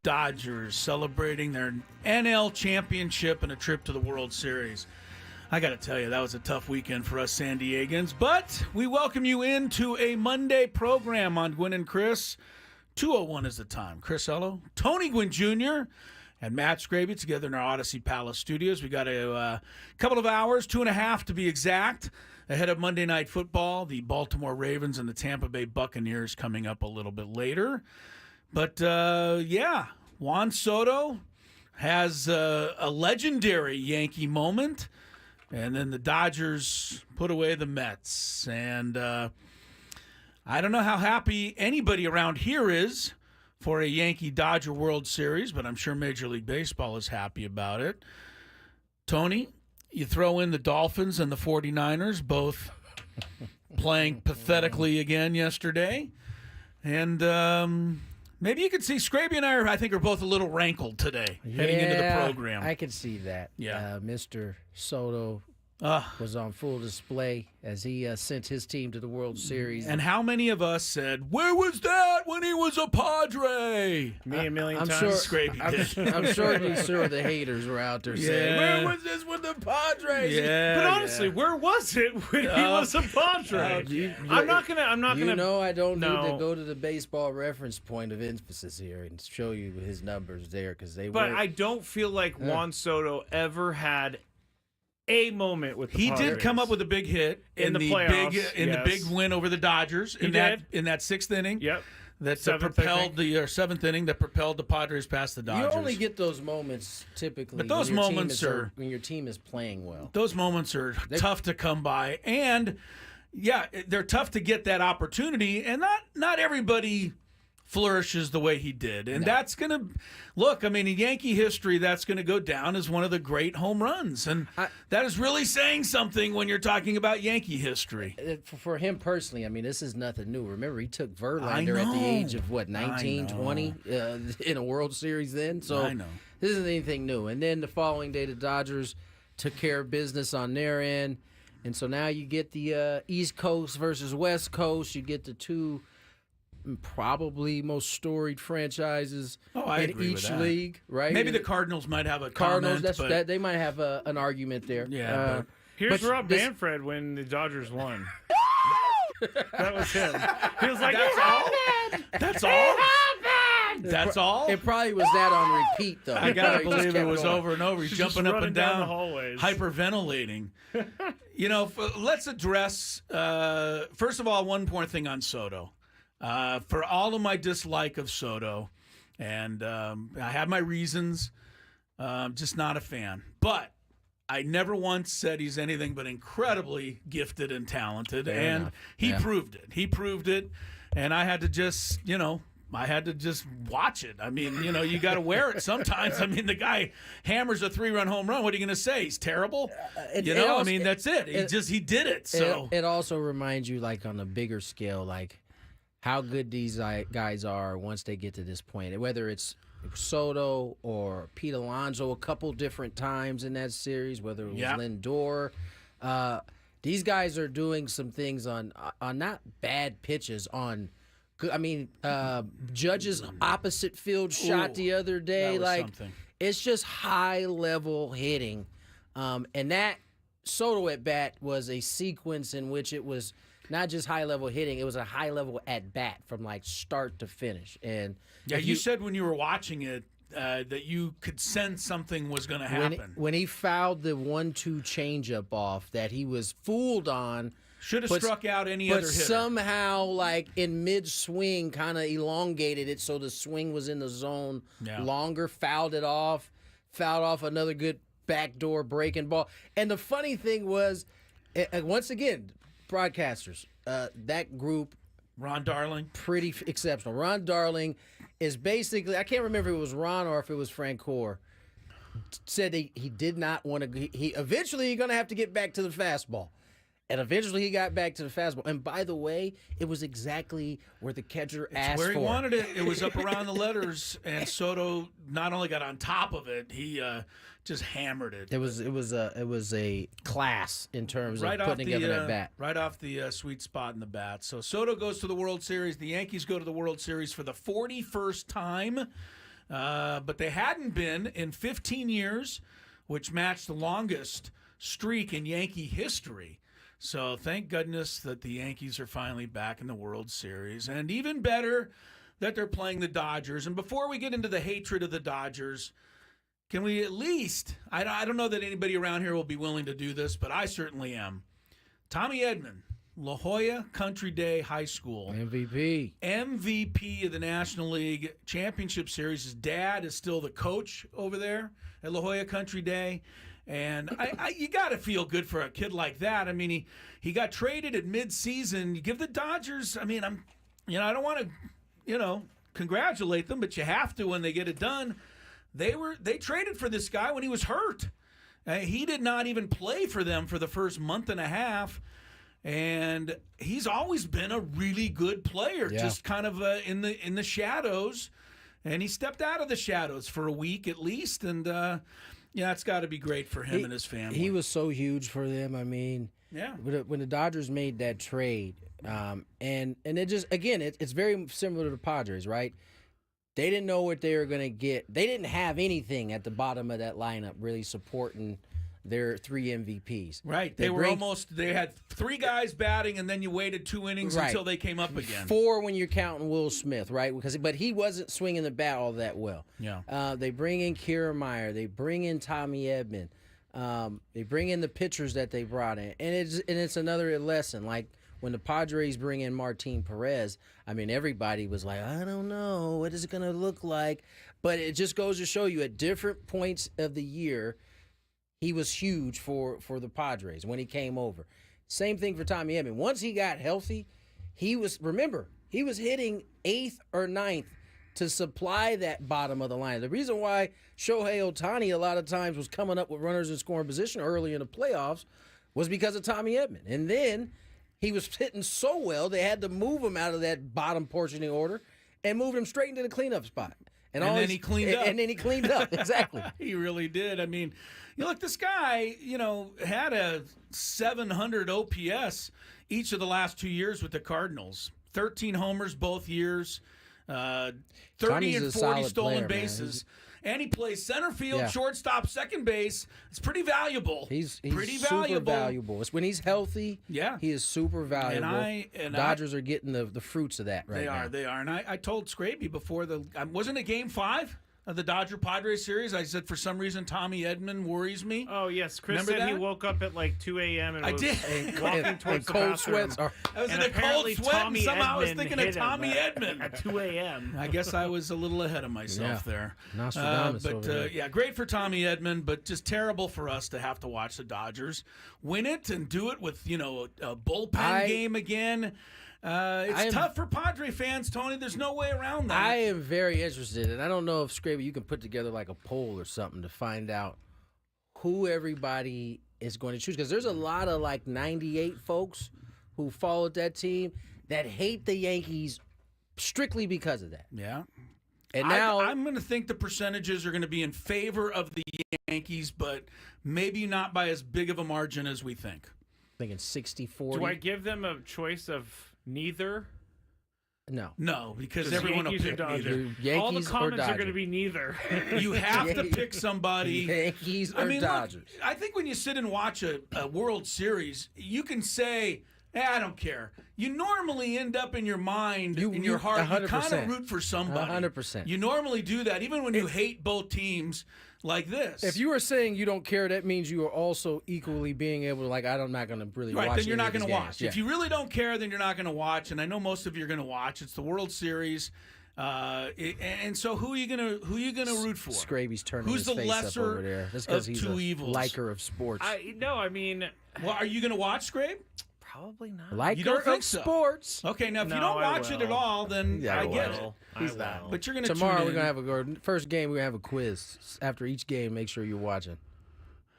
Dodgers celebrating their NL championship and a trip to the World Series. I got to tell you, that was a tough weekend for us San Diegans, but we welcome you into a Monday program on Gwynn and Chris. 2:01 is the time. Chris Ello, Tony Gwynn Jr., and Matt Scraby together in our Odyssey Palace studios. We got a couple of hours, 2.5 to be exact, ahead of Monday Night Football, the Baltimore Ravens and the Tampa Bay Buccaneers coming up a little bit later. But, Juan Soto has a legendary Yankee moment, and then the Dodgers put away the Mets. And I don't know how happy anybody around here is for a Yankee-Dodger World Series, but I'm sure Major League Baseball is happy about it. Tony, you throw in the Dolphins and the 49ers, both playing pathetically again yesterday. And maybe you could see Scraby and I think, are both a little rankled today heading into the program. I could see that. Yeah. Mr. Soto was on full display as he sent his team to the World Series. And how many of us said, where was that when he was a Padre? Me a million times. Sure, Scraby did. I'm sure the haters were out there saying, where was this with the Padres? Yeah, but honestly, where was it when he was a Padre? I'm not gonna. I don't need to go to the baseball reference point of emphasis here and show you his numbers there because they. But I don't feel like Juan Soto ever had a moment with the Padres. He did come up with a big hit in the playoffs, the big win over the Dodgers in that sixth inning. Yep. That propelled the seventh inning that propelled the Padres past the Dodgers. You only get those moments typically, but those moments are when your team is playing well. Those moments are tough to come by, and they're tough to get that opportunity, and not everybody flourishes the way he did. And that's going to look, I mean, in Yankee history, that's going to go down as one of the great home runs. And that is really saying something when you're talking about Yankee history. For him personally, I mean, this is nothing new. Remember, he took Verlander at the age of, 19, 20 in a World Series then? So I know. This isn't anything new. And then the following day, the Dodgers took care of business on their end. And so now you get the East Coast versus West Coast. You get the two probably most storied franchises in each league, right? Maybe the Cardinals might have a comment, they might have an argument there. Yeah. Here's Rob Manfred when the Dodgers won. That was him. He was like, "That's all. That's all. That's all." It probably was that on repeat, though. I gotta believe it was over and over. He's jumping up and down the hallways, hyperventilating. Let's address first of all one more thing on Soto. For all of my dislike of Soto, and I have my reasons, just not a fan. But I never once said he's anything but incredibly gifted and talented, he proved it. He proved it, and I had to just, watch it. I mean, you got to wear it sometimes. I mean, the guy hammers a 3-run home run. What are you going to say? He's terrible? That's it. He did it. So it also reminds you, like, on a bigger scale, like, how good these guys are once they get to this point. Whether it's Soto or Pete Alonso a couple different times in that series, whether it was Lindor. These guys are doing some things on not bad pitches, Judge's opposite field shot the other day. It's just high-level hitting. And that Soto at-bat was a sequence in which it was not just high-level hitting, it was a high-level at-bat from, start to finish. And you said when you were watching it that you could sense something was going to happen. When he fouled the 1-2 changeup off that he was fooled on. Should have struck out any other hitter. But somehow, in mid-swing, kind of elongated it so the swing was in the zone longer, fouled off another good backdoor breaking ball. And the funny thing was, once again, broadcasters, that group, Ron Darling, pretty exceptional. Ron Darling is basically, I can't remember if it was Ron or if it was Francoeur, said he did not want to. He eventually going to have to get back to the fastball. And eventually he got back to the fastball. And by the way, it was exactly where the catcher asked for. Where he wanted it. It was up around the letters, and Soto not only got on top of it, he just hammered it. It was a class in terms of putting together that bat. Right off the sweet spot in the bat. So Soto goes to the World Series. The Yankees go to the World Series for the 41st time. but they hadn't been in 15 years, which matched the longest streak in Yankee history. So thank goodness that the Yankees are finally back in the World Series, and even better that they're playing the Dodgers. And before we get into the hatred of the Dodgers, can we at least, I don't know that anybody around here will be willing to do this, but I certainly am. Tommy Edman, La Jolla Country Day High School. MVP of the National League Championship Series. His dad is still the coach over there at La Jolla Country Day. And you got to feel good for a kid like that. I mean, he got traded at midseason. You give the Dodgers, I don't want to, congratulate them, but you have to when they get it done. They traded for this guy when he was hurt. He did not even play for them for the first month and a half, and he's always been a really good player, just kind of in the shadows. And he stepped out of the shadows for a week at least, and it's got to be great for him and his family. He was so huge for them. I mean, when the Dodgers made that trade, and it just it's very similar to the Padres, right? They didn't know what they were going to get. They didn't have anything at the bottom of that lineup really supporting their 3 MVPs. Right. They had 3 guys batting, and then you waited 2 innings until they came up again. 4 when you're counting Will Smith, right? But he wasn't swinging the bat all that well. Yeah. They bring in Kiermaier. They bring in Tommy Edman. They bring in the pitchers that they brought in. And it's another lesson. Like, when the Padres bring in Martin Perez, I mean, everybody was like, I don't know, what is it going to look like? But it just goes to show you at different points of the year, he was huge for the Padres when he came over. Same thing for Tommy Edman. Once he got healthy, he was hitting 8th or 9th to supply that bottom of the line. The reason why Shohei Ohtani a lot of times was coming up with runners in scoring position early in the playoffs was because of Tommy Edman. And then he was hitting so well, they had to move him out of that bottom portion of the order and move him straight into the cleanup spot. And then he cleaned up. And then he cleaned up, exactly. He really did. I mean, look, this guy, had a 700 OPS each of the last 2 years with the Cardinals. 13 homers both years, 30 and 40 stolen bases. And he plays center field, shortstop, second base. It's pretty valuable. He's pretty super valuable. It's when he's healthy, he is super valuable. And Dodgers are getting the fruits of that right now. They are. And I told Scraby before, wasn't it Game 5 of the Dodger-Padres series? I said, for some reason, Tommy Edman worries me. Oh, yes. Chris said he woke up at like 2 a.m. and was walking towards the cold sweats. I was in a cold sweat, and somehow I was thinking of Tommy Edman. At 2 a.m. I guess I was a little ahead of myself there. Nostradamus over there. Great for Tommy Edman, but just terrible for us to have to watch the Dodgers win it and do it with, a bullpen game again. It's tough for Padre fans, Tony. There's no way around that. I am very interested, and I don't know if, Scraby, you can put together like a poll or something to find out who everybody is going to choose. Because there's a lot of like 98 folks who followed that team that hate the Yankees strictly because of that. Yeah. And now I'm going to think the percentages are going to be in favor of the Yankees, but maybe not by as big of a margin as we think. Thinking 60-40. Do I give them a choice of neither? No, because everyone will pick neither. Yankees all the comments or are going to be neither. You have to pick somebody. Yankees or Dodgers. Look, I think when you sit and watch a World Series, you can say, I don't care. You normally end up in your mind, in your heart, 100%. You kind of root for somebody. 100%. You normally do that, even when you hate both teams like this. If you are saying you don't care, that means you are also equally being able to, I'm not going to really watch. Right, then you're not going to watch. If you really don't care, then you're not going to watch. And I know most of you are going to watch. It's the World Series. And so who are you gonna root for? Scraby's turning Who's his the face lesser up over there. That's because he's two a evils? liker of sports. Well, are you going to watch, Scrabe? Probably not. Liker you don't think of so? Sports. Okay, now if you don't watch it at all, then I get it. He's not. But you're going to Tomorrow tune we're in. going to have first game. We're going to have a quiz. After each game, make sure you're watching.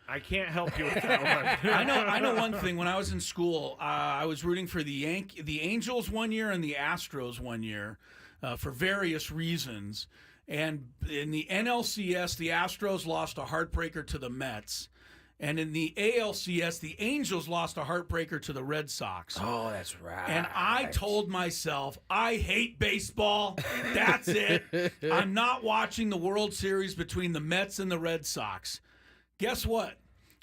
I can't help you with that one. I know one thing. When I was in school, I was rooting for the Angels one year and the Astros one year for various reasons. And in the NLCS, the Astros lost a heartbreaker to the Mets. And in the ALCS, the Angels lost a heartbreaker to the Red Sox. Oh, that's right. And I told myself, I hate baseball. That's it. I'm not watching the World Series between the Mets and the Red Sox. Guess what?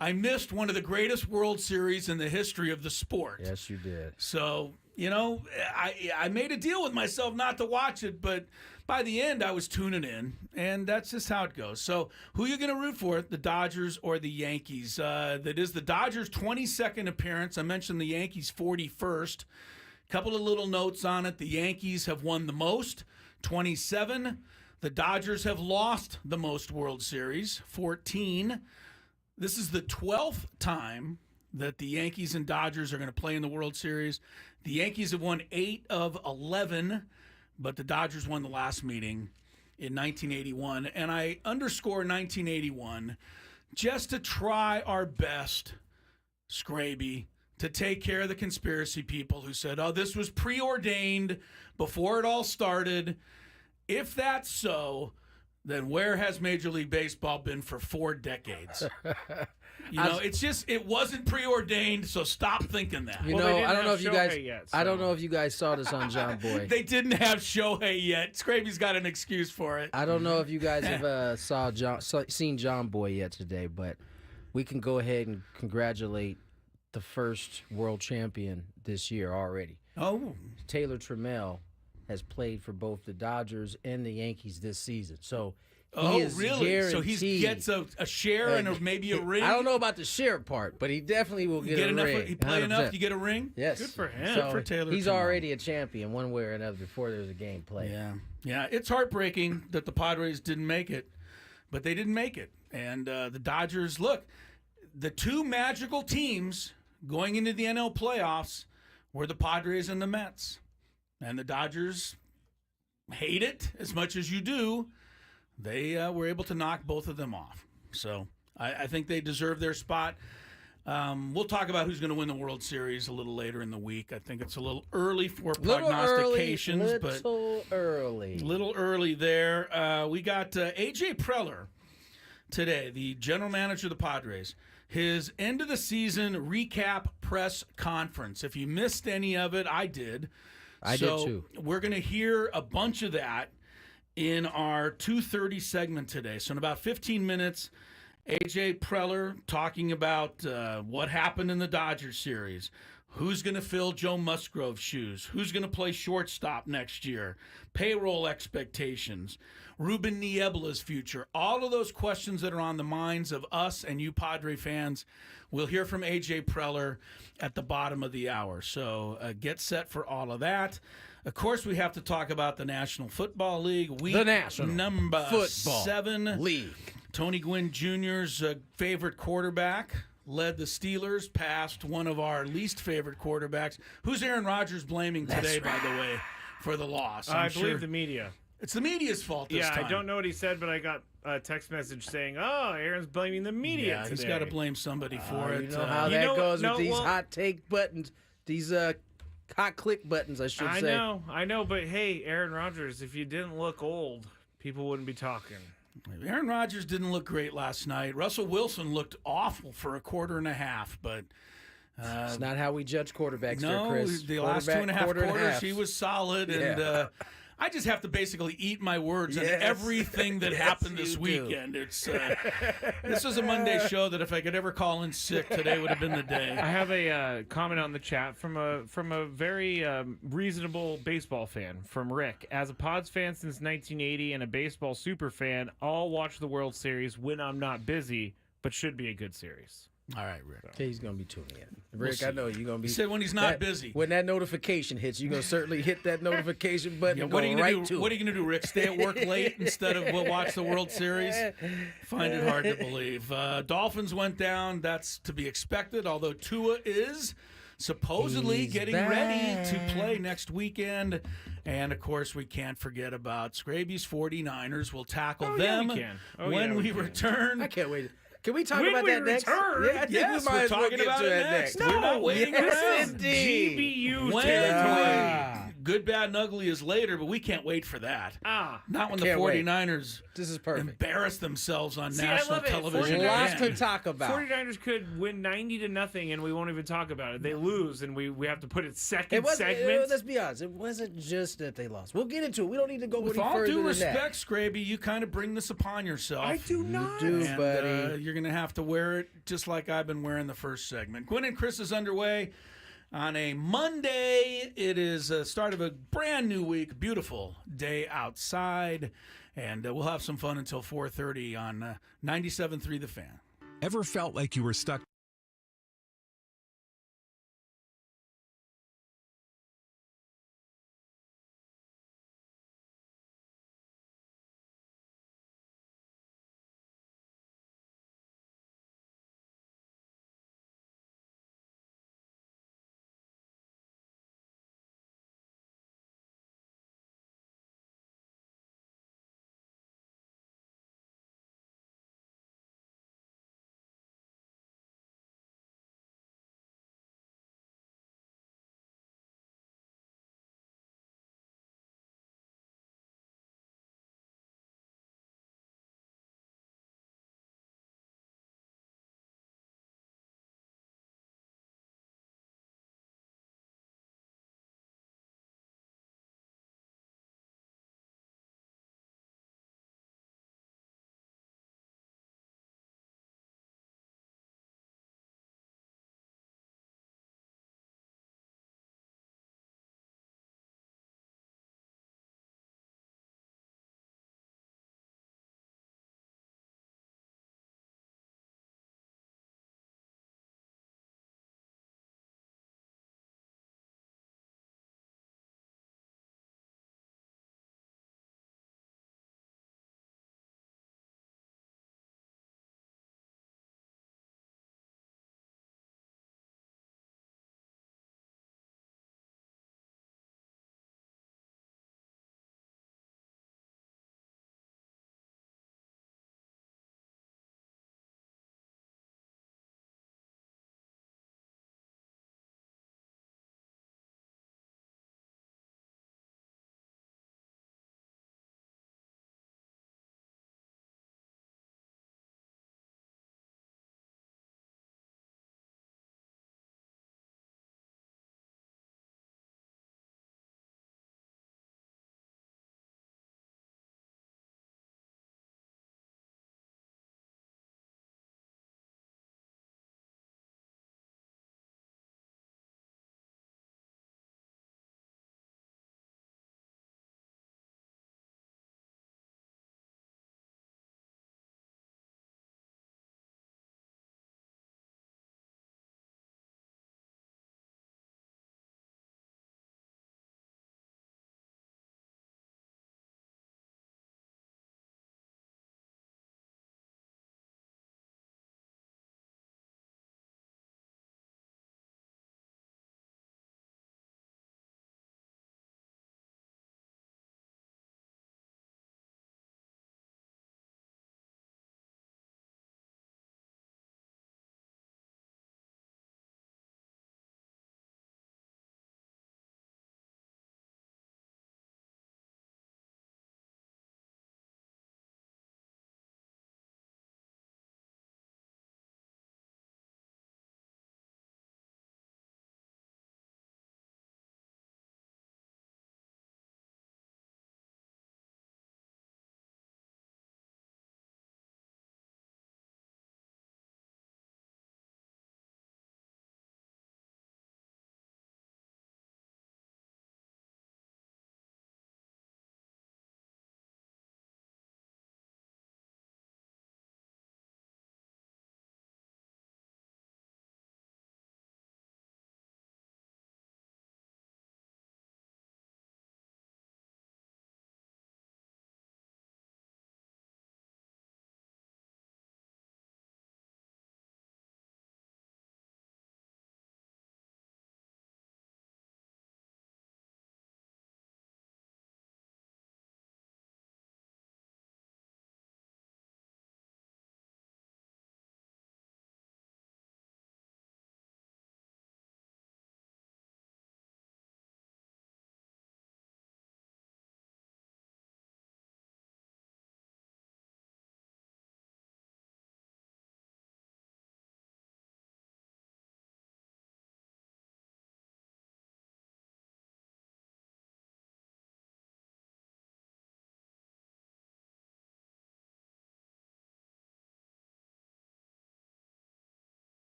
I missed one of the greatest World Series in the history of the sport. Yes, you did. So, I made a deal with myself not to watch it, but by the end, I was tuning in, and that's just how it goes. So, who are you going to root for, the Dodgers or the Yankees? That is the Dodgers' 22nd appearance. I mentioned the Yankees' 41st. Couple of little notes on it. The Yankees have won the most, 27. The Dodgers have lost the most World Series, 14. This is the 12th time that the Yankees and Dodgers are going to play in the World Series. The Yankees have won 8 of 11, but the Dodgers won the last meeting in 1981. And I underscore 1981 just to try our best, Scraby, to take care of the conspiracy people who said, oh, this was preordained before it all started. If that's so, then where has Major League Baseball been for 4 decades? It wasn't preordained, so stop thinking that. I don't know if you guys I don't know if you guys saw this on John Boy. They didn't have Shohei yet. Scraby's got an excuse for it. I don't know if you guys have seen John Boy yet today, but we can go ahead and congratulate the first world champion this year already. Oh. Taylor Trammell has played for both the Dodgers and the Yankees this season. So he is really? guaranteed. So he gets a share and maybe a ring? I don't know about the share part, but he definitely will get a ring. He play enough to get a ring? Yes. Good for him. So Good for Taylor he's Trammell. already a champion one way or another before there's a game played. Yeah. It's heartbreaking that the Padres didn't make it, but they didn't make it. And the Dodgers, look, the 2 magical teams going into the NL playoffs were the Padres and the Mets. And the Dodgers hate it as much as you do. They were able to knock both of them off. So I think they deserve their spot. We'll talk about who's going to win the World Series a little later in the week. I think it's a little early for prognostications. Little early there. We got AJ Preller today, the general manager of the Padres. His end of the season recap press conference. If you missed any of it, I did. I did too. We're going to hear a bunch of that in our 2:30 segment today. So in about 15 minutes, AJ Preller talking about what happened in the Dodgers series. Who's going to fill Joe Musgrove's shoes? Who's going to play shortstop next year? Payroll expectations. Ruben Niebla's future. All of those questions that are on the minds of us and you Padre fans, we'll hear from AJ Preller at the bottom of the hour. So get set for all of that. Of course, we have to talk about the National Football League. The National number Football 7 League. Tony Gwynn Jr.'s favorite quarterback led the Steelers past one of our least favorite quarterbacks. Who's Aaron Rodgers blaming today, by the way, for the loss? I believe the media. It's the media's fault this time. I don't know what he said, but I got a text message saying, oh, Aaron's blaming the media today. He's got to blame somebody for it. You know how that goes with these hot take buttons, these hot click buttons, I should say. I know, but hey, Aaron Rodgers, if you didn't look old, people wouldn't be talking. Aaron Rodgers didn't look great last night. Russell Wilson looked awful for a quarter and a half, but it's not how we judge quarterbacks, no, Chris. The last 2.5 quarters, he was solid, and I just have to basically eat my words on everything that happened this weekend. It's this was a Monday show that if I could ever call in sick, today would have been the day. I have a comment on the chat from a very reasonable baseball fan, from Rick. As a Pods fan since 1980 and a baseball super fan, I'll watch the World Series when I'm not busy, but should be a good series. All right, Rick. Okay, he's going to be tuning in. Rick, I know you're going to be. He said when he's not busy. When that notification hits, you're going to certainly hit that notification button and go right to it. What are you going to do, Rick? Stay at work late instead of watch the World Series? Find it hard to believe. Dolphins went down. That's to be expected, although Tua is supposedly getting ready to play next weekend. And, of course, we can't forget about Scraby's 49ers. We'll tackle them when we return. I can't wait. Can we talk about that next? Yeah, yes, we're talking about it next. No, we're not waiting around. GBU territory. good, bad, and ugly is later, but we can't wait for that. Not when the can't wait. 49ers This is perfect. embarrass themselves on See, I national love it. television. Lots again. to talk about. 49ers could win 90-0 and we won't even talk about it. They lose and we have to put it It second wasn't, segment. let's be honest. It wasn't just that they lost. We'll get into it. We don't need to go With any all further due than respect, that. Scraby, you kind of bring this upon yourself. I do not. do. And, buddy. you're going to have to wear it just like I've been wearing the first segment. Gwynn and Chris is underway on a Monday. It is the start of a brand new week. Beautiful day outside. And we'll have some fun until 4:30 on 97.3 The Fan. Ever felt like you were stuck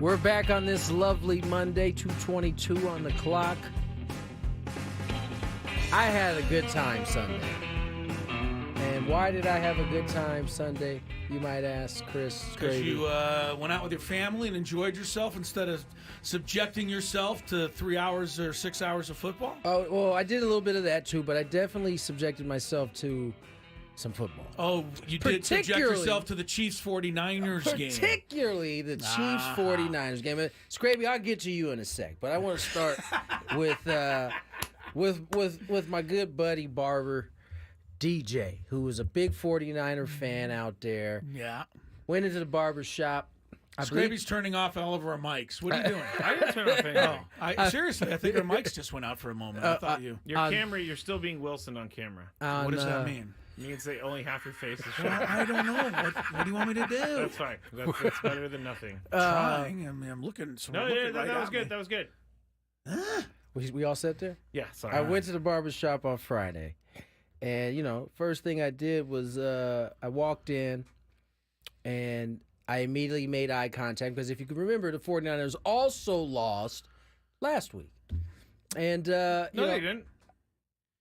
We're back on this lovely Monday, 2:22 on the clock. I had a good time Sunday. And why did I have a good time Sunday, you might ask, Chris? Because you went out with your family and enjoyed yourself instead of subjecting yourself to 3 hours or 6 hours of football? Oh, well, I did a little bit of that too, but I definitely subjected myself to some football. Oh, you did subject yourself to the Chiefs-49ers game. Particularly the Chiefs-49ers game. Scraby, I'll get to you in a sec, but I want to start with my good buddy Barber, DJ, who was a big 49er fan out there. Yeah. Went into the barber shop. Scraby's turning off all of our mics. What are you doing? I didn't turn off anything. Seriously, I think our mics just went out for a moment. I thought you. Your camera, you're still being Wilson on camera. What does that mean? It means that only half your face is showing. Well, I don't know. What do you want me to do? That's fine. That's better than nothing. Trying. I mean, I'm looking. So No, looking that was good. That was good. We all set there? Yeah, sorry. I went to the barber shop on Friday. And, first thing I did was I walked in and I immediately made eye contact because if you can remember, the 49ers also lost last week. And No, they didn't.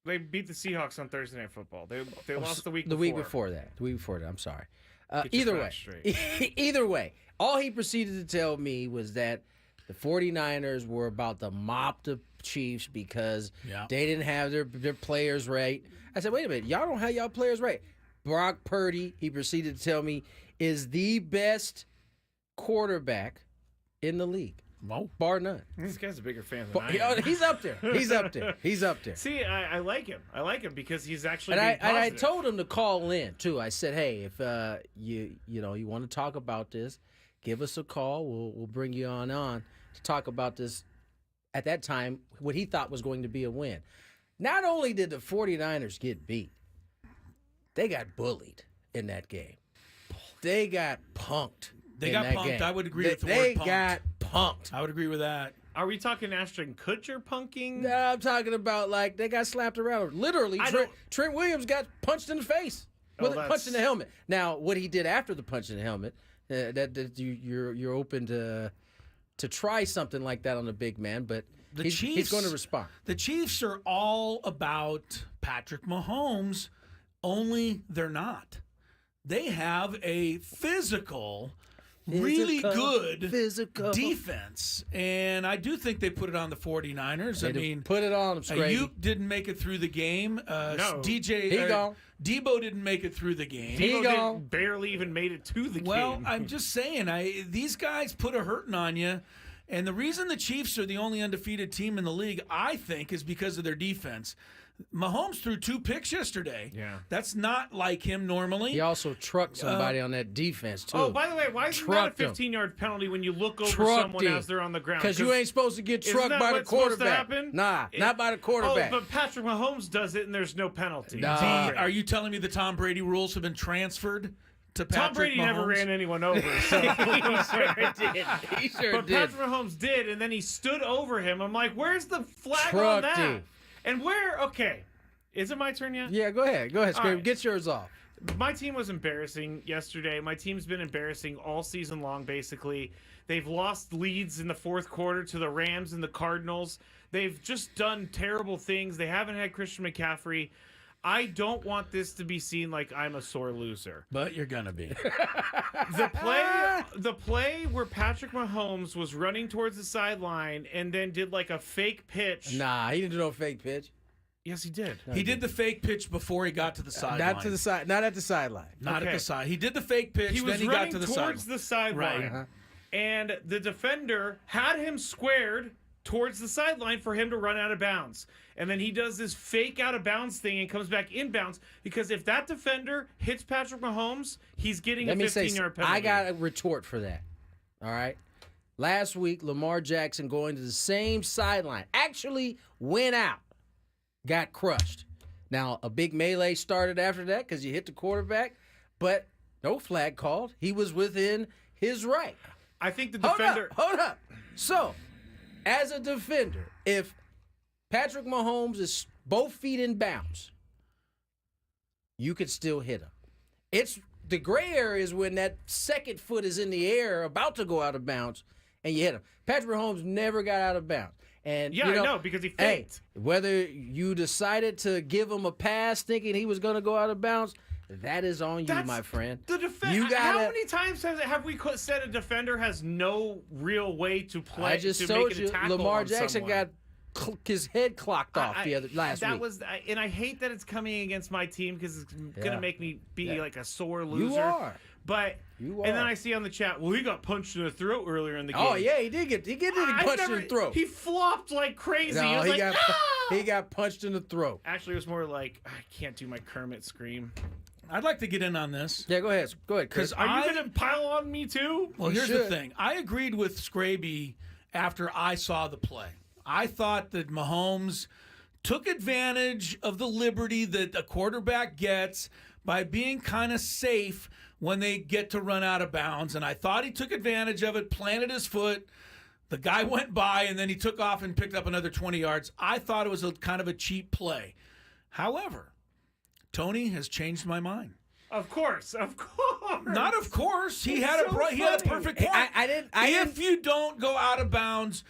They beat the Seahawks on Thursday Night Football. They lost the week before. The week before that. I'm sorry. Get your Either way. facts straight. Either way. All he proceeded to tell me was that the 49ers were about to mop the Chiefs because they didn't have their players right. I said, wait a minute. Y'all don't have y'all players right. Brock Purdy, he proceeded to tell me, is the best quarterback in the league. Whoa. Bar none. This guy's a bigger fan than I am. He's up there. He's up there. See, I like him. I like him because he's actually And being I positive. told him to call in too. I said, hey, if you want to talk about this, give us a call. We'll bring you on to talk about this. At that time, what he thought was going to be a win. Not only did the 49ers get beat, they got bullied in that game. They got punked. They got punked. Game. I would agree with the word punked. They got punked. I would agree with that. Are we talking Ashton Kutcher punking? No, I'm talking about like they got slapped around. Literally, Trent Williams got punched in the face with a punch in the helmet. Now, what he did after the punch in the helmet, you're open to try something like that on the big man, but he's going to respond. The Chiefs are all about Patrick Mahomes, only they're not. They have a physical really good defense, and I do think they put it on the 49ers. I mean, put it on them, Scraby. Ayuk didn't make it through the game. No. Debo didn't make it through the game. Debo barely even made it to the game. Well, I'm just saying, these guys put a hurting on you. And the reason the Chiefs are the only undefeated team in the league, I think, is because of their defense. Mahomes threw 2 picks yesterday. Yeah. That's not like him normally. He also trucked somebody on that defense, too. Oh, by the way, why isn't that a 15-yard penalty when you look over someone as they're on the ground? Because you ain't supposed to get trucked by the quarterback. Nah, not by the quarterback. Oh, but Patrick Mahomes does it, and there's no penalty. Nah. Are you telling me the Tom Brady rules have been transferred to Patrick Tom Brady Mahomes? never ran anyone over. So. He sure did. But Patrick Mahomes did, and then he stood over him. I'm like, where's the flag on that? Him. And okay. Is it my turn yet? Yeah, go ahead. Scrape. Right. Get yours off. My team was embarrassing yesterday. My team's been embarrassing all season long, basically. They've lost leads in the fourth quarter to the Rams and the Cardinals. They've just done terrible things. They haven't had Christian McCaffrey. I don't want this to be seen like I'm a sore loser. But you're going to be. The play where Patrick Mahomes was running towards the sideline and then did like a fake pitch. Nah, he didn't do no fake pitch. Yes, he did. He did the fake pitch before he got to the sideline. Not to the side. Not at the sideline. Not at the side. He did the fake pitch, then he got to the sideline. He was running towards the sideline, Right. And the defender had him squared towards the sideline for him to run out of bounds. And then he does this fake out of bounds thing and comes back inbounds because if that defender hits Patrick Mahomes, he's getting a 15-yard penalty. I got a retort for that. All right? Last week, Lamar Jackson going to the same sideline actually went out. Got crushed. Now, a big melee started after that because you hit the quarterback, but no flag called. He was within his right. I think the defender... Hold up. So, as a defender, if Patrick Mahomes is both feet in bounds, you could still hit him. It's the gray area is when that second foot is in the air about to go out of bounds, and you hit him. Patrick Mahomes never got out of bounds. And Yeah, you know, I know, because he hey, faked. whether you decided to give him a pass thinking he was going to go out of bounds, that is on you, my friend. The How many times have we said a defender has no real way to play? I just to told make it a you, tackle Lamar on Jackson someone? got his head clocked off last week. And I hate that it's coming against my team because it's gonna make me be like a sore loser. You are. But You and then are. I see on the chat, well, he got punched in the throat earlier in the game. Oh yeah, he did get punched in the throat. He flopped like crazy. No, he was like, he got punched in the throat. Actually, it was more like I can't do my Kermit scream. I'd like to get in on this. Yeah, go ahead, Chris. Are you gonna pile on me too? Well, You here's the should. thing. I agreed with Scraby after I saw the play. I thought that Mahomes took advantage of the liberty that a quarterback gets by being kind of safe when they get to run out of bounds. And I thought he took advantage of it, planted his foot. The guy went by, and then he took off and picked up another 20 yards. I thought it was a kind of a cheap play. However, Tony has changed my mind. Of course. Not of course. He It's had so he had a funny. perfect point. I didn't. If you don't go out of bounds,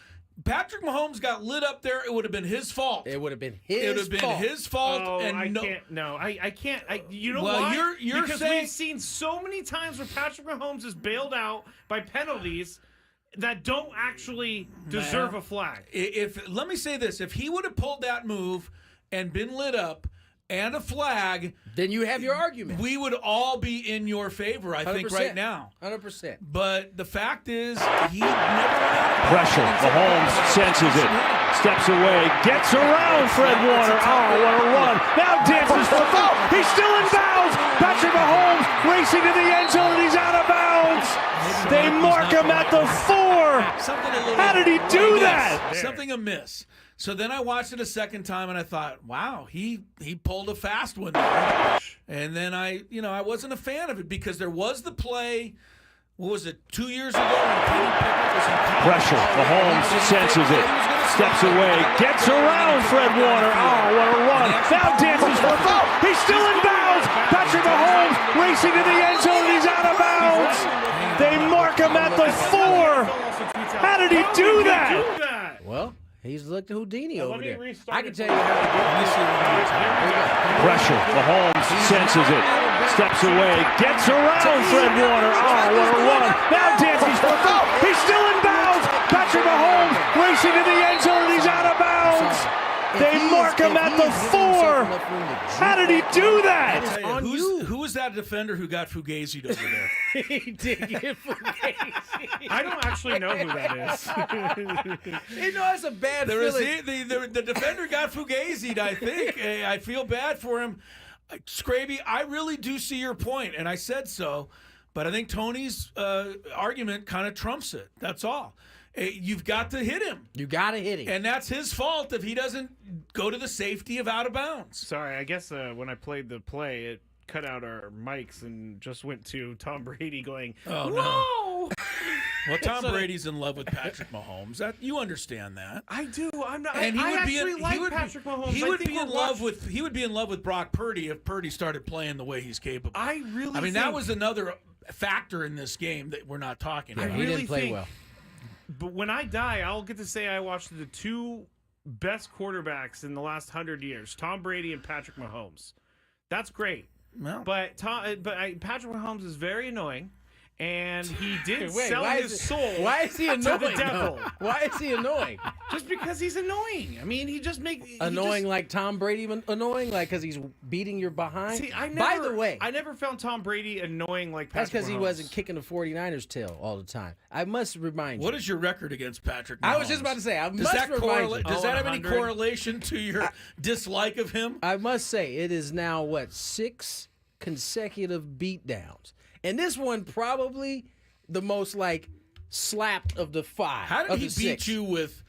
Patrick Mahomes got lit up there. It would have been his fault. It would have been his. It would have been fault. his fault. Oh, and I no, can't. No, I can't. You know Well, why? you're because saying- we've seen so many times where Patrick Mahomes is bailed out by penalties that don't actually deserve a flag. If let me say this: if he would have pulled that move and been lit up and a flag, Then you have your argument. we would all be in your favor. I think right now. 100%. But the fact is, he never went out of bounds. Pressure. Mahomes senses it. Steps away. Gets around Fred Warner. Oh, what a run. Now dances for the ball. He's still in bounds. Patrick Mahomes racing to the end zone, and he's out of bounds. They mark him at the 4. How did he do that? Something amiss. So then I watched it a second time and I thought, wow, he pulled a fast one there. And then I wasn't a fan of it because there was the play. What was it, 2 years ago when Kenny Pickett was in college? Pressure. Mahomes senses it. Steps away. Gets around Fred Warner. Oh, what a run. Now dances for the ball. He's still in bounds. Patrick Mahomes racing to the end zone, and he's out of bounds. They mark him at the 4. How did he do that? Well, he's looked Houdini over me there. restart I can it. tell you how to do it. Pressure. Mahomes senses it. Steps away. Gets around Fred Warner. Oh, what a run. Now dances for the ball. He's still in bounds. Patrick Mahomes racing to the end zone, and he's out of bounds. They mark him at the 4. How did he do that? Hey, on you. who was that defender who got fugazied over there? He did get Fugazi. I don't actually know who that is. You know, that's a bad There was feeling. the defender got fugazied, I think. I feel bad for him. Scraby, I really do see your point, and I said so, but I think Tony's argument kind of trumps it. That's all. You've got to hit him. You got to hit him. And that's his fault if he doesn't go to the safety of out of bounds. Sorry, I guess when I played the play, it cut out our mics and just went to Tom Brady going, Oh, no. "Whoa!" Well, Tom Brady's in love with Patrick Mahomes. You understand that. I do. I'm not. And I actually like Patrick Mahomes. He I would think be in we're love watching- with. He would be in love with Brock Purdy if Purdy started playing the way he's capable. I really. I mean, that think- was another factor in this game that we're not talking Yeah, about. he really didn't play think- well. But when I die, I'll get to say I watched the two best quarterbacks in the last 100 years: Tom Brady and Patrick Mahomes. That's great. Well, But Patrick Mahomes is very annoying, and he did Wait, sell why his is it- soul. Why is he to annoying? the devil. though? Why is he annoying? Just because he's annoying. I mean, he just makes Annoying like Tom Brady annoying? Like because he's beating your behind? See, I never, By the way, I never found Tom Brady annoying like that's Patrick because he Mahomes. wasn't kicking the 49ers tail all the time. I must remind you. what is your record against Patrick Mahomes? I was just about to say, Does must that remind correlate? you. Does that have any 100? correlation to your dislike of him? I must say, it is now, 6 consecutive beatdowns. And this one probably the most, slapped of the 5. How did of he the beat 6. you with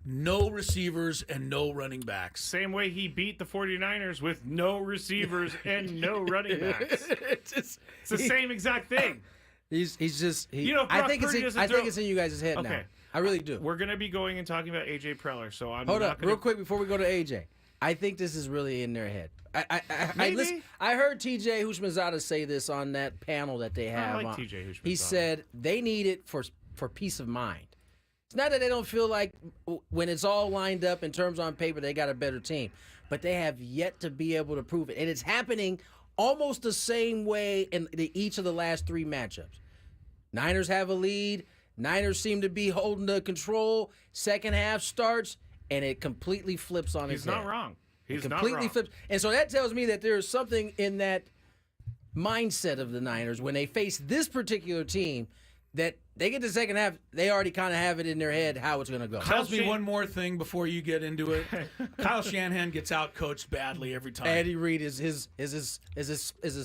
no receivers and no running backs? Same way he beat the 49ers with no receivers and no running backs. It's the same exact thing. He's just You know, I Brock think Purdy it's doesn't throw- in you guys' head now. Okay. I really do. We're going to be going and talking about AJ Preller, so I'm Hold not up, going real quick before we go to AJ. I think this is really in their head. Maybe. I heard TJ Houshmandzadeh say this on that panel that they have. like on. TJ Houshmandzadeh. He said they need it for peace of mind. It's not that they don't feel like when it's all lined up in terms on paper, they got a better team. But they have yet to be able to prove it. And it's happening almost the same way in each of the last 3 matchups. Niners have a lead. Niners seem to be holding the control. Second half starts, and it completely flips on its head. He's not wrong. He's completely not wrong. flips. And so that tells me that there is something in that mindset of the Niners when they face this particular team that they get the second half, they already kind of have it in their head how it's going to go. Tells me one more thing before you get into it. Kyle Shanahan gets out-coached badly every time. Andy Reid is his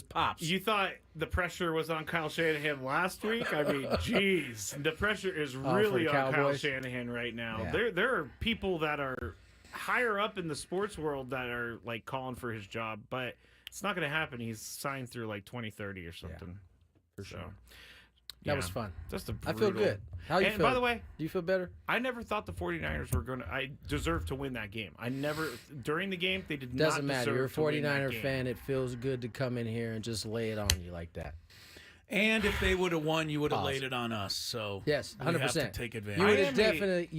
pops. You thought the pressure was on Kyle Shanahan last week? I mean, geez. The pressure is really on Kyle Shanahan right now. Yeah. There are people that are higher up in the sports world that are like calling for his job, but it's not going to happen. He's signed through like 2030 or something. For sure. So, that was fun. Just a I brutal. feel good. How you And feel? by the way, do you feel better? I never thought the 49ers were going to. I deserved to win that game. I never during the game they did Doesn't not matter. deserve You're a to win that 49er game. fan. It feels good to come in here and just lay it on you like that. And if they would have won, you would have laid it on us. So yes, 100%. we have to take advantage. You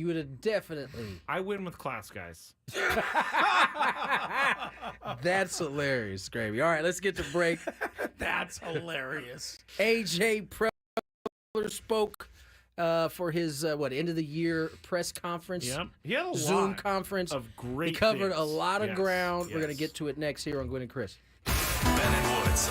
would have definitely. I win with class, guys. That's hilarious, Gravy. All right, let's get to break. That's hilarious. AJ Preller spoke for his end of the year press conference. Yep. He had a Zoom lot conference. of great. He covered things. a lot of ground. Yes. We're going to get to it next here on Gwynn and Chris. Ben and Woods.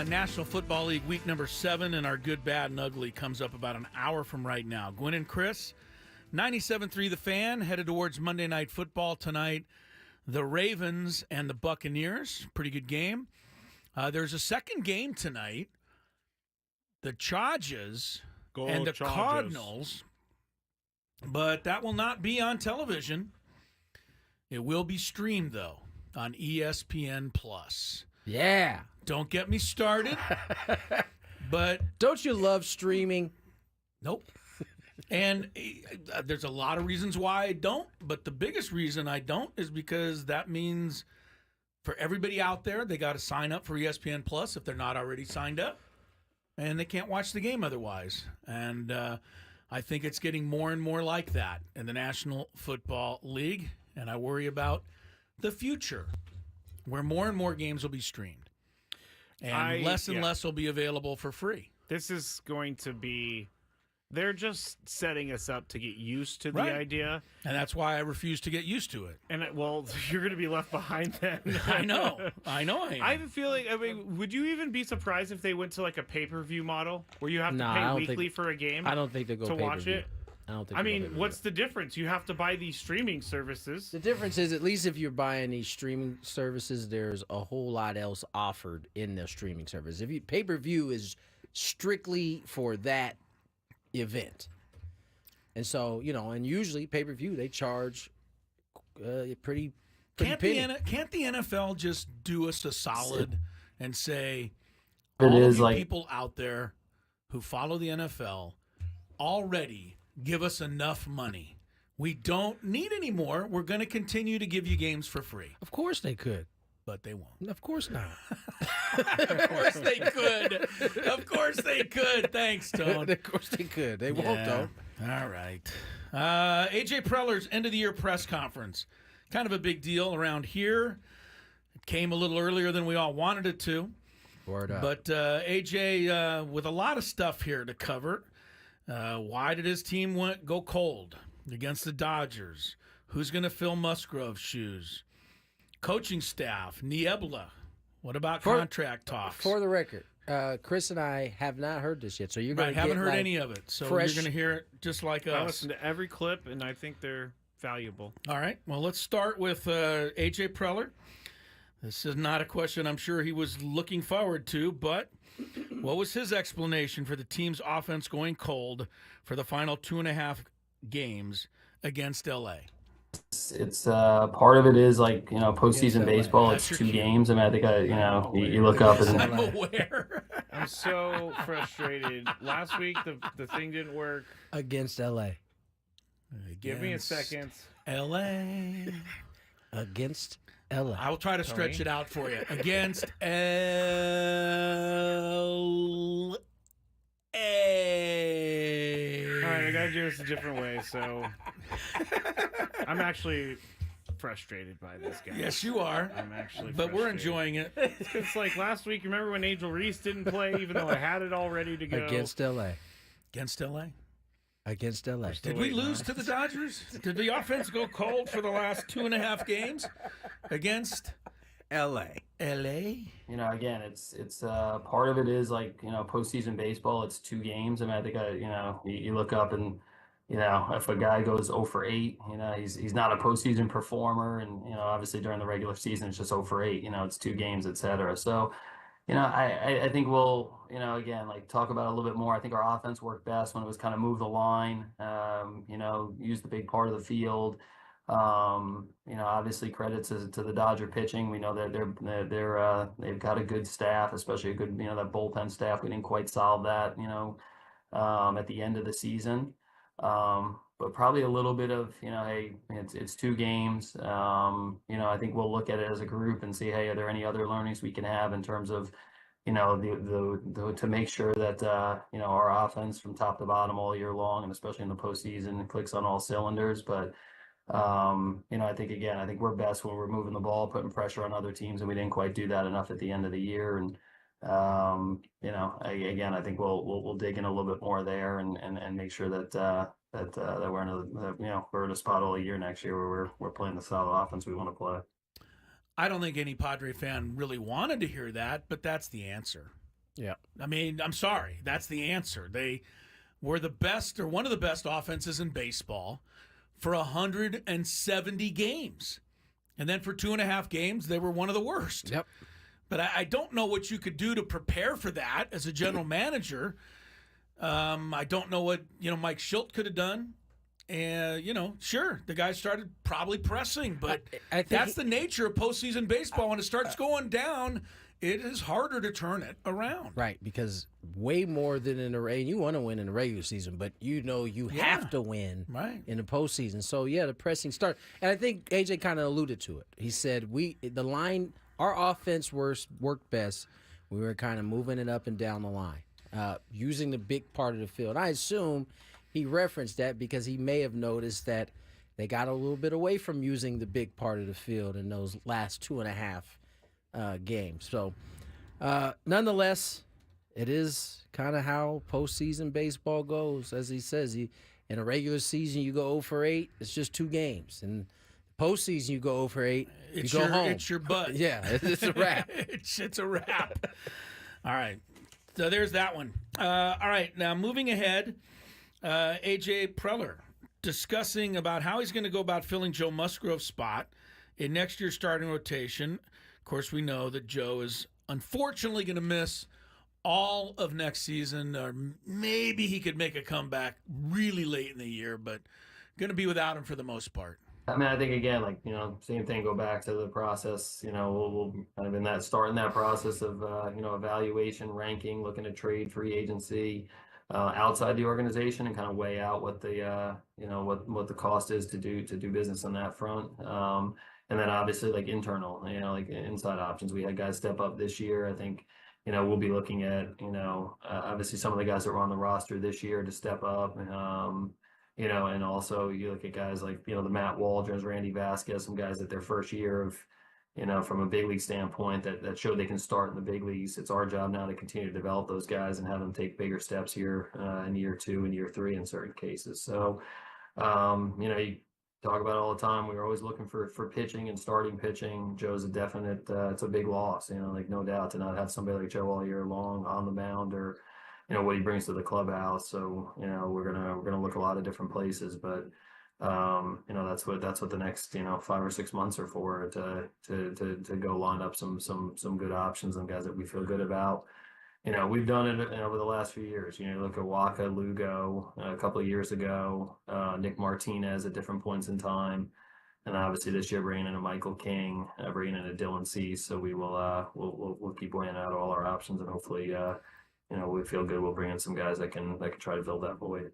National Football League week number 7, and our good, bad, and ugly comes up about an hour from right now. Gwynn and Chris, 97.3 The Fan, headed towards Monday Night Football tonight. The Ravens and the Buccaneers, pretty good game. There's a second game tonight. The Chargers and the Chargers. Cardinals, but that will not be on television. It will be streamed, though, on ESPN+. Yeah. Don't get me started, but Don't you love streaming? nope. And there's a lot of reasons why I don't, but the biggest reason I don't is because that means for everybody out there, they got to sign up for ESPN Plus if they're not already signed up, and they can't watch the game otherwise. And I think it's getting more and more like that in the National Football League, and I worry about the future where more and more games will be streamed and less will be available for free. This is going to be. They're just setting us up to get used to the Right. idea. And that's why I refuse to get used to it. And, well, you're going to be left behind then. I know I am. I have a feeling, would you even be surprised if they went to like a pay-per-view model where you have Nah, I to don't pay weekly think- for a game? I don't think they go to watch pay-per-view. it. I don't think. I they go mean, pay-per-view. what's the difference? You have to buy these streaming services. The difference is, at least if you're buying these streaming services, there's a whole lot else offered in the streaming service. If you pay-per-view is strictly for that event. And so, and usually pay-per-view, they charge pretty Can't penny. can't the NFL just do us a solid and say, It all is of you like- people out there who follow the NFL already give us enough money. We don't need any more. We're going to continue to give you games for free, Of course they could. but they won't. Of course not. Of course they could. Of course they could. Thanks, Tone. Of course they could. They won't, though. All right. AJ Preller's end-of-the-year press conference. Kind of a big deal around here. It came a little earlier than we all wanted it to. Word up. But AJ, with a lot of stuff here to cover, why did his team go cold against the Dodgers? Who's going to fill Musgrove's shoes? Coaching staff, Niebla. What about contract talks? For the record, Chris and I have not heard this yet, so you're going Right, to haven't heard any of it, so fresh- you're going to hear it just like I us. listen to every clip, and I think they're valuable. All right, well, let's start with AJ Preller. This is not a question I'm sure he was looking forward to, but what was his explanation for the team's offense going cold for the final 2.5 games against LA? It's part of it is like postseason baseball. That's It's your 2 cue. games. I mean, I think you look up and I'm aware. I'm so frustrated. Last week, the thing didn't work. against L.A. Give me a Against second. LA. Against L.A. I will try to stretch Tony? it out for you. Against LA. All right, I got to do this a different way. So I'm actually frustrated by this guy. Yes, you are. I'm actually But we're frustrated. enjoying it. It's like last week, remember when Angel Reese didn't play even though I had it all ready to go? Against L.A. Against LA. Against L.A. Did we lose to the Dodgers? Did the offense go cold for the last 2.5 games against L.A. LA? again, it's part of it is like postseason baseball. It's 2 games. I mean, I think you look up and if a guy goes 0 for 8, he's not a postseason performer, and obviously during the regular season it's just 0 for 8. It's 2 games, etc. So. I think we'll, again, like talk about it a little bit more. I think our offense worked best when it was kind of move the line, use the big part of the field. Obviously credits to the Dodger pitching. We know that they've got a good staff, especially a good, that bullpen staff. We didn't quite solve that, at the end of the season. But probably a little bit of, hey, it's 2 games. I think we'll look at it as a group and see, hey, are there any other learnings we can have in terms of, to make sure that, our offense from top to bottom all year long, and especially in the postseason, clicks on all cylinders. But, I think we're best when we're moving the ball, putting pressure on other teams, and we didn't quite do that enough at the end of the year. And, I think we'll dig in a little bit more there and make sure that we're in a spot all year next year where we're playing the style of offense we want to play. I don't think any Padre fan really wanted to hear that, but that's the answer. Yeah. I mean, I'm sorry. That's the answer. They were the best or one of the best offenses in baseball for 170 games. And then for 2.5 games, they were one of the worst. Yep. But I don't know what you could do to prepare for that as a general manager. I don't know what, Mike Schilt could have done. And, sure, the guy started probably pressing, but I think that's the nature of postseason baseball. When it starts going down, it is harder to turn it around. Right, because way more than in the you want to win in the regular season, but you have to win in the postseason. So the pressing start, and I think AJ kind of alluded to it. He said our offense worked best. We were kind of moving it up and down the line, using the big part of the field. I assume he referenced that because he may have noticed that they got a little bit away from using the big part of the field in those last 2.5 games. So, nonetheless, it is kind of how postseason baseball goes. As he says, in a regular season, you go 0 for 8. It's just 2 games. And postseason, you go 0 for 8. You go home. It's your butt. Yeah, it's a wrap. It's a wrap. All right. So there's that one. All right. Now, moving ahead, AJ Preller discussing about how he's going to go about filling Joe Musgrove's spot in next year's starting rotation. Of course, we know that Joe is unfortunately going to miss all of next season, or maybe he could make a comeback really late in the year, but going to be without him for the most part. I mean, I think again, same thing. Go back to the process. We'll kind of starting that process of evaluation, ranking, looking at trade, free agency, outside the organization, and kind of weigh out what the what the cost is to do business on that front. And then obviously internal, inside options. We had guys step up this year. I think, we'll be looking at, obviously some of the guys that were on the roster this year to step up. And also you look at guys like, the Matt Waldrons, Randy Vasquez, some guys that their first year of, from a big league standpoint that showed they can start in the big leagues. It's our job now to continue to develop those guys and have them take bigger steps here in year 2 and year 3 in certain cases. So, you talk about it all the time. We were always looking for pitching and starting pitching. Joe's a definite, it's a big loss, no doubt, to not have somebody like Joe all year long on the mound, or, what he brings to the clubhouse. So, we're gonna look a lot of different places, but that's what the next 5 or 6 months are for, to go line up some good options and guys that we feel good about. We've done it over the last few years. Look at Waka, Lugo a couple of years ago, Nick Martinez at different points in time, and obviously this year bringing in a Michael King, bringing in a Dylan Cease. So we will we'll keep weighing out all our options, and hopefully we feel good. We'll bring in some guys that can try to fill that void.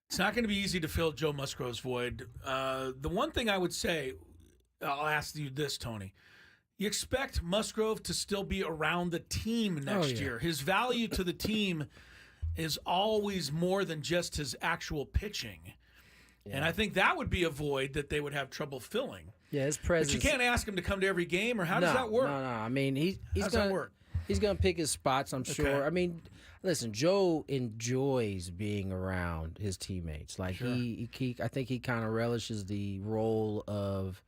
It's not going to be easy to fill Joe Musgrove's void. The one thing I would say, I'll ask you this, Tony. You expect Musgrove to still be around the team next year. His value to the team is always more than just his actual pitching. Yeah. And I think that would be a void that they would have trouble filling. Yeah, his presence. But you can't ask him to come to every game, or how does that work? No. I mean, he's going to work. He's going to pick his spots, I'm sure. Okay. I mean, listen, Joe enjoys being around his teammates. Like, sure. I think he kind of relishes the role of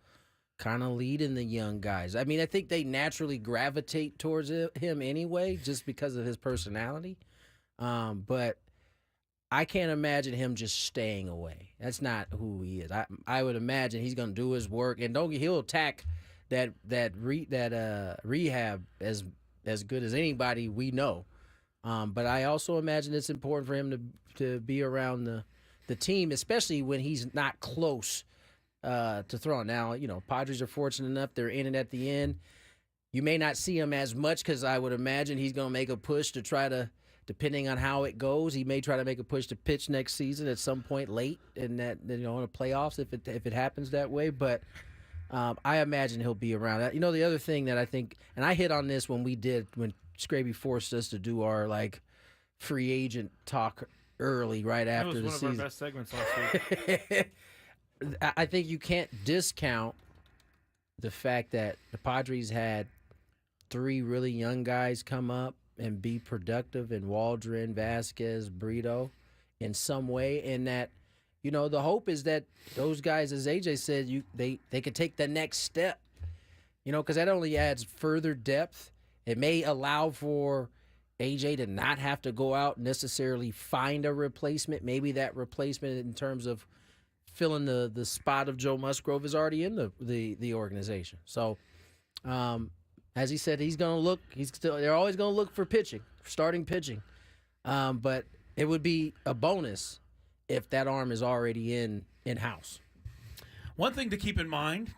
kind of leading the young guys. I mean, I think they naturally gravitate towards him anyway, just because of his personality. But I can't imagine him just staying away. That's not who he is. I would imagine he's going to do his work, and he'll attack that rehab as good as anybody we know. But I also imagine it's important for him to be around the team, especially when he's not close to throwing. Now, Padres are fortunate enough they're in it at the end. You may not see him as much because I would imagine he's going to make a push to try to, depending on how it goes, he may try to make a push to pitch next season at some point late in that, in the playoffs if it happens that way. But I imagine he'll be around. The other thing that I think, and I hit on this when Scraby forced us to do our free agent talk early right after the season. That was one of our best segments last week. I think you can't discount the fact that the Padres had 3 really young guys come up and be productive in Waldron, Vasquez, Brito in some way, and that the hope is that those guys, as AJ said, they could take the next step, because that only adds further depth. It may allow for AJ to not have to go out and necessarily find a replacement. Maybe that replacement in terms of filling the spot of Joe Musgrove is already in the organization. So, as he said, he's going to look. They're always going to look for pitching, starting pitching. But it would be a bonus if that arm is already in-house. One thing to keep in mind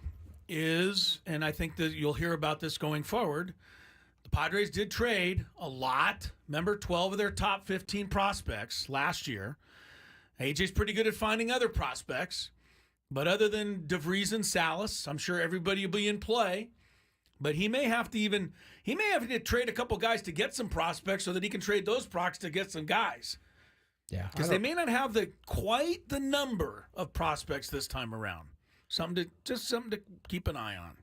is, and I think that you'll hear about this going forward, the Padres did trade a lot. Remember, 12 of their top 15 prospects last year. AJ's pretty good at finding other prospects. But other than DeVries and Salas, I'm sure everybody will be in play. But he may have to trade a couple guys to get some prospects so that he can trade those procs to get some guys. Yeah. Because they may not have quite the number of prospects this time around. Something to keep an eye on.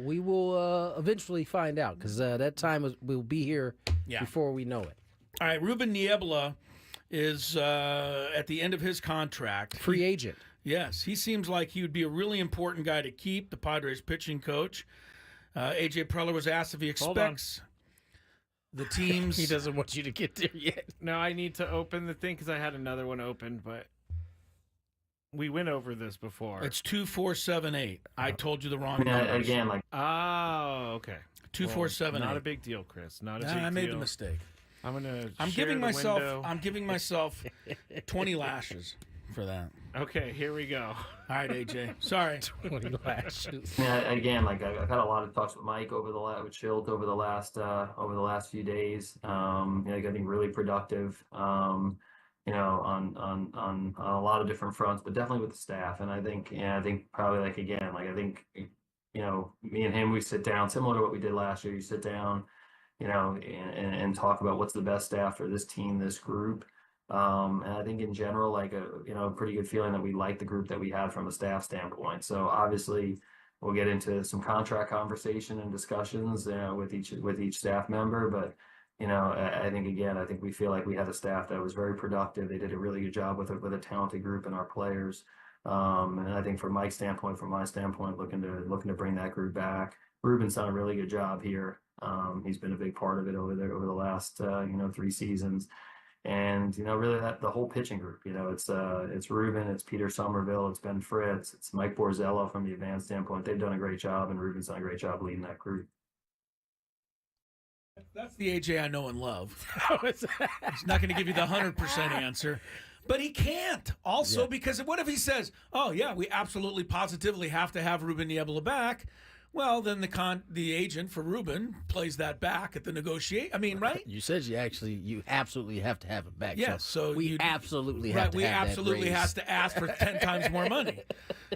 We will eventually find out because that time will be here before we know it. All right, Ruben Niebla is at the end of his contract. Free agent. Yes, he seems like he would be a really important guy to keep, the Padres pitching coach. AJ Preller was asked if he expects the teams. He doesn't want you to get there yet. No, I need to open the thing because I had another one open, but we went over this before. It's 2478. I told you the wrong number. Again, Oh, okay. 2478. Not a big deal, Chris. Not a big deal. I made the mistake. I'm giving myself 20 lashes for that. Okay, here we go. All right, AJ. Sorry. 20 lashes. Yeah, again, like I've had a lot of talks with Mike with Schilt over the last few days. Getting really productive. On a lot of different fronts, but definitely with the staff. And I think probably me and him, we sit down similar to what we did last year. You sit down, and talk about what's the best staff for this team, this group. And I think in general, a pretty good feeling that we like the group that we have from a staff standpoint. So obviously we'll get into some contract conversation and discussions with each staff member. But, I think we feel like we had a staff that was very productive. They did a really good job with a talented group and our players. And I think from Mike's standpoint, from my standpoint, looking to bring that group back. Ruben's done a really good job here. He's been a big part of it over the last 3 seasons. And really the whole pitching group, it's Ruben, it's Peter Somerville, it's Ben Fritz, it's Mike Borzello from the advanced standpoint. They've done a great job, and Ruben's done a great job leading that group. That's the AJ I know and love. He's not going to give you the 100% answer, but he can't. Also, because what if he says, "Oh yeah, we absolutely positively have to have Ruben Niebla back"? Well, then the agent for Ruben plays that back at the negotiate. I mean, right? You said you absolutely have to have it back. Yes, so we absolutely have to. We have absolutely that has to ask for 10 times more money.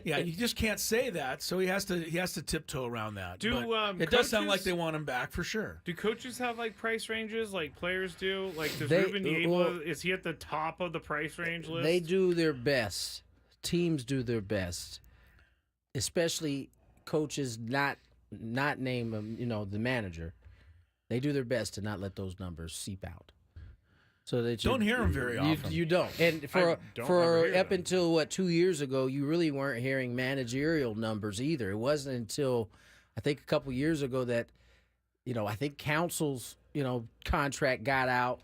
Yeah, you just can't say that. So he has to tiptoe around that. It does sound like they want him back for sure. Do coaches have price ranges like players do? Does Ruben Niebla, is he at the top of the price range list? They do their best. Teams do their best, especially coaches not name the manager. They do their best to not let those numbers seep out. So that don't hear them very often. You don't. And for up until 2 years ago, you really weren't hearing managerial numbers either. It wasn't until I think a couple years ago that I think Council's contract got out.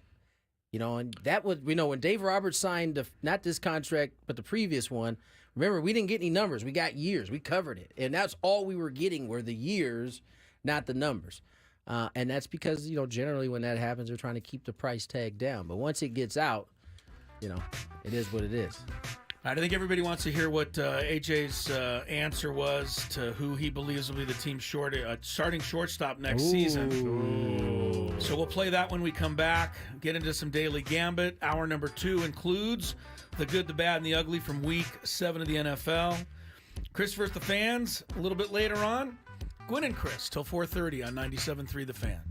And that was when Dave Roberts signed not this contract but the previous one. Remember, we didn't get any numbers. We got years. We covered it. And that's all we were getting were the years, not the numbers. And that's because, generally when that happens, they're trying to keep the price tag down. But once it gets out, it is what it is. I think everybody wants to hear what AJ's answer was to who he believes will be the team's starting shortstop next season. Ooh. So we'll play that when we come back, get into some Daily Gambit. Hour number 2 includes the good, the bad, and the ugly from Week 7 of the NFL. Chris versus the Fans a little bit later on. Gwynn and Chris till 4:30 on 97.3 The Fan.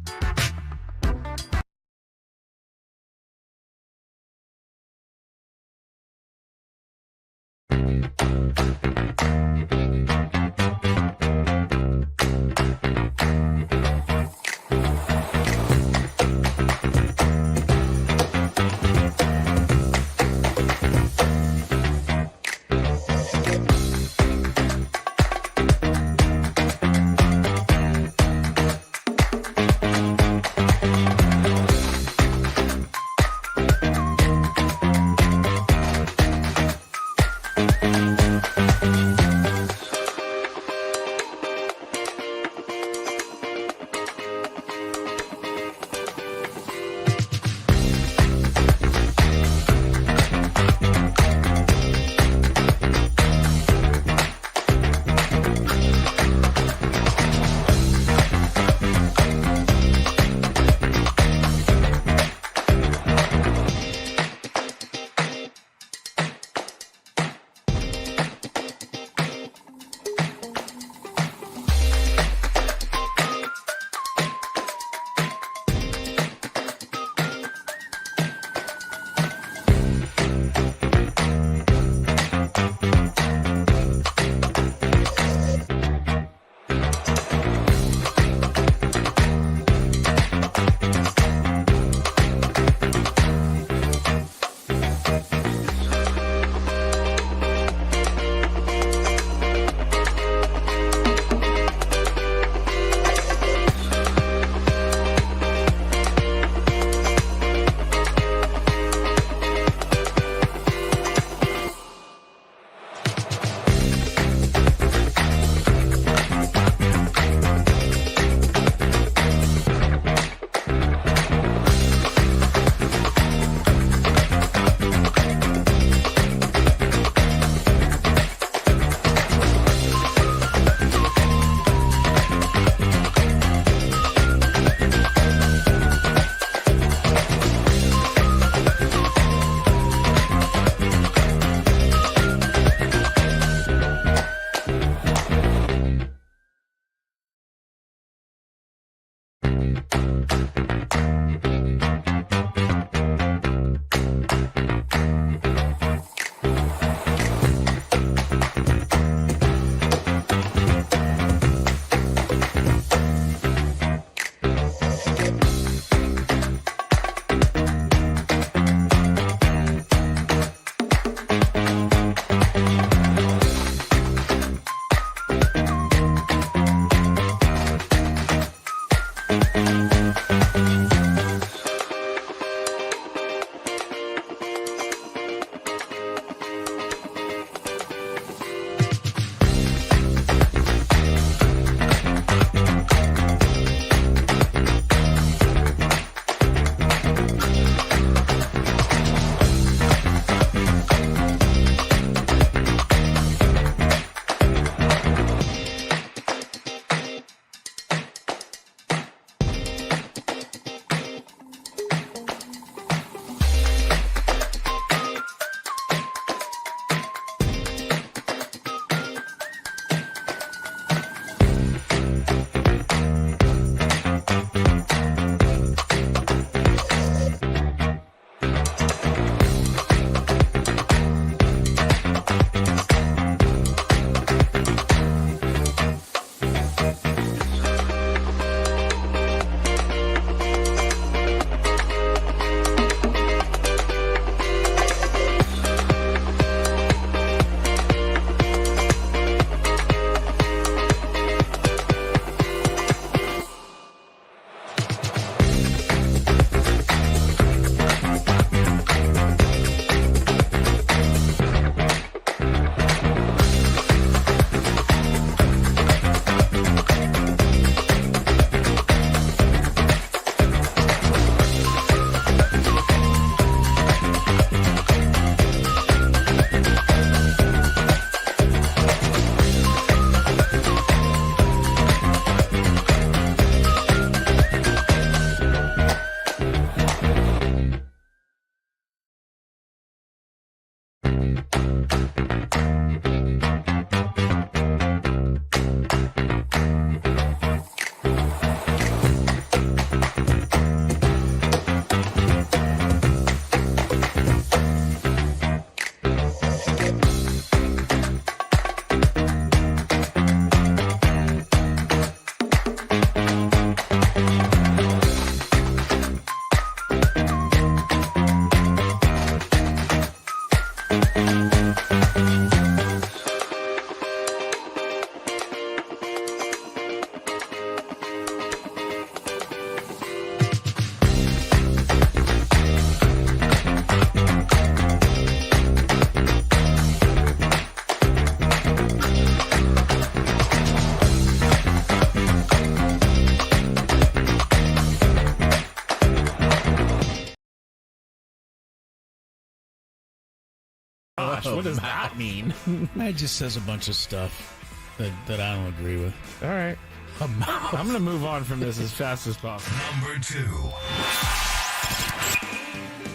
gosh, what does that mean? It just says a bunch of stuff that I don't agree with. All right. I'm going to move on from this as fast as possible. Number 2.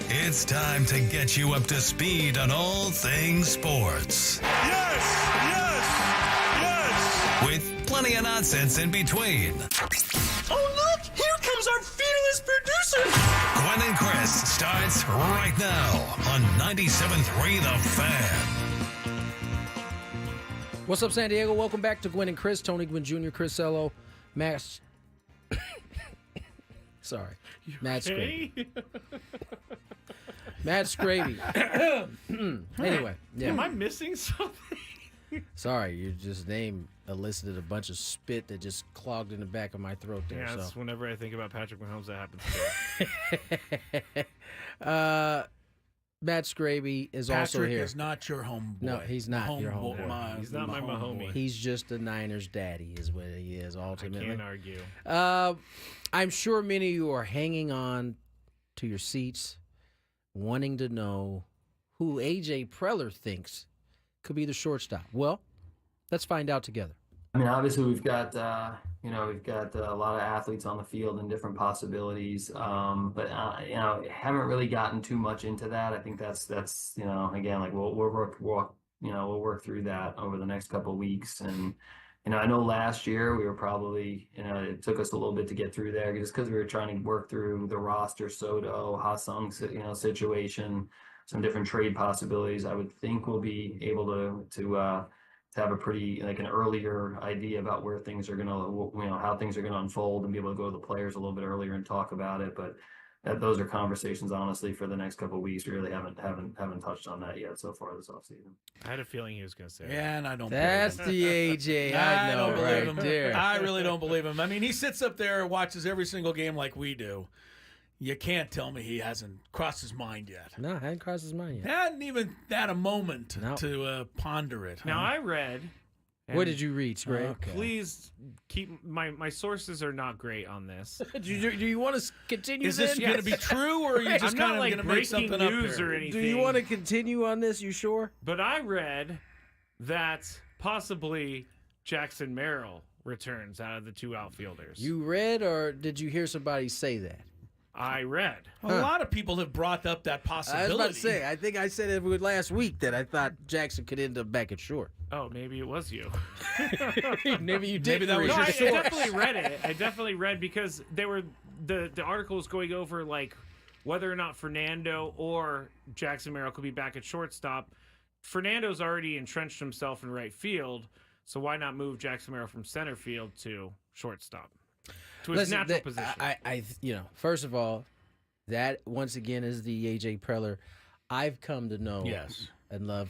It's time to get you up to speed on all things sports. Yes! Yes! Yes! With plenty of nonsense in between. Oh, look! Here comes our fearless producer! Gwynn and Chris starts right now on 97.3 The Fan. What's up, San Diego? Welcome back to Gwynn and Chris. Tony Gwynn Jr., Chris Ello, Matt. Sorry, Matt Scraby. Matt Scraby. Anyway, yeah. Am I missing something? Sorry, your just name elicited a bunch of spit that just clogged in the back of my throat there. Yeah, so. that's whenever I think about Patrick Mahomes, that happens to Matt Scraby is also Patrick here. is not your homeboy. No, he's not your homeboy. He's not my Mahomie. He's just a Niners daddy, is what he is ultimately. I can't argue. I'm sure many of you are hanging on to your seats, wanting to know who AJ Preller thinks could be the shortstop. Well, let's find out together. I mean, obviously we've got a lot of athletes on the field and different possibilities, but haven't really gotten too much into that. I think that's again, like we'll work through that over the next couple of weeks. And I know last year we were probably it took us a little bit to get through there just because we were trying to work through the roster, Soto, Ha-Sung, situation, some different trade possibilities. I would think we'll be able to have a pretty an earlier idea about where things are gonna how things are gonna unfold and be able to go to the players a little bit earlier and talk about it. But those are conversations, honestly, for the next couple of weeks. We really haven't touched on that yet so far this offseason. I had a feeling he was going to say Yeah, and I don't That's believe him. the AJ I know don't believe right him. there. I really don't believe him. I mean, he sits up there and watches every single game like we do. You can't tell me he hasn't crossed his mind yet. No, I hadn't crossed his mind yet. Hadn't even had a moment No. to ponder it. Now, huh? I read... What did you read, Scrape? Okay. Please keep... My sources are not great on this. Do you want to continue Is this going to be true, or are you just I'm not kind of like going to make breaking something up news here? or anything. Do you want to continue on this? You sure? But I read that possibly Jackson Merrill returns out of the two outfielders. You read, or did you hear somebody say that? I read. A lot of people have brought up that I possibility. was about to say, I think I said it last week that I thought Jackson could end up back at short. Oh, maybe it was you. Maybe you did. Maybe that was No, your I source. definitely read it. I definitely read because they were the article was going over like whether or not Fernando or Jackson Merrill could be back at shortstop. Fernando's already entrenched himself in right field, so why not move Jackson Merrill from center field to shortstop to his natural position? First of all, that once again is the AJ Preller I've come to know Yes. and love.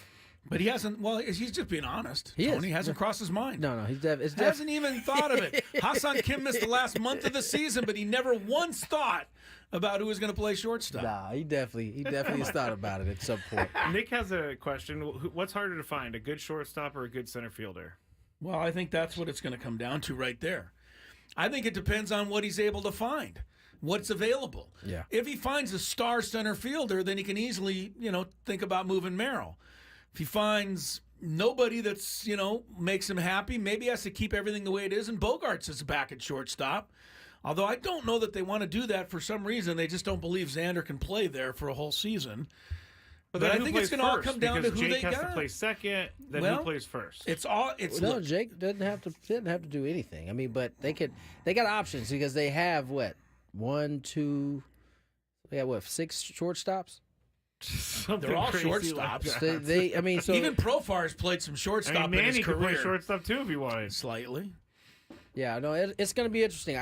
But he hasn't. Well, he's just being honest. He is. Tony hasn't crossed his mind. No, Hasn't even thought of it. Ha-Sung Kim missed the last month of the season, but he never once thought about who was going to play shortstop. Nah, he definitely has thought about it at some point. Nick has a question. What's harder to find, a good shortstop or a good center fielder? Well, I think that's what it's going to come down to right there. I think it depends on what he's able to find, what's available. Yeah. If he finds a star center fielder, then he can easily, think about moving Merrill. If he finds nobody that's, makes him happy, maybe he has to keep everything the way it is, and Bogarts is back at shortstop. Although I don't know that they want to do that for some reason. They just don't believe Xander can play there for a whole season. But then I who think it's plays going to all first? come down to Because who Jake they has got. to play second. Then Well, who plays first? No, Jake doesn't have to do anything. I mean, but they got options because they have what? 1, 2, they have what, 6 shortstops? Something They're all crazy shortstops. Like that. So Even Profar's played some shortstop in Manny his could play career. shortstop too if he wanted. Slightly. yeah, no, it's going to be interesting.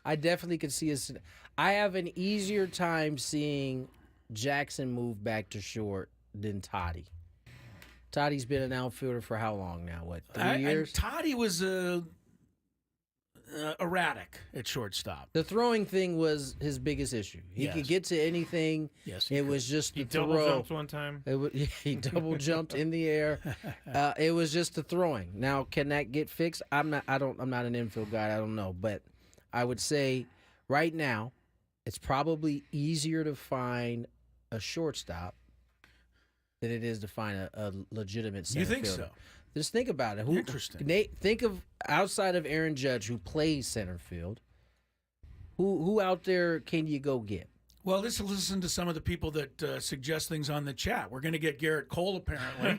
I definitely could see us. I have an easier time seeing Jackson move back to short than Toddy. Toddy's been an outfielder for how long now? What, 3 years? Toddy was erratic at shortstop. The throwing thing was his biggest issue. He Yes. could get to anything. Yes, he it could. was just He the double throw. jumped one time. He double jumped in the air. It was just the throwing. Now, can that get fixed? I'm not an infield guy. I don't know, but I would say right now, it's probably easier to find a shortstop than it is to find a legitimate center You think fielder. so? Just think about it. Interesting. Nate, think of outside of Aaron Judge, who plays center field. Who out there can you go get? Well, let's listen to some of the people that suggest things on the chat. We're going to get Garrett Cole, apparently.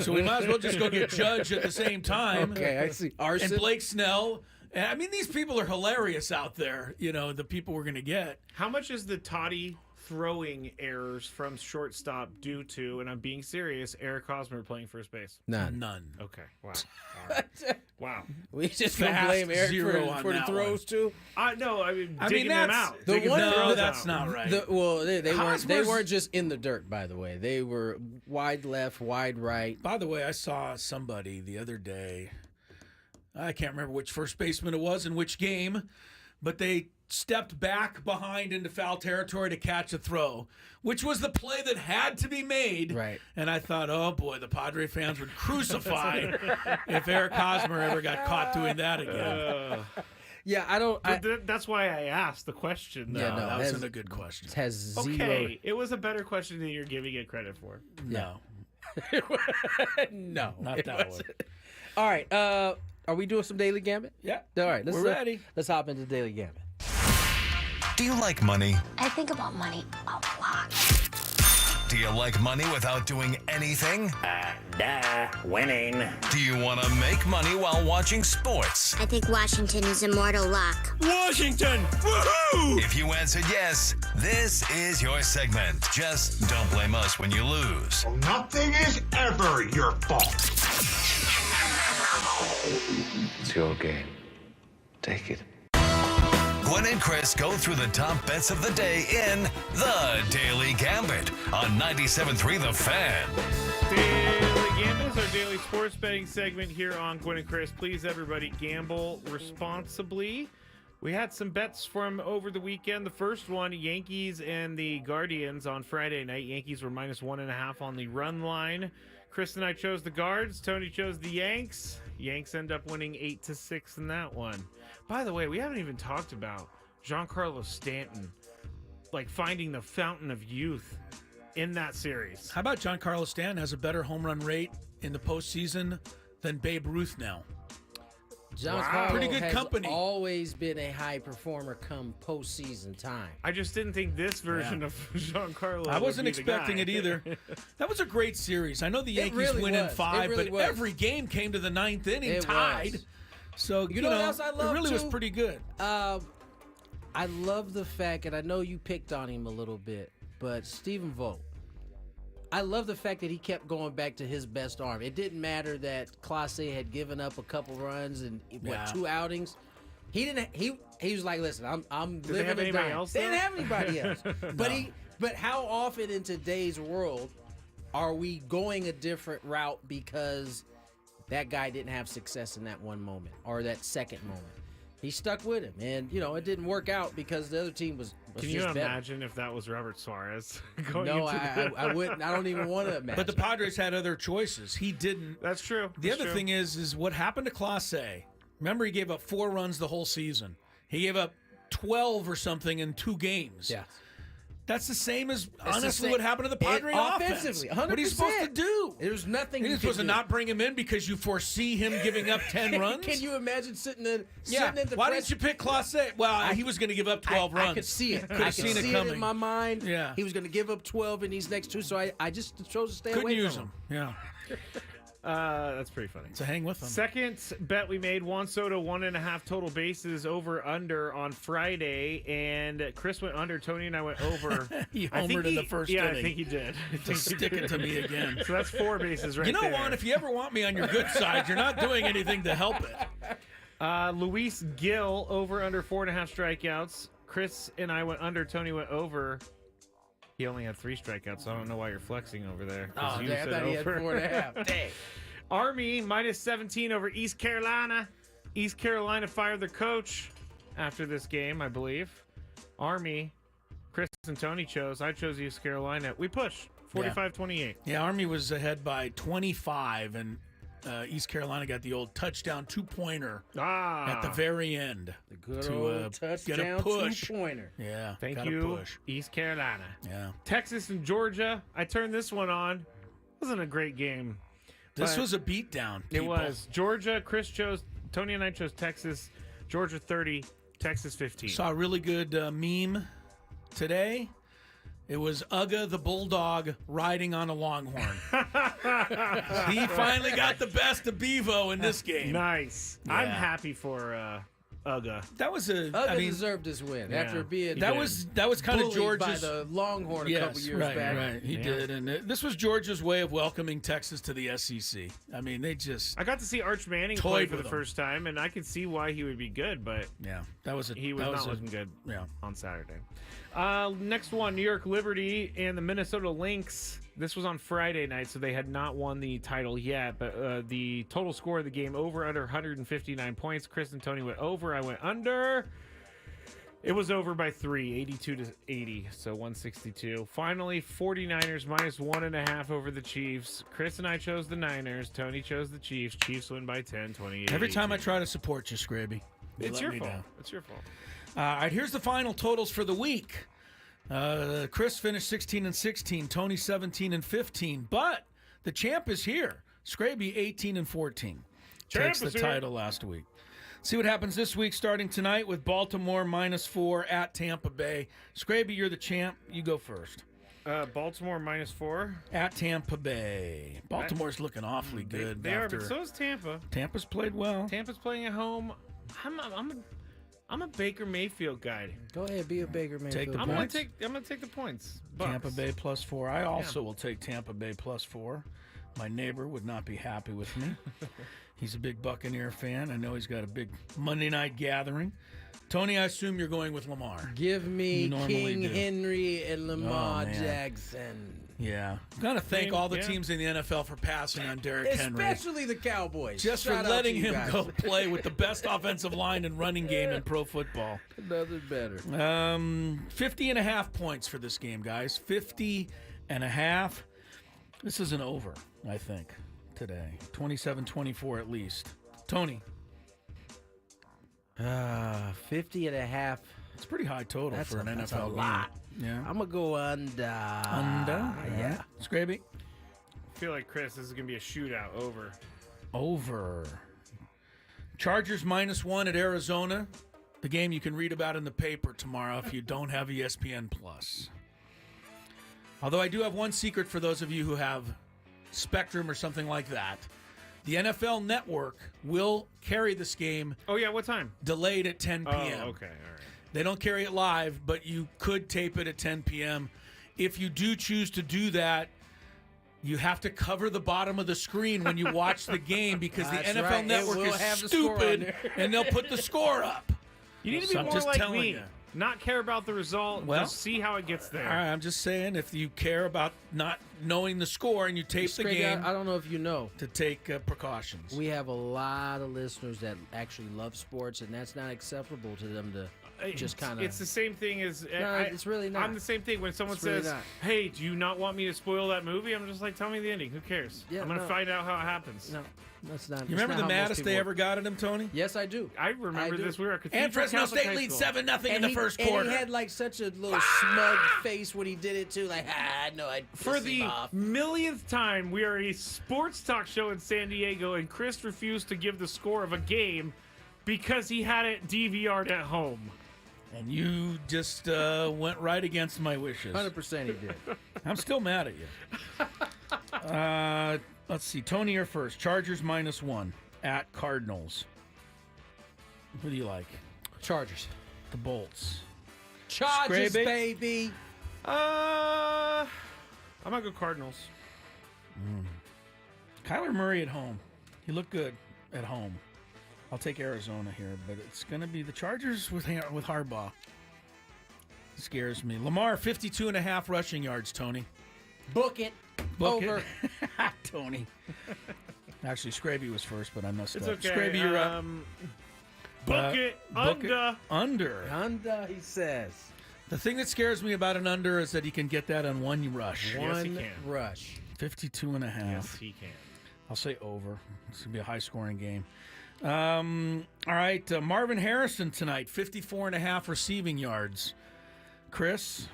So we might as well just go get Judge at the same time. Okay, I see. Arson. And Blake Snell. And, I mean, these people are hilarious out there, the people we're going to get. How much is the Toddy throwing errors from shortstop due to, and I'm being serious, Eric Hosmer playing first base? None. Okay. Wow. All right. Wow. We just gonna Fast blame Eric zero on for the that throws too. No, I mean digging them out. No, that's not right. They weren't. They Hosmer's- weren't just in the dirt. By the way, they were wide left, wide right. By the way, I saw somebody the other day. I can't remember which first baseman it was in which game, but they stepped back behind into foul territory to catch a throw, which was the play that had to be made. Right. And I thought, oh boy, the Padre fans would crucify if Eric Hosmer ever got caught doing that again. Yeah, I don't. That's why I asked the question. Yeah, No, no, that has- wasn't a good question. It has zero. Okay, it was a better question than you're giving it credit for. No, No, not it that one. wasn't. All right. Are we doing some Daily Gambit? Yeah, All right. we're ready. Let's hop into Daily Gambit. Do you like money? I think about money a lot. Do you like money without doing anything? Winning. Do you want to make money while watching sports? I think Washington is immortal luck. Washington! Woohoo! If you answered yes, this is your segment. Just don't blame us when you lose. Nothing is ever your fault. It's your game. Take it. Gwynn and Chris go through the top bets of the day in The Daily Gambit on 97.3 The Fan. Daily Gambit is our daily sports betting segment here on Gwynn and Chris. Please, everybody, gamble responsibly. We had some bets from over the weekend. The first one, Yankees and the Guardians on Friday night. Yankees were -1.5 on the run line. Chris and I chose the Guards. Tony chose the Yanks. Yanks end up winning 8-6 in that one. By the way, we haven't even talked about Giancarlo Stanton, like finding the fountain of youth in that series. How about Giancarlo Stanton has a better home run rate in the postseason than Babe Ruth now? Giancarlo Pretty good has company. always been a high performer come postseason time. I just didn't think this version of Giancarlo. I wasn't would be the expecting guy. it either. That was a great series. I know the Yankees really win in was. 5, It really but was. every game came to the 9th inning It tied. was. So, You know what else I it love, really was too? pretty good. I love the fact, and I know you picked on him a little bit, but Stephen Vogt. I love the fact that he kept going back to his best arm. It didn't matter that Clase had given up a couple runs and Yeah. 2 outings. He didn't. He was like, listen, I'm Did living they have and anybody dying. else, They though? didn't have anybody else. But how often in today's world are we going a different route because that guy didn't have success in that one moment or that second moment? He stuck with him, and it didn't work out because the other team was Can just you better. imagine if that was Robert Suarez going No, into the... I wouldn't. I don't even want to imagine. But the Padres had other choices. He didn't. That's true. The other thing is what happened to Clase. Remember, he gave up 4 runs the whole season. He gave up 12 or something in 2 games. yeah. That's the same as, the honestly, same- what happened to the Padre offense. offensively, What are you supposed to 100%. do? There's nothing You're you supposed to can do. not bring him in because you foresee him giving up 10 runs? Can you imagine sitting in Yeah. the Why press? didn't you pick Clase? Well, he was going to give up 12 runs. I could see it. Could I have could seen see it coming. in my mind. Yeah. He was going to give up 12 in these next 2, so I just chose to stay Couldn't away use from him. Yeah. That's pretty funny. To hang with him. Second bet we made, Juan Soto 1.5 total bases over under on Friday, and Chris went under. Tony and I went over. He I think homered in the first yeah, inning. I think he did. Just stick it to me again. So that's 4 bases right You know, there. Juan, if you ever want me on your good side, you're not doing anything to help it. Luis Gil over under 4.5 strikeouts. Chris and I went under. Tony went over. He only had 3 strikeouts, so I don't know why you're flexing over there. 'cause Oh, you dang, I said thought he had over. 4.5. Dang. Army -17 over East Carolina. East Carolina fired their coach after this game, I believe. Army, Chris and Tony chose. I chose East Carolina. We push 45-28. Yeah, Army was ahead by 25, and East Carolina got the old touchdown two-pointer Ah, at the very end. The good to, old get a touchdown push. two-pointer. Yeah, thank got a you, push. East Carolina. Yeah. Texas and Georgia. I turned this one on. Wasn't a great game. This But was a beatdown. It people. was. Georgia, Tony and I chose Texas. Georgia 30, Texas 15. Saw a really good meme today. It was Uga the Bulldog riding on a Longhorn. He finally got the best of Bevo in this game. Nice. Yeah. I'm happy for Uga. That was a. Uga I mean, deserved his win Yeah. after being that was kind of bullied Georgia's. by the Longhorn a Yes, couple years right, back. right. He Yeah. did, and this was Georgia's way of welcoming Texas to the SEC. I mean, they just. I got to see Arch Manning Toyed play for with the him. first time, and I could see why he would be good, but Yeah, that was a. he was that not a- looking good Yeah. on Saturday. Next one, New York Liberty and the Minnesota Lynx. This was on Friday night, so they had not won the title yet, but the total score of the game, over under 159 points. Chris and Tony went over. I went under. It was over by 3, 82 to 80, so 162. Finally, 49ers minus 1.5 over the Chiefs. Chris and I chose the Niners. Tony chose the Chiefs. Chiefs win by 10, 28. Every time I try to support you, Scraby, It's let your me fault. down. It's your fault. All right, here's the final totals for the week. Chris finished 16-16, Tony 17-15, but the champ is here. Scraby 18-14. Takes the is here. title last week. See what happens this week, starting tonight with Baltimore -4 at Tampa Bay. Scraby, you're the champ. You go first. Baltimore -4 At Tampa Bay. Baltimore's looking awfully good. They are, after but so is Tampa. Tampa's played well. Tampa's playing at home. I'm a Baker Mayfield guy. Go ahead, be a Baker Mayfield. Take the I'm guy. gonna take the points. Bucks. Tampa Bay +4. I also will take Tampa Bay +4. My neighbor would not be happy with me. He's a big Buccaneer fan. I know he's got a big Monday night gathering. Tony, I assume you're going with Lamar. Give me You normally King do. Henry and Lamar man. Jackson. Yeah. I'm going to thank all the yeah. teams in the NFL for passing on Derrick Henry. Especially the Cowboys. Just Shout for out letting to you him guys. go play with the best offensive line and running game in pro football. Nothing better. 50.5 points for this game, guys. 50.5. This is an over, I think, today. 27-24 at least. Tony, 50.5. it's a pretty high total That's for an that's NFL a game. lot. Yeah. I'm gonna go under. Under? Yeah. Scraby? I feel like Chris, this is gonna be a shootout. Over. Over. Chargers -1 at Arizona. The game you can read about in the paper tomorrow if you don't have ESPN Plus. Although I do have one secret for those of you who have Spectrum or something like that. The NFL Network will carry this game Oh yeah, what time? delayed at 10 p.m. Oh, okay, all right. They don't carry it live, but you could tape it at 10 p.m. If you do choose to do that, you have to cover the bottom of the screen when you watch the game because the That's NFL right. It Network will is have the score on stupid there. and they'll put the score up. You need to So be I'm more just like telling me. you. Not care about the result. Well, just see how it gets there. All right, I'm just saying if you care about not knowing the score and you tape the Scrappy, game, I don't know if you know. to take precautions. We have a lot of listeners that actually love sports, and that's not acceptable to them to just kind of. It's the same thing as. No, it's really not. I'm the same thing when someone It's really says, not. "Hey, do you not want me to spoil that movie?" I'm just like, "Tell me the ending. Who cares? Yeah, I'm gonna no. find out how it happens." No, that's not. You remember the maddest they ever got at him, Tony? Yes, I do. I remember do. this. We were at Cathedral And Fresno Catholic State High leads School. 7-0 in the first And quarter. he had like such a little smug face when he did it too. Like, no, I For the millionth time, we are a sports talk show in San Diego, and Chris refused to give the score of a game because he had it DVR'd at home. And you just went right against my wishes. 100% he did. I'm still mad at you. Let's see. Tony, you're first. Chargers -1 at Cardinals. Who do you like? Chargers. The Bolts. Chargers, Scraby? baby. I'm gonna go Cardinals. Kyler Murray at home. He looked good at home. I'll take Arizona here, but it's going to be the Chargers with Harbaugh. Scares me. Lamar, 52.5 rushing yards, Tony. Book it. Book Over. it. Tony. Actually, Scraby was first, but I messed It's up. okay. Scraby, you're up. Book it. Book it. Under. Under. Under, he says. The thing that scares me about an under is that he can get that on one rush. Yes, he One can. rush. 52.5. Yes, he can. I'll say over. It's going to be a high-scoring game. All right, Marvin Harrison tonight, 54.5 receiving yards. Chris,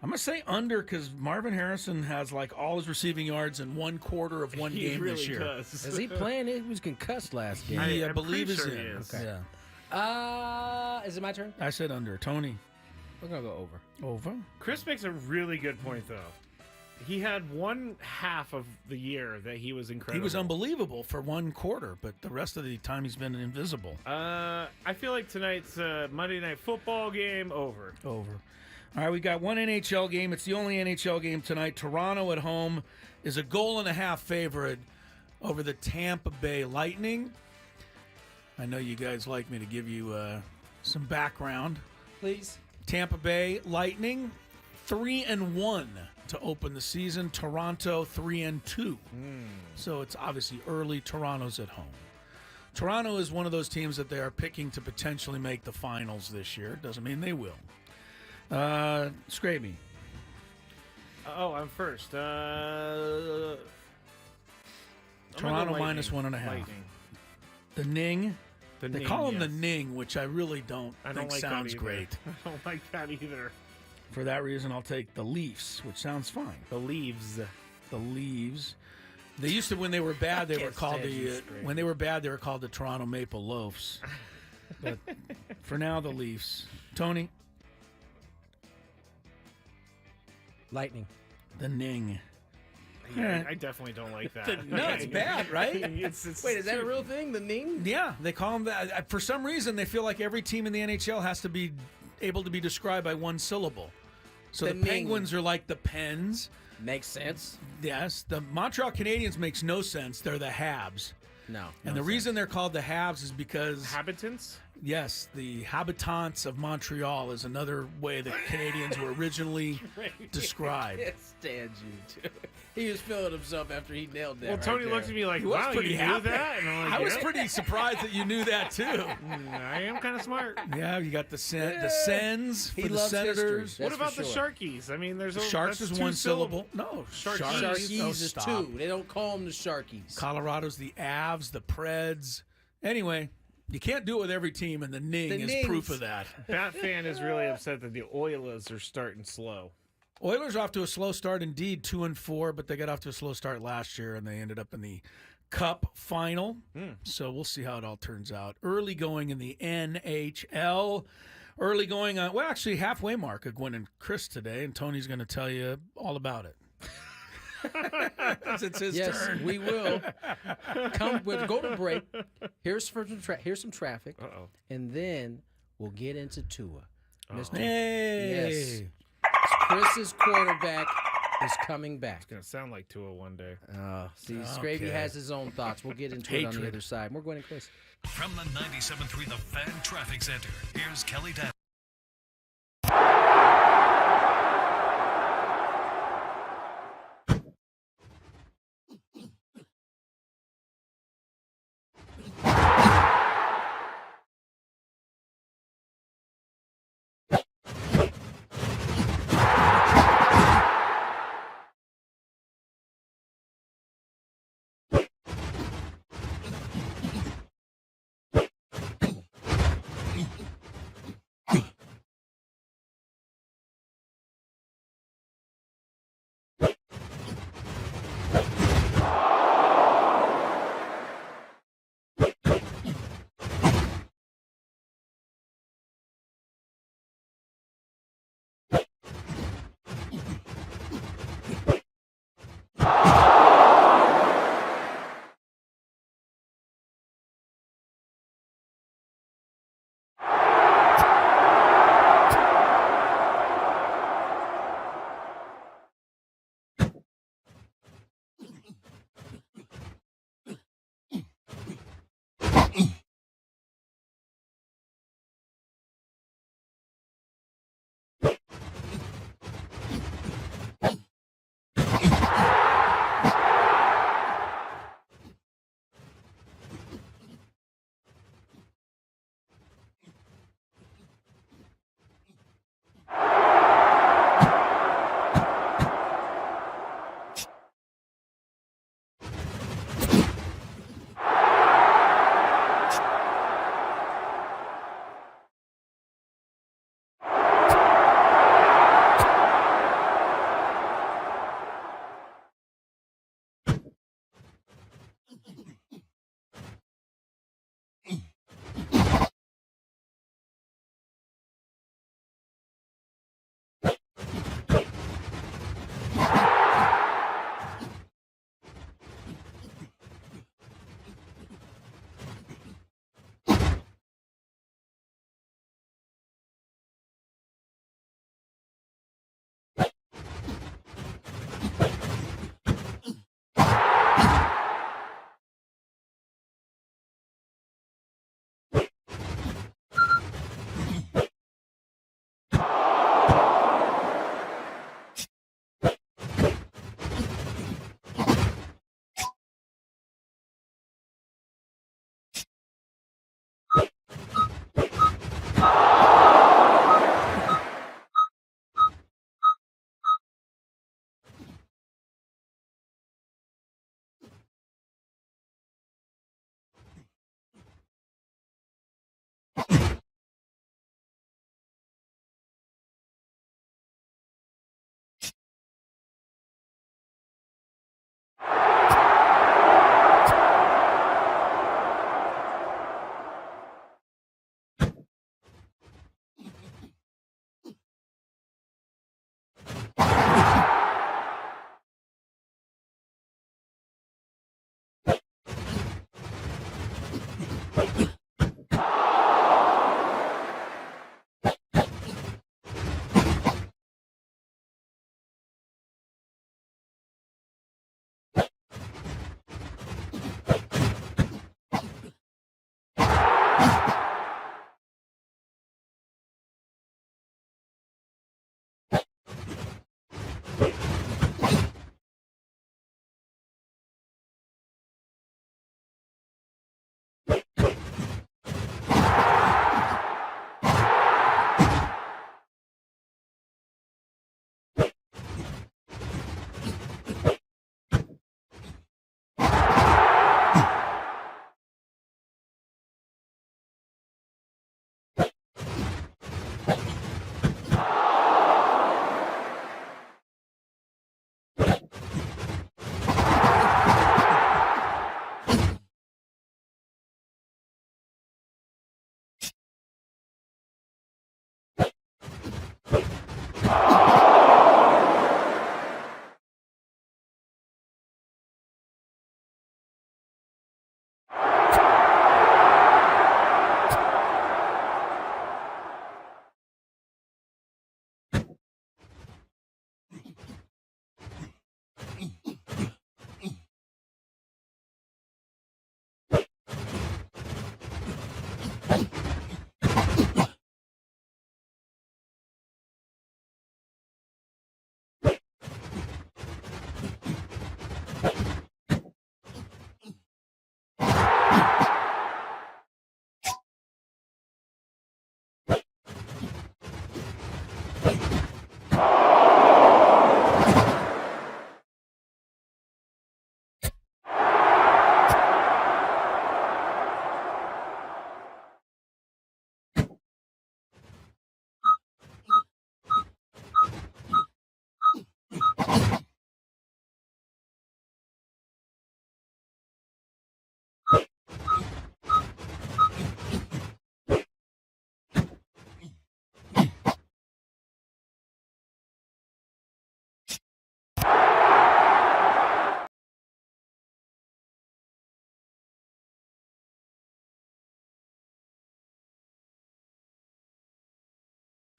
I'm going to say under because Marvin Harrison has like all his receiving yards in one quarter of one game really this year. Does. Is he playing? He was concussed last game. I believe is in. Is. Okay. Yeah. Is it my turn? I said under. Tony. We're going to go over. Over. Chris makes a really good point, though. He had one half of the year that he was incredible. He was unbelievable for one quarter, but the rest of the time he's been invisible. I feel like tonight's Monday Night Football game over. Over. All right, we got one NHL game. It's the only NHL game tonight. Toronto at home is a 1.5-goal favorite over the Tampa Bay Lightning. I know you guys like me to give you some background. Please. Tampa Bay Lightning, 3-1 to open the season. Toronto, 3-2. So it's obviously early. Toronto's at home. Toronto is one of those teams that they are picking to potentially make the finals this year. Doesn't mean they will. Scraby. Oh, I'm first. Toronto minus 1.5. Lightning. The Ning. They call him the yes. Ning, which I really don't think like sounds that either. great. I don't like that either. For that reason, I'll take the Leafs, which sounds fine. The Leaves. The Leaves. They used to, when they were bad, they were called when they were bad, they were called the Toronto Maple Loafs. But for now, the Leafs. Tony. Lightning. The Ning. Yeah, I definitely don't like that. No, it's bad, right? It's Wait, is that a real thing? The Ning? Yeah, they call them that. For some reason, they feel like every team in the NHL has to be able to be described by one syllable. So the Ning. Penguins are like the Pens. Makes sense. Yes. The Montreal Canadiens makes no sense. They're the Habs. No. And the reason they're called the Habs is because... Habitants? Yes, the habitants of Montreal is another way the Canadians were originally described. I can't stand you, too. He was feeling himself after he nailed that. Well, Tony right looked at me like, He was wow, pretty you happy. knew that? And I'm like, I was yeah. pretty surprised that you knew that, too. I am kind of smart. Yeah, you got the Sens for He the loves Senators. history. What That's about for the sure. Sharkies? I mean, there's a Sharks that's is two one syllable. No, Sharkies. Sharkies Oh, is stop. 2. They don't call them the Sharkies. Colorado's the Avs, the Preds. Anyway, you can't do it with every team, and the Ning is Nings. proof of that. Bat fan is really upset that the Oilers are starting slow. Oilers are off to a slow start indeed, 2-4, but they got off to a slow start last year, and they ended up in the Cup final. So we'll see how it all turns out. Early going in the NHL. Early going on, well, actually halfway mark of Gwynn and Chris today, and Tony's going to tell you all about it. It's his turn. We will. Go to break. Here's some traffic, and then we'll get into Tua. Mr. Hey. Yes. Chris's quarterback is coming back. It's going to sound like Tua one day. Scravy has his own thoughts. We'll get into it on the other side. We're going to Chris. From the 97.3 The Fan Traffic Center, here's Kelly Dan.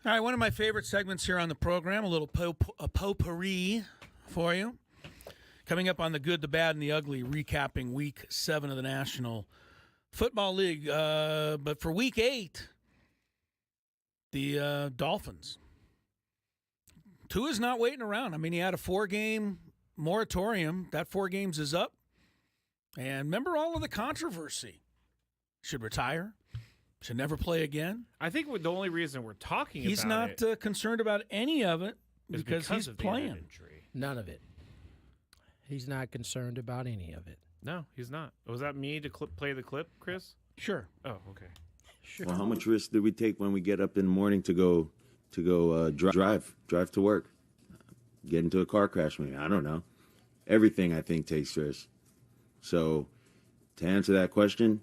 All right, one of my favorite segments here on the program, a little potpourri for you. Coming up on the good, the bad, and the ugly, recapping Week 7 of the National Football League. But for Week 8, the Dolphins. Tua's not waiting around. I mean, he had a 4-game moratorium. That 4 games is up. And remember all of the controversy. Should retire. Should never play again. I think the only reason we're talking he's about not concerned about any of it because he's of the playing. injury. None of it. He's not concerned about any of it. No, he's not. Was that me to play the clip, Chris? Sure. Oh, okay. Sure. Well, how much risk do we take when we get up in the morning to go drive to work, get into a car crash? Maybe I don't know. Everything I think takes risk. So, to answer that question,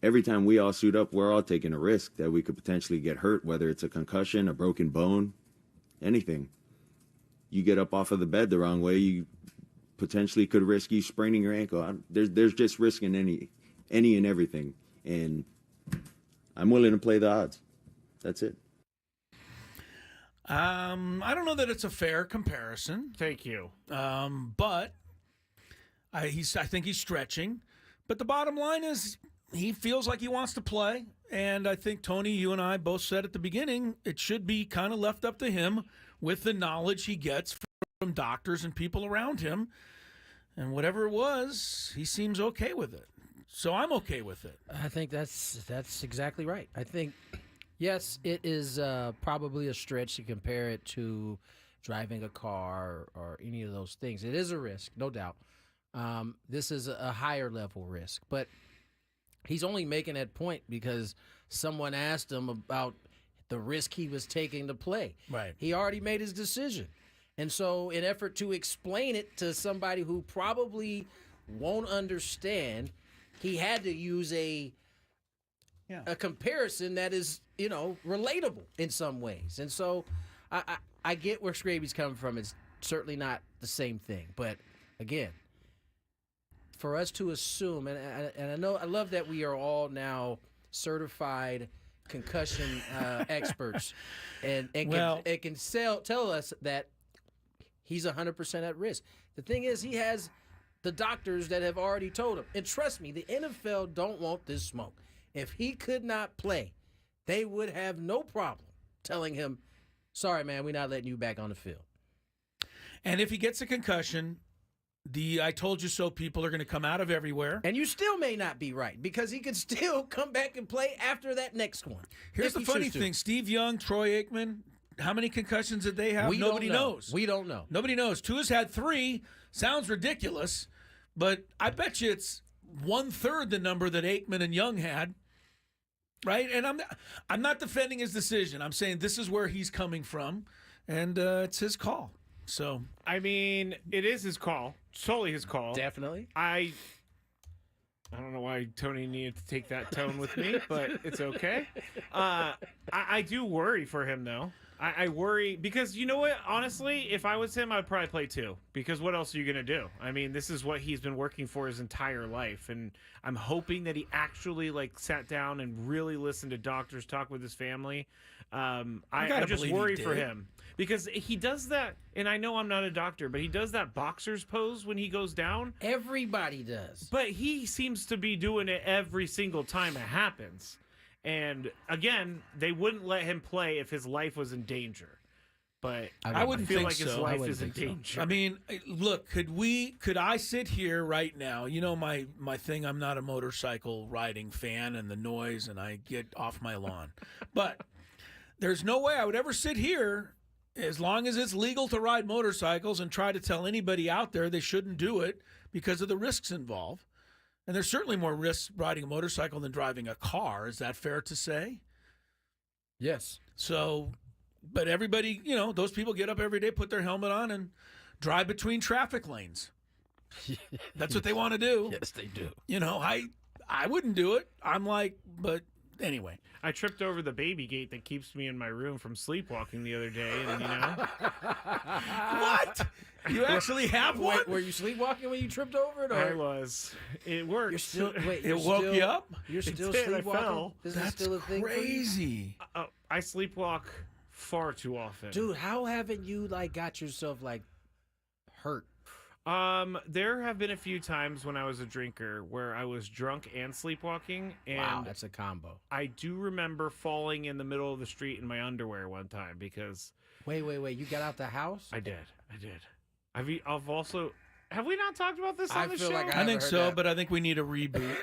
every time we all suit up, we're all taking a risk that we could potentially get hurt, whether it's a concussion, a broken bone, anything. You get up off of the bed the wrong way, you potentially could risk you spraining your ankle. There's just risk in any and everything, and I'm willing to play the odds. That's it. I don't know that it's a fair comparison. Thank you. But I think he's stretching. But the bottom line is he feels like he wants to play. And I think, Tony, you and I both said at the beginning, it should be kind of left up to him with the knowledge he gets from doctors and people around him. And whatever it was, he seems okay with it. So I'm okay with it. I think that's exactly right. I think, yes, it is probably a stretch to compare it to driving a car or any of those things. It is a risk, no doubt. This is a higher level risk. But he's only making that point because someone asked him about the risk he was taking to play. Right. He already made his decision. And so in effort to explain it to somebody who probably won't understand, he had to use a comparison that is, relatable in some ways. And so I get where Scraby's coming from. It's certainly not the same thing. But, again, for us to assume, and I love that we are all now certified concussion experts and can tell us that he's 100% at risk. The thing is, he has the doctors that have already told him. And trust me, the NFL don't want this smoke. If he could not play, they would have no problem telling him, sorry, man, we're not letting you back on the field. And if he gets a concussion, the I told you so people are going to come out of everywhere. And you still may not be right because he could still come back and play after that next one. Here's the funny thing. Steve Young, Troy Aikman, how many concussions did they have? Nobody knows. We don't know. Nobody knows. Tua's had 3. Sounds ridiculous, but I bet you it's 1/3 the number that Aikman and Young had. Right? And I'm not defending his decision. I'm saying this is where he's coming from, and it's his call. So I mean, it is his call. Solely his call. Definitely. I don't know why Tony needed to take that tone with me, but it's okay. I do worry for him, though. I worry because, you know what? Honestly, if I was him, I'd probably play 2. Because what else are you going to do? I mean, this is what he's been working for his entire life. And I'm hoping that he actually, sat down and really listened to doctors, talk with his family. I just worry for him. Because he does that, and I know I'm not a doctor, but he does that boxer's pose when he goes down. Everybody does. But he seems to be doing it every single time it happens. And, again, they wouldn't let him play if his life was in danger. But I wouldn't feel think like his so. life is in danger. I mean, look, could I sit here right now? You know my thing, I'm not a motorcycle riding fan and the noise, and I get off my lawn. But there's no way I would ever sit here, as long as it's legal to ride motorcycles, and try to tell anybody out there they shouldn't do it because of the risks involved. And there's certainly more risks riding a motorcycle than driving a car. Is that fair to say? Yes. So, but everybody, those people get up every day, put their helmet on, and drive between traffic lanes. That's what they want to do. Yes, they do. I wouldn't do it. I'm like, but anyway. I tripped over the baby gate that keeps me in my room from sleepwalking the other day, and you know. What? You actually have one? Were you sleepwalking when you tripped over it? Or? I was. It worked. You're still. Wait, It woke you up? You're still did, I sleepwalking. fell. This That's is still a thing. crazy. I sleepwalk far too often. Dude, how haven't you got yourself hurt? There have been a few times when I was a drinker where I was drunk and sleepwalking, and Wow, that's a combo. I do remember falling in the middle of the street in my underwear one time because. Wait! You got out the house? I did. I've also. Have we not talked about this on I the feel show? like I think heard so, that. but I think we need a reboot.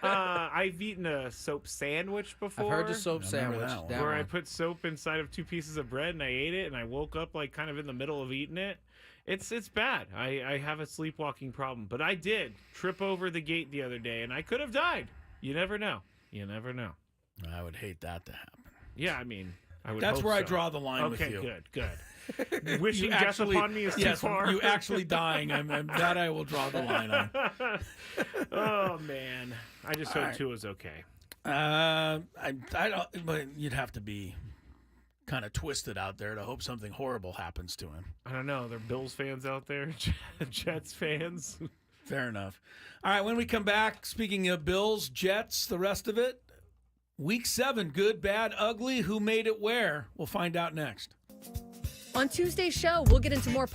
I've eaten a soap sandwich before. I've heard the soap I remember sandwich. that one. where I put soap inside of 2 pieces of bread and I ate it, and I woke up kind of in the middle of eating it. It's bad. I have a sleepwalking problem, but I did trip over the gate the other day, and I could have died. You never know. I would hate that to happen. Yeah, I mean, I would. That's hope where I so. draw the line with you. Okay, good. Wishing death upon me is too yes, far. you actually dying. That I will draw the line on. Oh man, I just hope Tua's okay. I don't. But you'd have to be kind of twisted out there to hope something horrible happens to him. I don't know. There are Bills fans out there, Jets fans. Fair enough. All right, when we come back, speaking of Bills, Jets, the rest of it, Week 7, good, bad, ugly. Who made it where? We'll find out next. On Tuesday's show, we'll get into more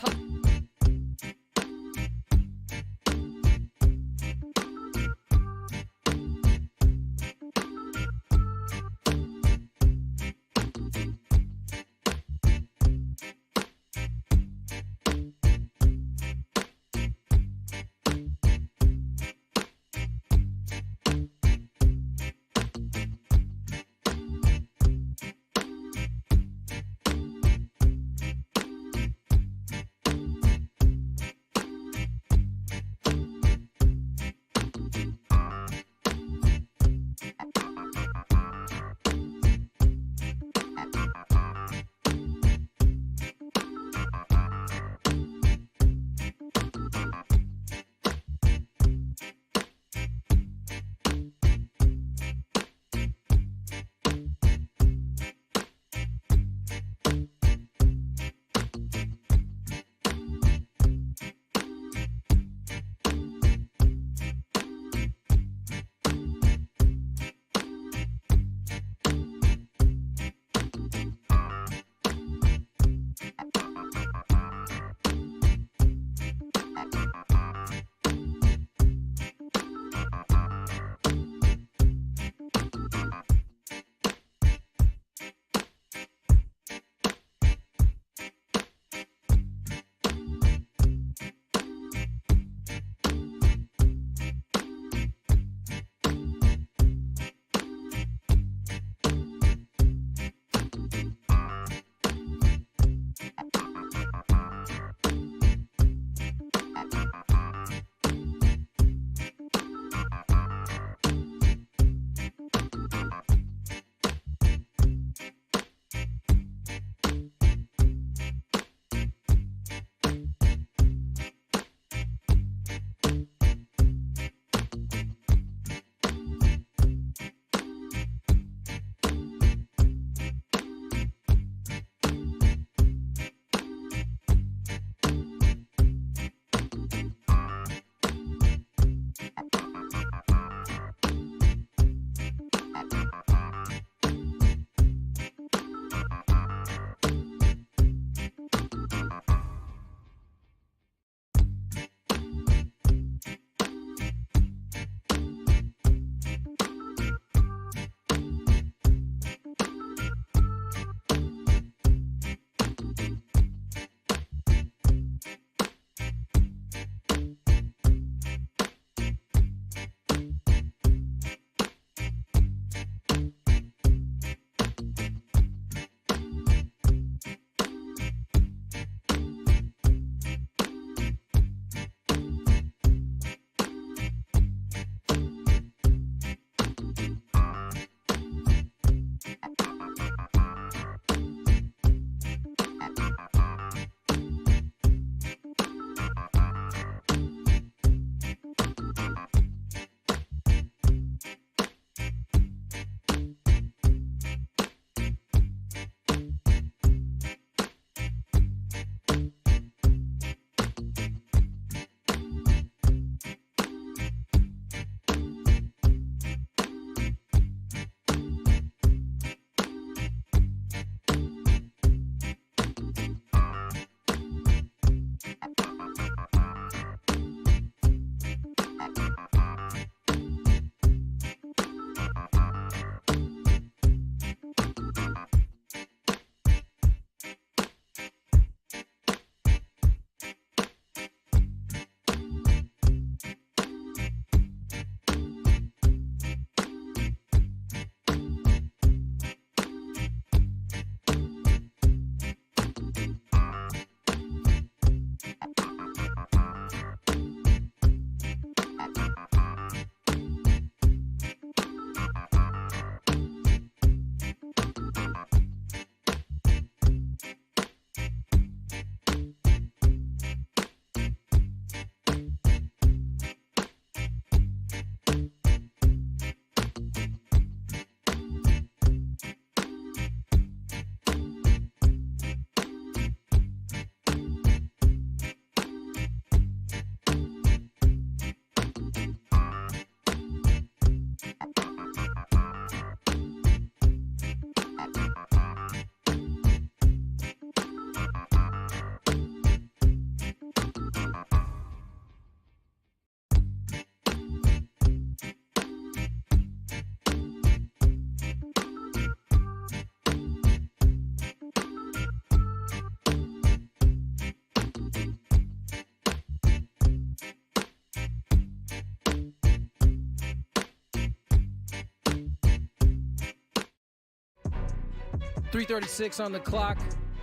.336 on the clock.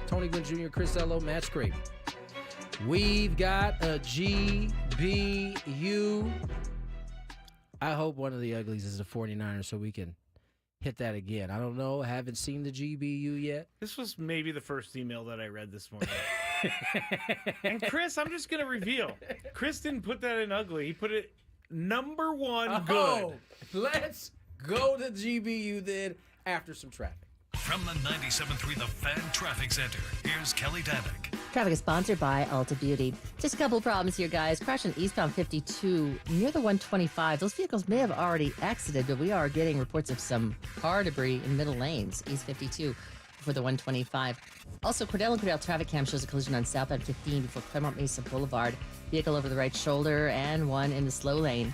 Tony Gwynn Jr., Chris Ello, Matt Scrape. We've got a GBU. I hope one of the uglies is the 49ers so we can hit that again. I don't know. I haven't seen the GBU yet. This was maybe the first email that I read this morning. And Chris, I'm just going to reveal. Chris didn't put that in ugly. He put it number one good. Oh, let's go to GBU then after some traffic. From the 97.3 The Fan Traffic Center, here's Kelly Danick. Traffic is sponsored by Ulta Beauty. Just a couple of problems here, guys. Crash on eastbound 52 near the 125. Those vehicles may have already exited, but we are getting reports of some car debris in middle lanes, East 52 for the 125. Also, Cordell and Cordell traffic cam shows a collision on southbound 15 before Claremont Mesa Boulevard. Vehicle over the right shoulder and one in the slow lane.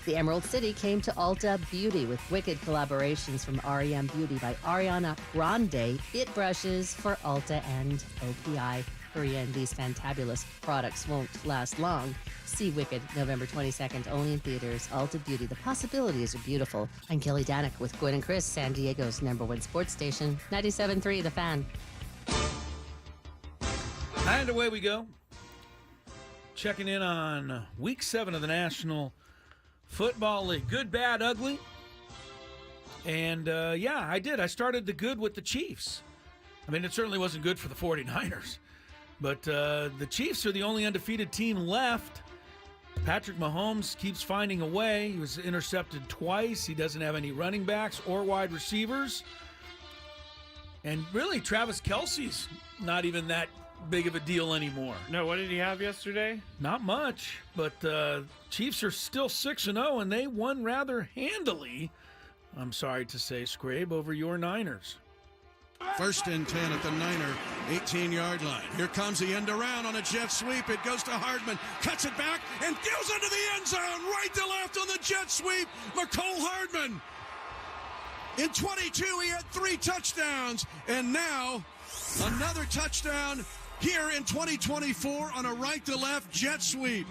The Emerald City came to Ulta Beauty with wicked collaborations from REM Beauty by Ariana Grande, It Brushes for Ulta and OPI. Hurry in, these fantabulous products won't last long. See Wicked November 22nd, only in theaters. Ulta Beauty, the possibilities are beautiful. I'm Kelly Danick with Gwynn and Chris, San Diego's #1 sports station, 97.3 The Fan. And away we go. Checking in on Week 7 of the National Football League. Good, bad, ugly. And, yeah, I did. I started the good with the Chiefs. I mean, it certainly wasn't good for the 49ers. But the Chiefs are the only undefeated team left. Patrick Mahomes keeps finding a way. He was intercepted twice. He doesn't have any running backs or wide receivers. And really, Travis Kelce's not even that big of a deal anymore. No, what did he have yesterday? Not much, but Chiefs are still 6-0, and they won rather handily, I'm sorry to say, Scrabe, over your Niners. 1st and 10 at the Niner 18-yard line. Here comes the end around on a jet sweep. It goes to Hardman, cuts it back, and goes into the end zone. Right to left on the jet sweep. Mecole Hardman. In 22, he had 3 touchdowns, and now another touchdown here in 2024 on a right-to-left jet sweep.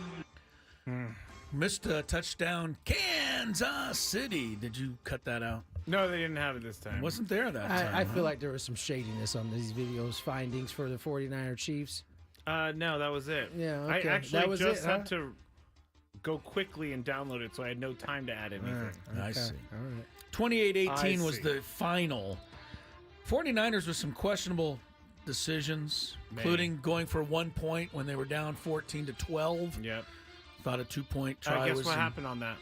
Missed a touchdown, Kansas City. Did you cut that out? No, they didn't have it this time. Wasn't there that time? I feel like there was some shadiness on these videos, findings for the 49er Chiefs. No, that was it. Yeah, okay. I actually that was just it, had to go quickly and download it, so I had no time to add anything. I see. All right. 28-18 was the final. 49ers with some questionable decisions, including going for 1 point when they were down 14-12. Yep. Thought a 2-point try guess was... what happened on that?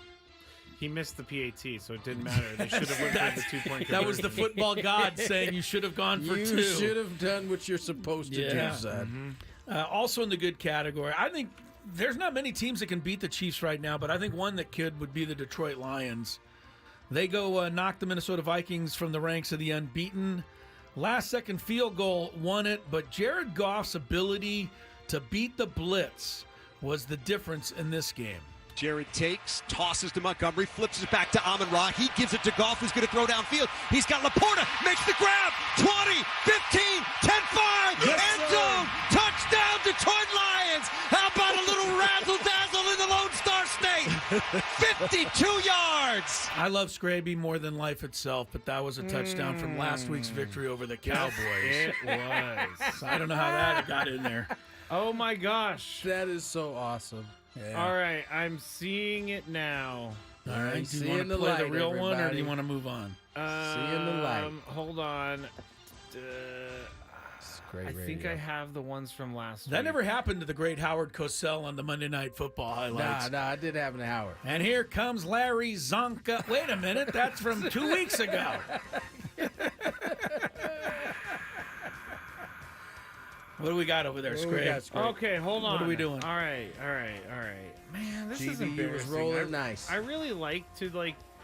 He missed the PAT, so it didn't matter. They should have went for the 2-point conversion. That was the football god saying you should have gone for 2. You should have done what you're supposed to do, son. Also in the good category, I think there's not many teams that can beat the Chiefs right now, but I think one that could would be the Detroit Lions. They go knock the Minnesota Vikings from the ranks of the unbeaten. Last-second field goal won it, but Jared Goff's ability to beat the blitz was the difference in this game. Jared takes, tosses to Montgomery, flips it back to Amon-Ra. He gives it to Goff, who's going to throw downfield. He's got Laporta, makes the grab. 20, 15, 10-5, end zone, touchdown Detroit Lions. How about a little razzle-dazzle in the Lone Star State? 52 yards. I love Scraby more than life itself, but that was a touchdown from last week's victory over the Cowboys. It was. So I don't know how that got in there. Oh, my gosh. That is so awesome. Yeah. All right, I'm seeing it now. All right, do you Seeing want to the play light, the real one, or do everybody. you want to move on? Seeing the light. Hold on. Great I think radio. I have the ones from last week. That never happened to the great Howard Cosell on the Monday Night Football highlights. Nah, it did happen to Howard. And here comes Larry Zonka. Wait a minute, that's from 2 weeks ago. What do we got over there, Scrape? Okay, hold on. What are we doing? All right. Man, this is GBU embarrassing. was rolling nice. I really like to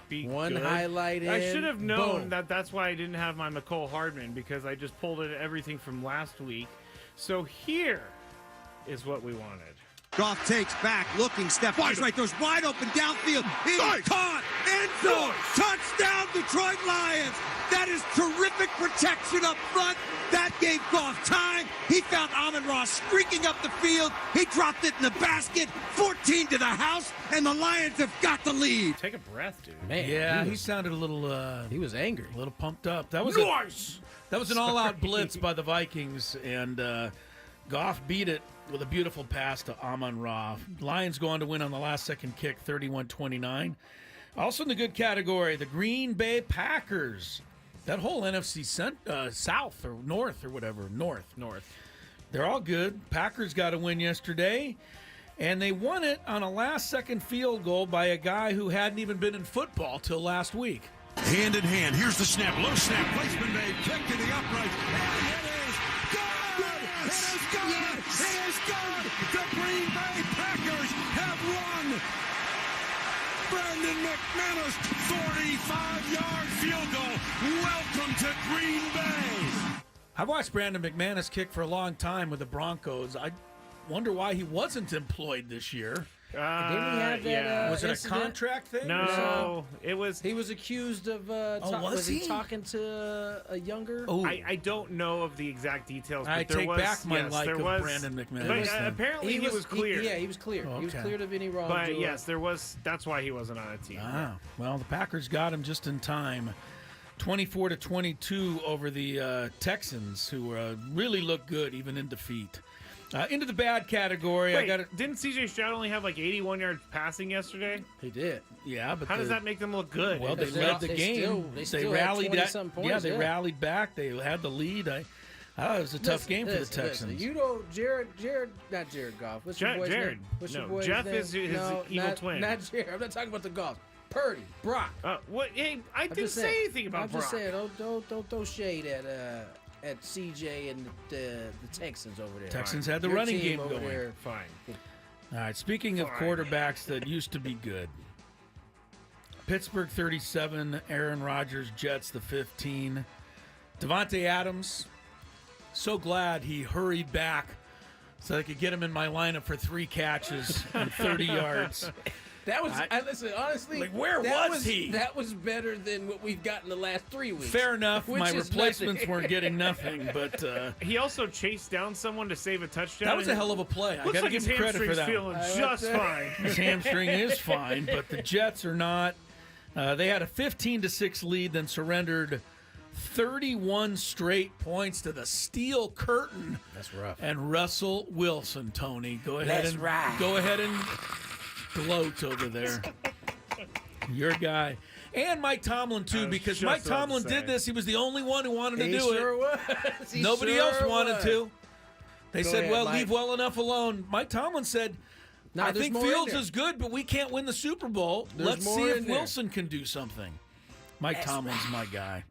be One good. highlight in. I should have known boom. that. That's why I didn't have my McCole Hardman, because I just pulled in everything from last week. So here is what we wanted. Goff takes back, looking, step fires right, throws wide open downfield. Caught, end zone, touchdown, Detroit Lions. That is terrific protection up front. That gave Goff time. He found Amon-Ra streaking up the field. He dropped it in the basket, 14 to the house, and the Lions have got the lead. Take a breath, dude. Man, yeah, he sounded a little. He was angry, a little pumped up. That was nice. That was an all-out blitz by the Vikings, and Goff beat it with a beautiful pass to Amon-Ra. Lions go on to win on the last-second kick, 31-29. Also in the good category, the Green Bay Packers. That whole NFC South or North or whatever, North. They're all good. Packers got a win yesterday, and they won it on a last-second field goal by a guy who hadn't even been in football till last week. Hand in hand. Here's the snap. Low snap. Placement made. Kick to the upright. And it is good. It is good. It is good. The Green Bay Packers have won. Brandon McManus, 45-yard field goal. Welcome to Green Bay. I've watched Brandon McManus kick for a long time with the Broncos. I wonder why he wasn't employed this year. Didn't he have that? Was it incident? a contract thing? No, it was. He was accused of. Was he he talking to a younger? Oh, I don't know of the exact details. But I there take was, back my yes, like there of was, Brandon McManus. But apparently he was clear. He was clear. Oh, He was okay. cleared of any wrong. But yes, there was. That's why he wasn't on a team. Ah, well, the Packers got him just in time. 24-22 over the Texans, who really look good even in defeat. Into the bad category. Wait, didn't CJ Stroud only have like 81 yards passing yesterday? He did. Yeah, but how does that make them look good? Well, they led the game. They rallied. They rallied back. They had the lead. I thought it was a tough game for the Texans. Listen, you know, not Jared Goff. What's your boy's Jared. name? What's your No, boy's Jeff name? is his evil twin. Not Jared. I'm not talking about the Goff. Purdy, Brock. What? Hey, I didn't say anything about Brock. I'm just saying, don't throw shade at CJ and the Texans over there. Texans had the running game going. There. Fine. All right, speaking of quarterbacks that used to be good. Pittsburgh 37, Aaron Rodgers, Jets the 15. Devontae Adams, so glad he hurried back so I could get him in my lineup for 3 catches and 30 yards. That was, listen, honestly, like, where was he? That was better than what we've gotten the last 3 weeks. Fair enough. My replacements weren't getting nothing, but he also chased down someone to save a touchdown. That was a hell of a play. I got to give him credit for that. Feeling just fine. His hamstring is fine, but the Jets are not. They had a 15-6 lead, then surrendered 31 straight points to the Steel Curtain. That's rough. And Russell Wilson, Tony, go ahead and gloat over there. Your guy. And Mike Tomlin, too, because Mike Tomlin did this. He was the only one who wanted to do it. Nobody else wanted to. They said, well, leave well enough alone. Mike Tomlin said, I think Fields is good, but we can't win the Super Bowl. Let's see if Wilson can do something. Mike Tomlin's my guy.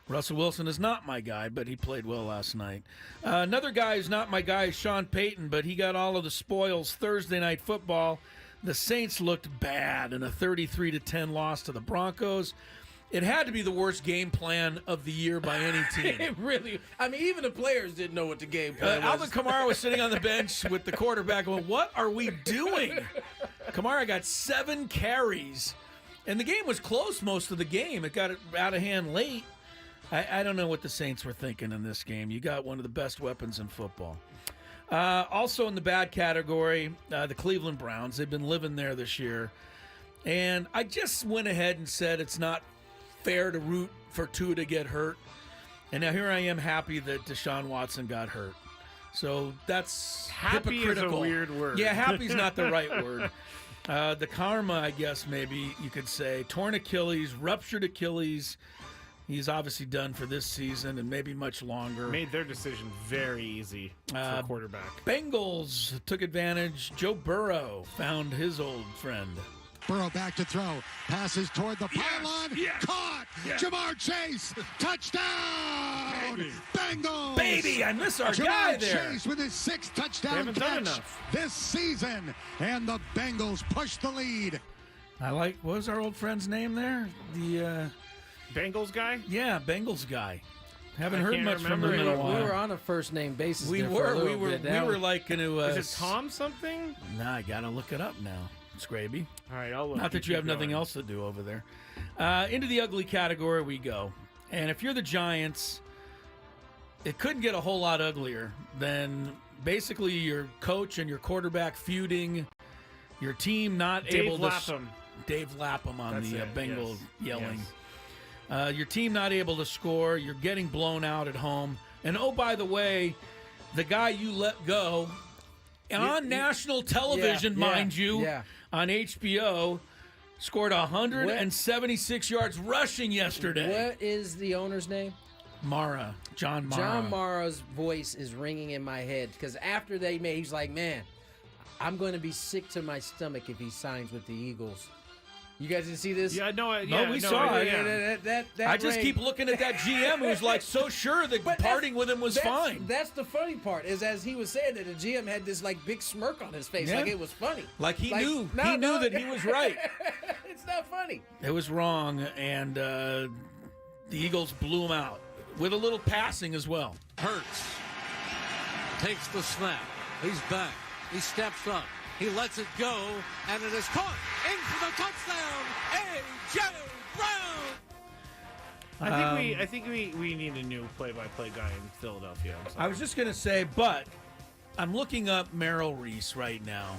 Russell Wilson is not my guy, but he played well last night. Another guy who's not my guy is Sean Payton, but he got all of the spoils Thursday Night Football. The Saints looked bad in a 33-10 loss to the Broncos. It had to be the worst game plan of the year by any team. It really. I mean, even the players didn't know what the game plan was. Alvin Kamara was sitting on the bench with the quarterback going, what are we doing? Kamara got 7 carries, and the game was close most of the game. It got out of hand late. I don't know what the Saints were thinking in this game. You got one of the best weapons in football. Also in the bad category, the Cleveland Browns. They've been living there this year. And I just went ahead and said it's not fair to root for Tua to get hurt. And now here I am happy that Deshaun Watson got hurt. So that's happy hypocritical. is a weird word. Yeah, happy's not the right word. The karma, I guess maybe you could say. Torn Achilles, ruptured Achilles. He's obviously done for this season and maybe much longer. Made their decision very easy for quarterback. Bengals took advantage. Joe Burrow found his old friend. Burrow back to throw. Passes toward the pylon. Caught. Jamar Chase. Touchdown. Bengals. Baby, I miss our guy there. Jamar Chase with his 6th touchdown catch this season. And the Bengals push the lead. What was our old friend's name there? The Bengals guy? Yeah, Bengals guy. Haven't heard can't much from him remember. in a while. We were on a first name basis. We there for a were. little bit. We were like going to. Is it Tom something? Nah, I got to look it up now. Scraby. All right, I'll look. Not that you have nothing else to do over there. Into the ugly category we go. And if you're the Giants, it couldn't get a whole lot uglier than basically your coach and your quarterback feuding, your team not able to. Dave Lapham on the Bengals yelling. Yes. Your team not able to score. You're getting blown out at home. And oh, by the way, the guy you let go on national television, mind you, on HBO, scored 176 yards rushing yesterday. What is the owner's name? Mara. John Mara. John Mara's voice is ringing in my head because after they made, he's like, man, I'm going to be sick to my stomach if he signs with the Eagles. You guys didn't see this? Yeah, no, we saw it. That I just keep looking at that GM who's like so sure that parting with him was fine. That's the funny part is as he was saying that the GM had this like big smirk on his face, like it was funny. Like he knew that he was right. It's not funny. It was wrong, and the Eagles blew him out with a little passing as well. Hurts takes the snap. He's back. He steps up. He lets it go, and it is caught in for the touchdown. AJ Brown. I think we need a new play-by-play guy in Philadelphia. I was just gonna say, but I'm looking up Merrill Reese right now.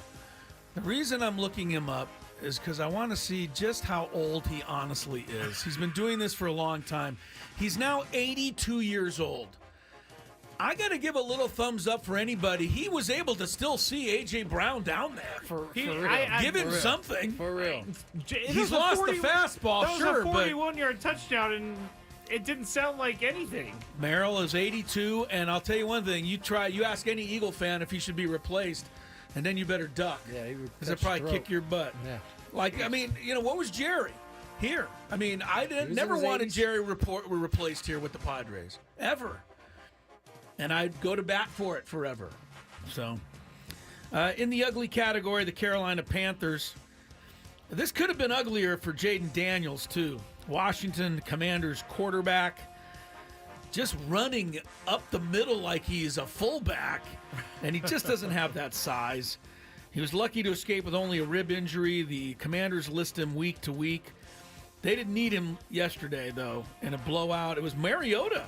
The reason I'm looking him up is because I want to see just how old he honestly is. He's been doing this for a long time. He's now 82 years old. I got to give a little thumbs up for anybody. He was able to still see A.J. Brown down there. For real. Give him something. For real. He's lost the fastball, that was a 41-yard touchdown, and it didn't sound like anything. Merrill is 82, and I'll tell you one thing. You ask any Eagle fan if he should be replaced, and then you better duck. Yeah, because they'll probably kick your butt. Yeah. What was Jerry here? I mean, never wanted Jerry replaced here with the Padres. Ever. And I'd go to bat for it forever. So, in the ugly category, the Carolina Panthers. This could have been uglier for Jaden Daniels, too. Washington Commanders quarterback just running up the middle like he's a fullback, and he just doesn't have that size. He was lucky to escape with only a rib injury. The Commanders list him week to week. They didn't need him yesterday, though, in a blowout. It was Mariota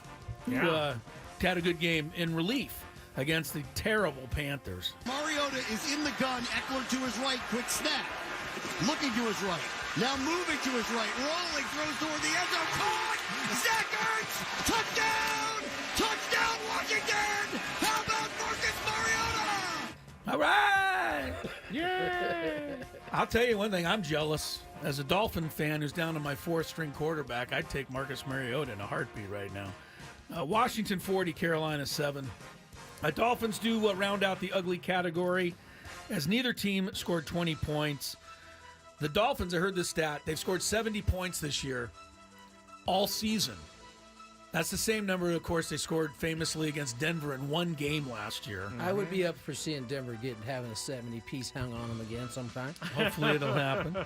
who had a good game in relief against the terrible Panthers. Mariota is in the gun. Eckler to his right. Quick snap. Looking to his right. Now moving to his right. Rolling. Throws toward the end zone. Caught! Zach Ertz! Touchdown! Touchdown, Washington! How about Marcus Mariota? All right! Yeah! I'll tell you one thing. I'm jealous. As a Dolphin fan who's down to my fourth-string quarterback, I'd take Marcus Mariota in a heartbeat right now. Washington 40, Carolina 7. Dolphins do round out the ugly category as neither team scored 20 points. The Dolphins, I heard this stat, they've scored 70 points this year all season. That's the same number, of course, they scored famously against Denver in one game last year. I would be up for seeing Denver having a 70-piece hung on them again sometime. Hopefully it'll happen.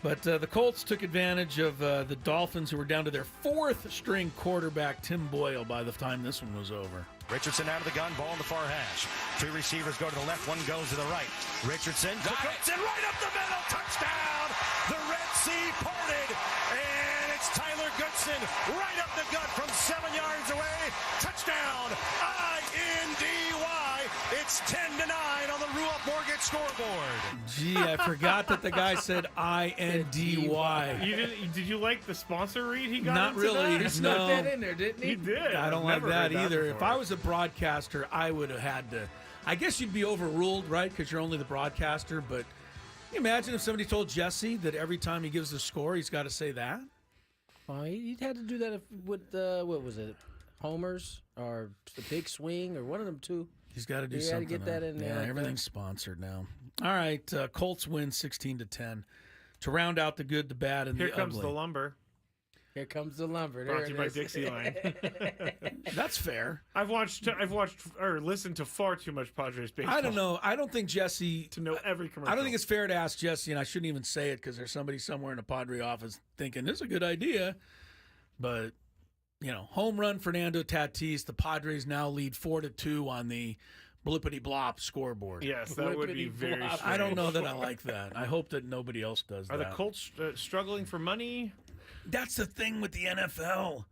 But the Colts took advantage of the Dolphins, who were down to their fourth-string quarterback, Tim Boyle, by the time this one was over. Richardson out of the gun, ball in the far hash. Two receivers go to the left, one goes to the right. Richardson to Goodson, right up the middle, touchdown! The Red Sea parted, and it's Tyler Goodson right up the gut from 7 yards away. Touchdown! I-N-D-Y. It's 10-9 on the Ruoff Mortgage scoreboard. Gee, I forgot that the guy said I-N-D-Y. Did you like the sponsor read he got? Not really. He snuck that in there, didn't he? He did. I don't like that either. If I was a broadcaster, I would have had to. I guess you'd be overruled, right? Because you're only the broadcaster. But can you imagine if somebody told Jesse that every time he gives the score, he's got to say that? Well, he had to do that with what was it, Homers or the Big Swing or one of them two. He's got to do something. He had to get that in there. Yeah, everything's sponsored now. All right, Colts win 16-10 to round out the good, the bad, and the ugly. Here comes the lumber. Here comes the lumber. Brought to you by Dixieline. That's fair. I've watched or listened to far too much Padres baseball. I don't know. I don't think Jesse to know every commercial. I don't think it's fair to ask Jesse, and I shouldn't even say it because there's somebody somewhere in the Padre office thinking this is a good idea. But home run Fernando Tatis. The Padres now lead 4-2 on the blippity blop scoreboard. Yes, that would be very strange. I don't know that I like that. I hope that nobody else does Are that. the Colts struggling for money? That's the thing with the NFL.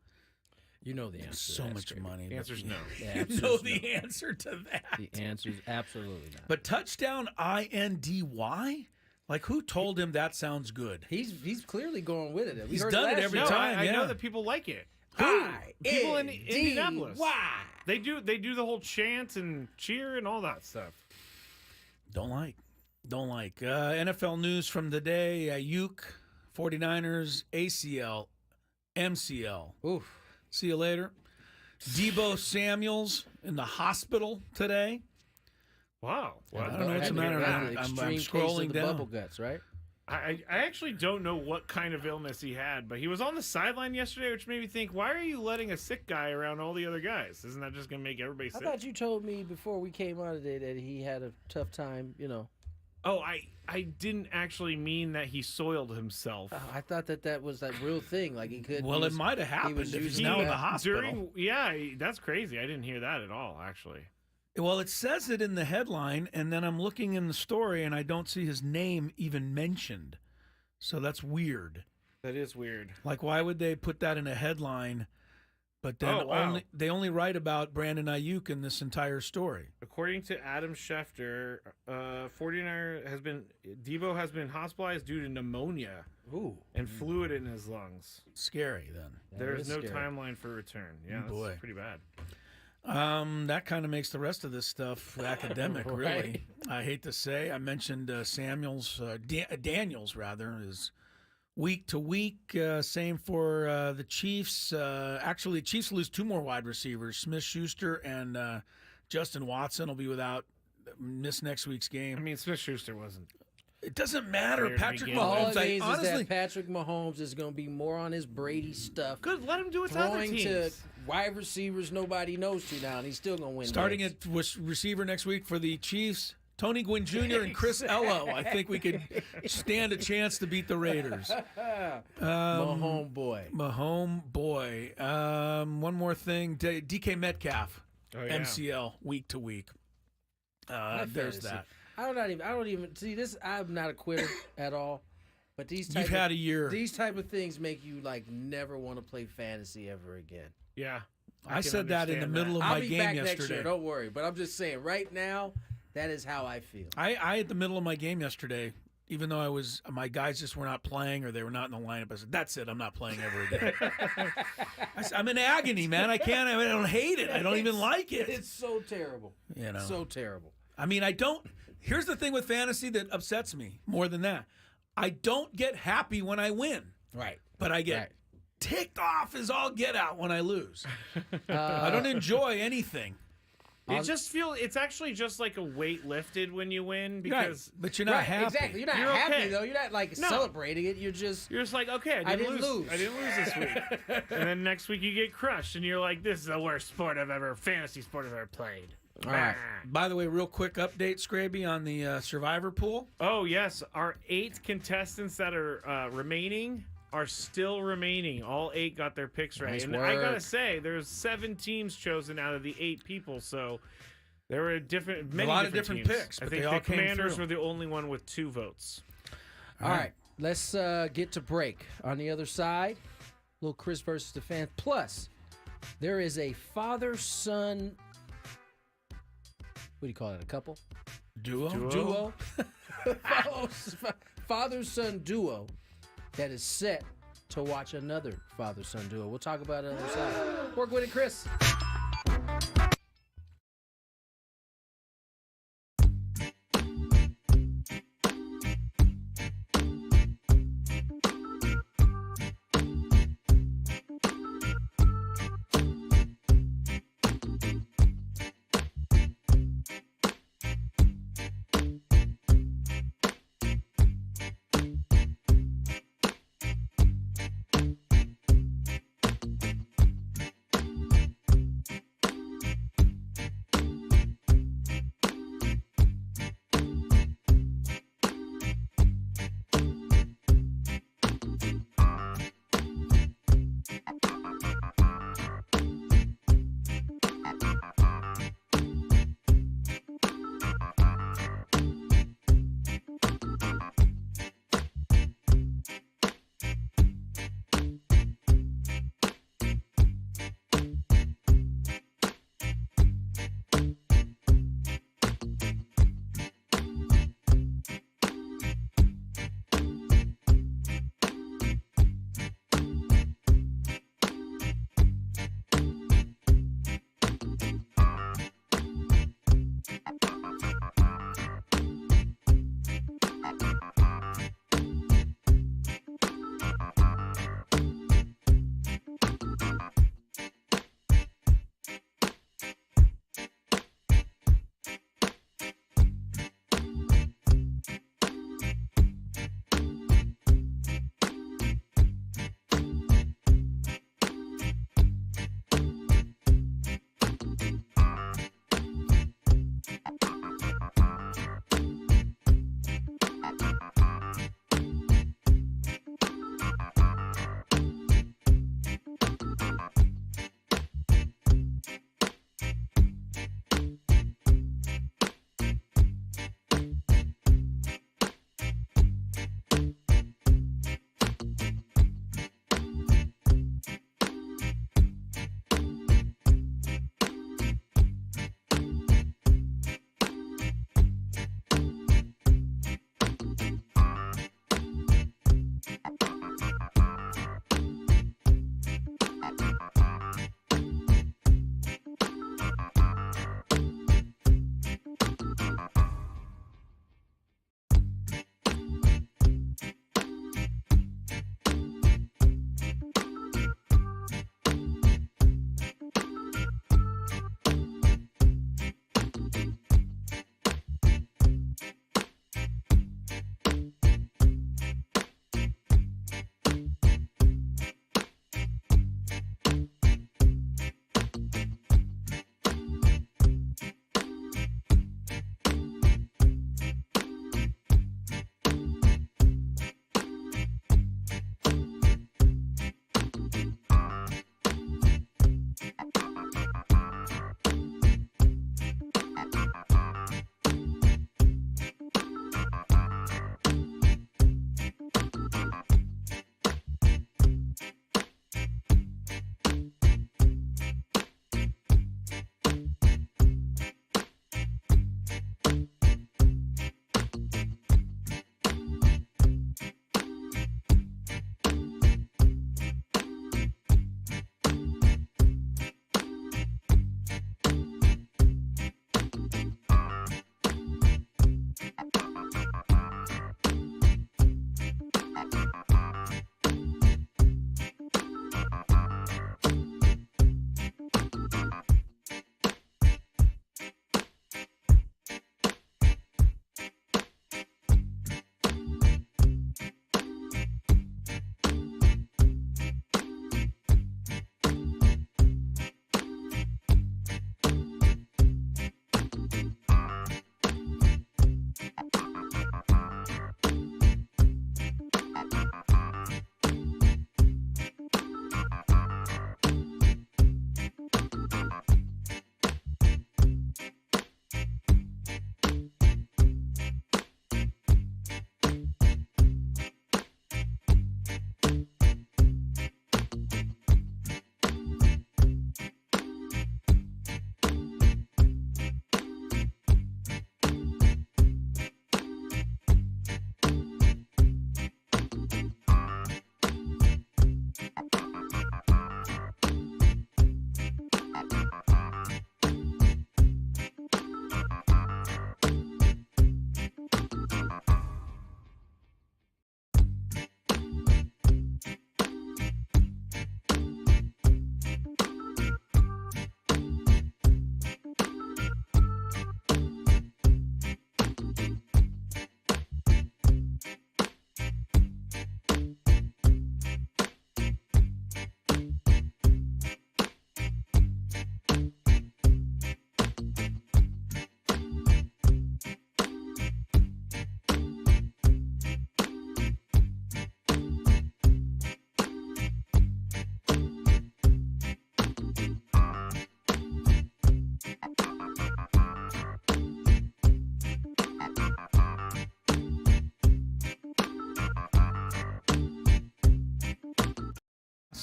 You know the answer. So much money. The answer's no. You know the answer to that. The answer's absolutely not. But touchdown INDY? Like, who told him that sounds good? He's clearly going with it. He's done it every time. I know that people like it. People in Indianapolis. They do the whole chant and cheer and all that stuff. Don't like. NFL news from the day. Ayuk, 49ers, ACL, MCL. Oof. See you later. Debo Samuels in the hospital today. Wow. I don't know what's the matter. I'm scrolling down. Bubble guts, right? I actually don't know what kind of illness he had, but he was on the sideline yesterday, which made me think, why are you letting a sick guy around all the other guys? Isn't that just going to make everybody sick? I thought you told me before we came on today that he had a tough time, Oh, I didn't actually mean that he soiled himself. I thought that was that real thing. Like he could. Well, it might have happened if he's now in the hospital. That's crazy. I didn't hear that at all, actually. Well, it says it in the headline, and then I'm looking in the story, and I don't see his name even mentioned. So that's weird. That is weird. Like, why would they put that in a headline, but then they only write about Brandon Ayuk in this entire story? According to Adam Schefter, 49er Debo has been hospitalized due to pneumonia. Ooh. And fluid in his lungs. Scary, then. There is no timeline for return. Yeah, that's pretty bad. That kind of makes the rest of this stuff academic, really. Right. I hate to say. I mentioned Daniels, is week to week. Same for the Chiefs. Actually, Chiefs lose two more wide receivers. Smith-Schuster and Justin Watson will be miss next week's game. I mean, Smith-Schuster wasn't. It doesn't matter. Patrick All Mahomes. it means is that Patrick Mahomes is going to be more on his Brady stuff. Good, let him do it to other teams. To wide receivers nobody knows to now, and he's still going to win. Starting at receiver next week for the Chiefs, Tony Gwynn Jr. and Chris Ello. I think we could stand a chance to beat the Raiders. Mahomes boy. One more thing. DK Metcalf, MCL, week to week. There's that. I don't even see this. I'm not a quitter at all. But You've had a year. These type of things make you never want to play fantasy ever again. Yeah. I said that in the middle of my game yesterday. I'll be back next year, don't worry. But I'm just saying, right now, that is how I feel. I at the middle of my game yesterday, even though my guys just were not playing or they were not in the lineup, I said, that's it, I'm not playing ever again. I'm in agony, man. I don't hate it. I don't even like it. It's so terrible. So terrible. I mean, here's the thing with fantasy that upsets me more than that. I don't get happy when I win. Right. But I get ticked off as all get out when I lose. I don't enjoy anything. It's actually just like a weight lifted when you win because but you're not happy. Exactly. You're not happy though. You're not celebrating it. You're just like, okay, I didn't lose. I didn't lose this week. And then next week you get crushed and you're like, this is the worst fantasy sport I've ever played. All right. By the way, real quick update, Scraby, on the Survivor pool. Oh, yes. Our 8 contestants that are remaining are still remaining. All 8 got their picks right. Nice and work. I got to say, there's 7 teams chosen out of the 8 people, so there were many a lot of different teams. picks, I but think they all the came Commanders through. were the only one with 2 votes. All right. Let's get to break. On the other side, little Chris versus the fans. Plus, there is a father-son... What do you call it? A couple? Duo? Father-son duo that is set to watch another father-son duo. We'll talk about it on the other side. Work with it, Chris.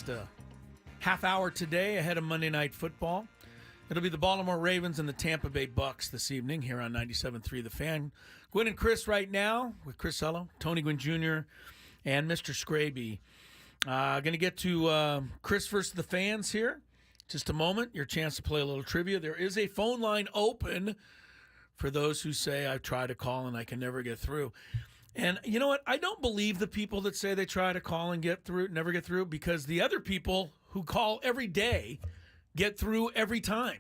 next half hour today ahead of Monday Night Football. It'll be the Baltimore Ravens and the Tampa Bay Bucks this evening here on 97.3 The Fan. Gwynn and Chris right now with Chris Hello, Tony Gwynn Jr., and Mr. Scraby. Going to get to Chris versus the fans here. Just a moment, your chance to play a little trivia. There is a phone line open for those who say, I try to call and I can never get through. And you know what? I don't believe the people that say they try to call and never get through, because the other people who call every day get through every time.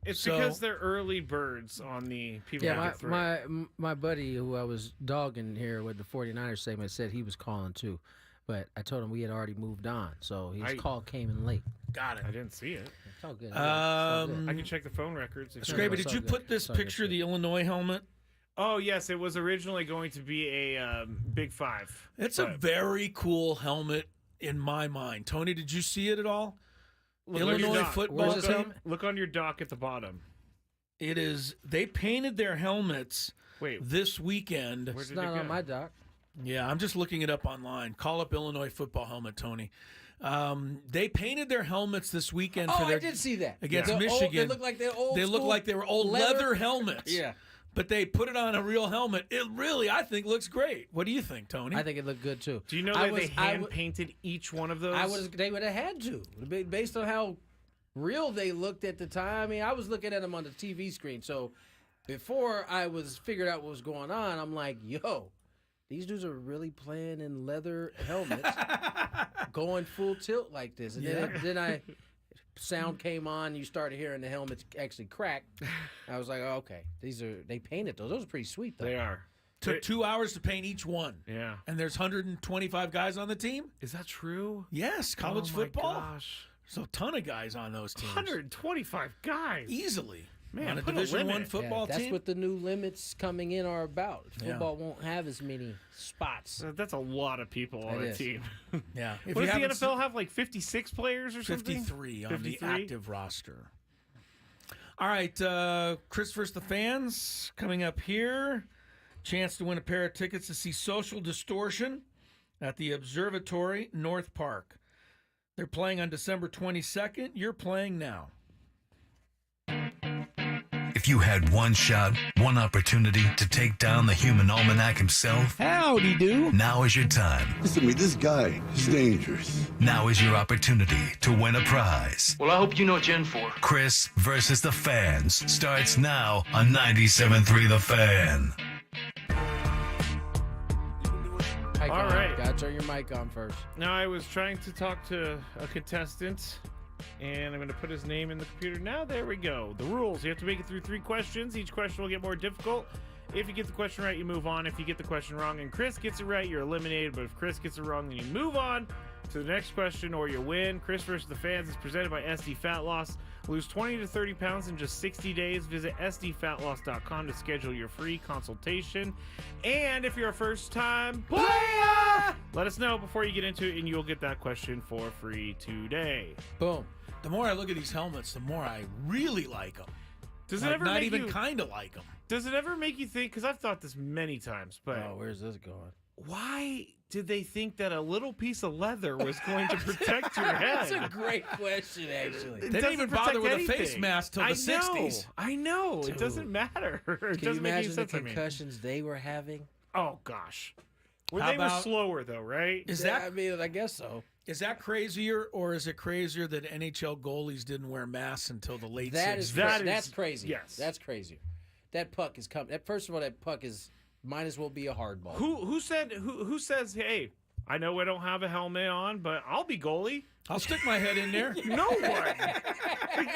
It's because they're early birds on the people that get through. My buddy who I was dogging here with the 49ers segment said he was calling too. But I told him we had already moved on, so his call came in late. Got it. I didn't see it. It's all good. I can check the phone records. Scraby, did you put this picture of the Illinois helmet? Oh, yes. It was originally going to be a Big Five. It's a very cool helmet in my mind. Tony, did you see it at all? Illinois football team. Look on your dock at the bottom. It is. They painted their helmets this weekend. It's not on my dock. Yeah, I'm just looking it up online. Call up Illinois football helmet, Tony. They painted their helmets this weekend. I did see that. Against Michigan. They look like they're old. They look like they were old leather helmets. Yeah. But they put it on a real helmet. It really, I think, looks great. What do you think, Tony? I think it looked good, too. Do you know that they hand-painted each one of those? They would have had to, based on how real they looked at the time. I mean, I was looking at them on the TV screen. So before I figured out what was going on, I'm like, yo, these dudes are really playing in leather helmets, going full tilt like this. And then sound came on, you started hearing the helmets actually crack. I was like, oh, okay, they painted those. Those are pretty sweet, though. They are. Took 2 hours to paint each one. Yeah. And there's 125 guys on the team? Is that true? Yes, college football. Gosh. There's a ton of guys on those teams. 125 guys. Easily. Man, on a Division I football that's team. That's what the new limits coming in are about. Football won't have as many spots. That's a lot of people on a team. Yeah. What does the NFL have, like 56 players or something? 53 on the active roster. All right, Chris versus the fans coming up here. Chance to win a pair of tickets to see Social Distortion at the Observatory North Park. They're playing on December 22nd. You're playing now. If you had one shot, one opportunity to take down the human almanac himself, howdy do. Now is your time. Listen to me, this guy is dangerous. Now is your opportunity to win a prize. Well, I hope you know Gen 4. Chris versus the fans starts now on 97.3 The Fan. All right. Gotta turn your mic on first. Now, I was trying to talk to a contestant, and I'm going to put his name in the computer now. There we go. The rules. You have to make it through 3 questions. Each question will get more difficult. If you get the question right, you move on. If you get the question wrong and Chris gets it right, you're eliminated. But if Chris gets it wrong, then you move on to the next question or you win. Chris versus the fans is presented by SD Fat Loss. Lose 20 to 30 pounds in just 60 days. Visit sdfatloss.com to schedule your free consultation. And if you're a first-time player, let us know before you get into it, and you'll get that question for free today. Boom. The more I look at these helmets, the more I really like them. Does it ever not make even you kind of like them? Does it ever make you think? Because I've thought this many times, but where's this going? Why did they think that a little piece of leather was going to protect your head? That's a great question, actually. They didn't even bother with a face mask till the 60s. I know. Dude. It doesn't matter. It Can you doesn't make any imagine the sense to me. concussions they were having? Oh, gosh. Well, How they were about- slower, though, right? I mean, I guess so. Is that crazier, or is it crazier that NHL goalies didn't wear masks until the late 60s? That's crazy. Yes. That's crazy. That puck is coming. First of all, that puck is might as well be a hard ball. Who says, hey, I know I don't have a helmet on, but I'll be goalie? I'll stick my head in there. No one.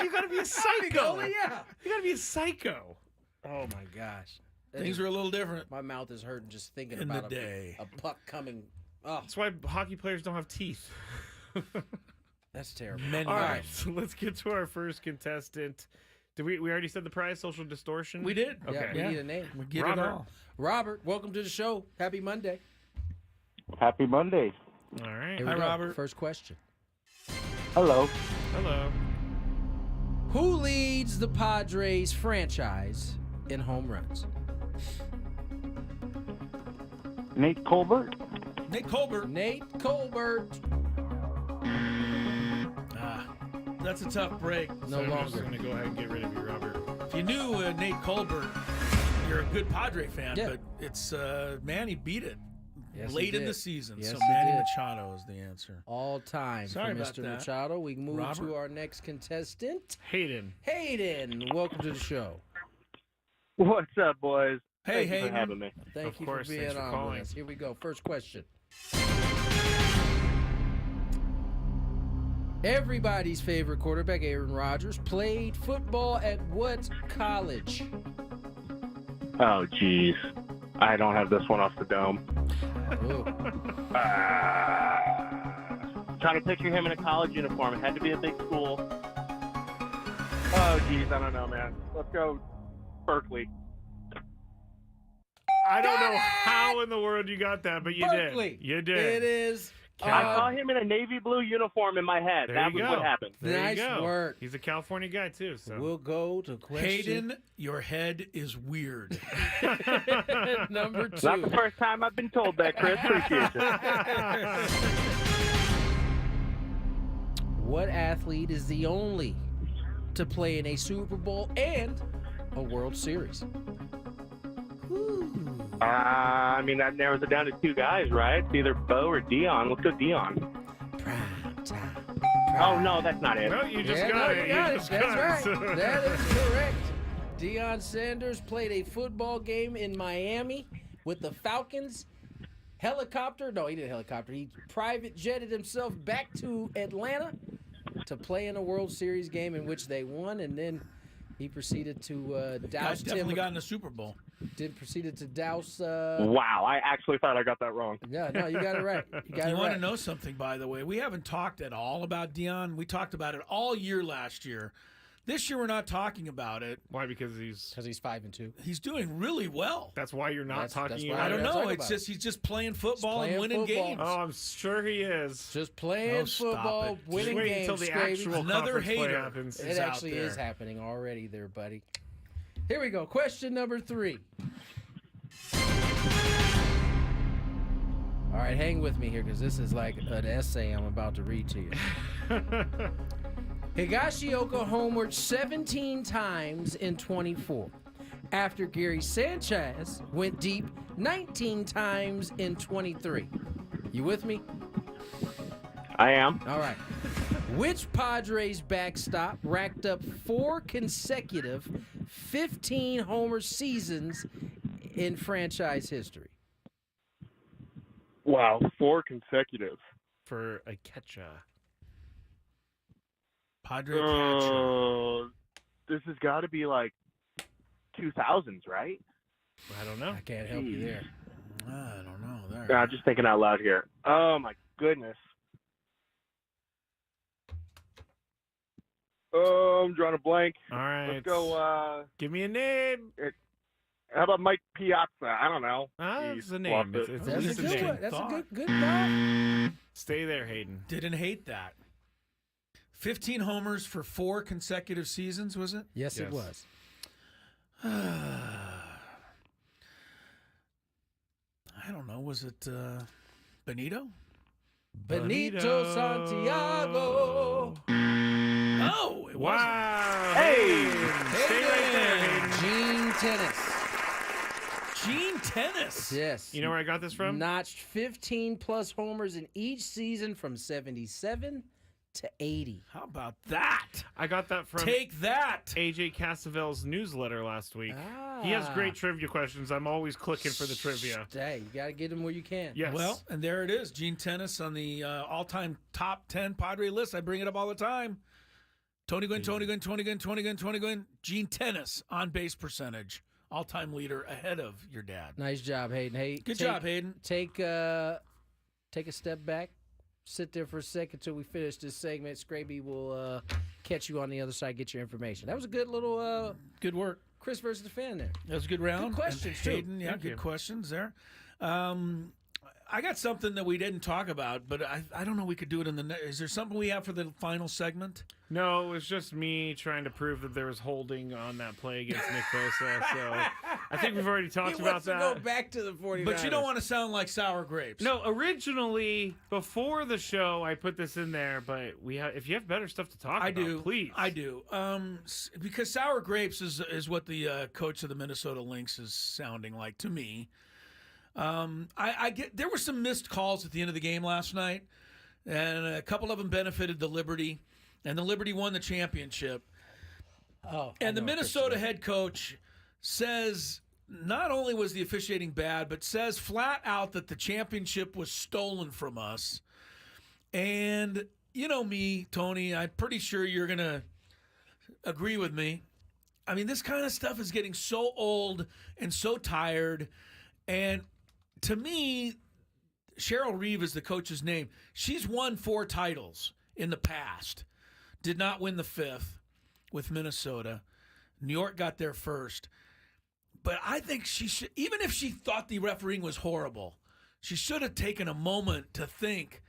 You got to be a psycho. Goalie, yeah. You got to be a psycho. Oh, my gosh. Things are a little different. My mouth is hurting just thinking In about the day. a puck coming. Oh, That's why hockey players don't have teeth. that's terrible. Many All right, times. so let's get to our first contestant. Did we already said the prize, Social Distortion? We did. Okay. Yeah, we need a name. We get Robert. it all. Robert, welcome to the show. Happy Monday. Happy Monday. All right. Here we Hi, go. Robert. First question. Hello. Hello. Who leads the Padres franchise in home runs? Nate Colbert. Nate Colbert. Nate Colbert. That's a tough break. No I'm longer. just going to go ahead and get rid of you, Robert. If you knew Nate Colbert, you're a good Padre fan, Yeah. but it's Manny beat it Yes, late he in the did. season. Yes, so he Manny did. Machado is the answer. All time Sorry for about Mr. that. Machado. We move Robert? to our next contestant. Hayden. Hayden, welcome to the show. What's up, boys? Hey, Thank you Hayden. for having me. Thank Of you course, for being thanks for on calling. with us. Here we go. First question. Everybody's favorite quarterback, Aaron Rodgers, played football at what college? Oh, jeez. I don't have this one off the dome. Ooh. Trying to picture him in a college uniform. It had to be a big school. Oh, jeez. I don't know, man. Let's go Berkeley. I don't know how in the world you got that, but you Berkeley. did. You did. It is. I saw him in a navy blue uniform in my head. There That you was go. what happened. There Nice you go. work. He's a California guy, too. So. We'll go to question Hayden, your head is weird. number Not the 2. first time I've been told that, Chris. Appreciate it. What athlete is the only to play in a Super Bowl and a World Series? I mean, that narrows it down to 2 guys, right? It's either Bo or Dion. Let's go Dion. Oh, no, that's not it. No, you just Yeah, got no, it. you got it. just That's got right. it. That is correct. Deion Sanders played a football game in Miami with the Falcons. Helicopter? No, he didn't helicopter. He private jetted himself back to Atlanta to play in a World Series game in which they won, and then he proceeded to Guys douse definitely Tim. got in the Super Bowl. Proceeded to douse. Wow, I actually thought I got that wrong. Yeah, no, you got it right. You got You it want right. to know something, by the way? We haven't talked at all about Dion. We talked about it all year last year. This year, we're not talking about it. Why? Because he's 5-2. He's doing really well. That's why you're not talking why about I it. don't We're not know. talking It's about just he's just playing football playing and winning football. games. Oh, I'm sure he is. Just playing Oh, stop football, it. winning Just wait games. until the Scraby. actual Another conference play hater. happens. It is out actually is there. happening already there, buddy. Here we go. Question number 3. All right, hang with me here because this is like an essay I'm about to read to you. Higashioka homered 17 times in 24, after Gary Sanchez went deep 19 times in 23. You with me? I am. All right. Which Padres backstop racked up 4 consecutive 15-homer seasons in franchise history? Wow, 4 consecutive. For a catcher. Padre catcher. This has got to be like 2000s, right? I don't know. I can't help you there. I don't know. There. I'm just thinking out loud here. Oh, my goodness. Oh, I'm drawing a blank. All right. Let's go. Give me a name. How about Mike Piazza? I don't know. It's a name. lost It's, it. it's That's a it's good name. one. That's a thought. good thought. Stay there, Hayden. Didn't hate that. 15 homers for 4 consecutive seasons, was it? Yes, it was. I don't know. Was it Benito? Benito Santiago. No, it wasn't. Wow. Hey. Stay right there, Hayden. Gene Tennis. Gene Tennis. Yes. You know where I got this from? Notched 15-plus homers in each season from 77 to 80. How about that? I got that from Take that. AJ Casavel's newsletter last week. He has great trivia questions. I'm always clicking for the trivia. Hey, you got to get them where you can. Yes. Well, and there it is. Gene Tennis on the all-time top 10 Padre list. I bring it up all the time. Tony Gwynn. Gene Tennis on base percentage. All-time leader ahead of your dad. Nice job, Hayden. Hey, Good job, Hayden. Take a step back. Sit there for a second until we finish this segment. Scraby will catch you on the other side, get your information. That was a good little good work. Chris versus the fan there. That was a good round. Good questions, And too. Hayden, yeah, Thank good you. questions there. I got something that we didn't talk about, but I don't know. We could do it in the. Is there something we have for the final segment? No, it was just me trying to prove that there was holding on that play against Nick Bosa. So I think we've alrery talked about that. Go back to the 49ers. But you don't want to sound like sour grapes. No, originally before the show, I put this in there. But if you have better stuff to talk about, please. I do. Because sour grapes is what the coach of the Minnesota Lynx is sounding like to me. I get there were some missed calls at the end of the game last night, and a couple of them benefited the Liberty, and the Liberty won the championship. And the Minnesota head coach says not only was the officiating bad, but says flat out that the championship was stolen from us. And you know me, Tony, I'm pretty sure you're going to agree with me. I mean, this kind of stuff is getting so old and so tired. And to me, Cheryl Reeve is the coach's name. She's won 4 titles in the past. Did not win the 5th with Minnesota. New York got there first. But I think she should, even if she thought the refereeing was horrible, she should have taken a moment to think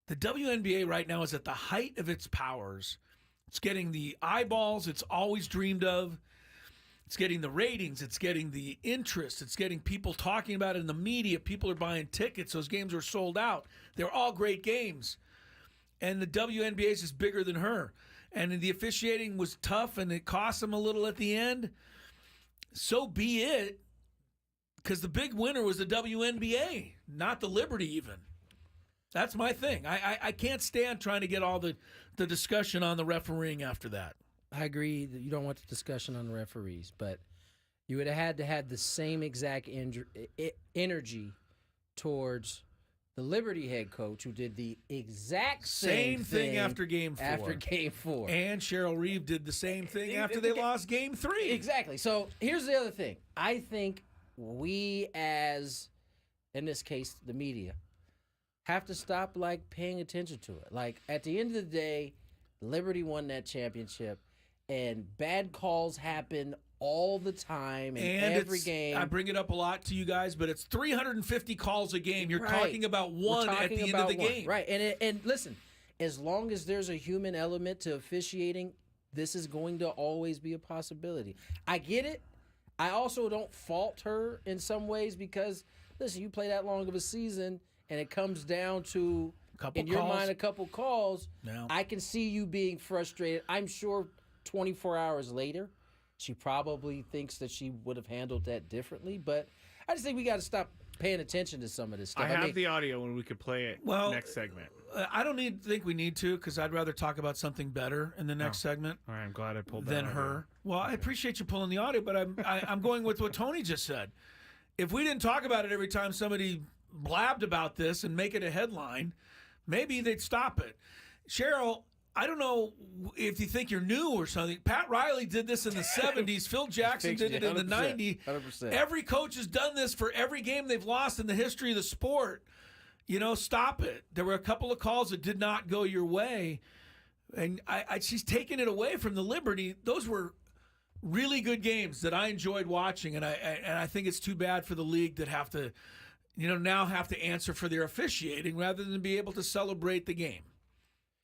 the WNBA right now is at the height of its powers. It's getting the eyeballs it's always dreamed of. It's getting the ratings. It's getting the interest. It's getting people talking about it in the media. People are buying tickets. Those games are sold out. They're all great games. And the WNBA is just bigger than her. And the officiating was tough, and it cost them a little at the end. So be it, because the big winner was the WNBA, not the Liberty even. That's my thing. I can't stand trying to get all the discussion on the refereeing after that. I agree that you don't want the discussion on the referees, but you would have had to have the same exact energy towards the Liberty head coach who did the exact same thing after Game 4. After Game 4. And Cheryl Reeve did the same thing after they lost Game 3. Exactly. So here's the other thing. I think we as, in this case, the media, have to stop paying attention to it. At the end of the day, Liberty won that championship. And bad calls happen all the time in every game. I bring it up a lot to you guys, but it's 350 calls a game. You're talking about one at the end of the game. Right. And listen, as long as there's a human element to officiating, this is going to always be a possibility. I get it. I also don't fault her in some ways because, listen, you play that long of a season and it comes down to, in your mind, a couple calls. No. I can see you being frustrated. I'm sure 24 hours later, she probably thinks that she would have handled that differently. But I just think we got to stop paying attention to some of this stuff. I have the audio when we could play it next segment. I don't think we need to because I'd rather talk about something better in the next segment. All right, I'm glad I pulled that than audio. her. Well, I appreciate you pulling the audio, but I'm going with what Tony just said. If we didn't talk about it every time somebody blabbed about this and make it a headline, maybe they'd stop it. Cheryl, I don't know if you think you're new or something. Pat Riley did this in the 70s. Phil Jackson did it in the 90s. 100%. Every coach has done this for every game they've lost in the history of the sport. Stop it. There were a couple of calls that did not go your way. And she's taken it away from the Liberty. Those were really good games that I enjoyed watching. And I think it's too bad for the league that have to, now have to answer for their officiating rather than be able to celebrate the game.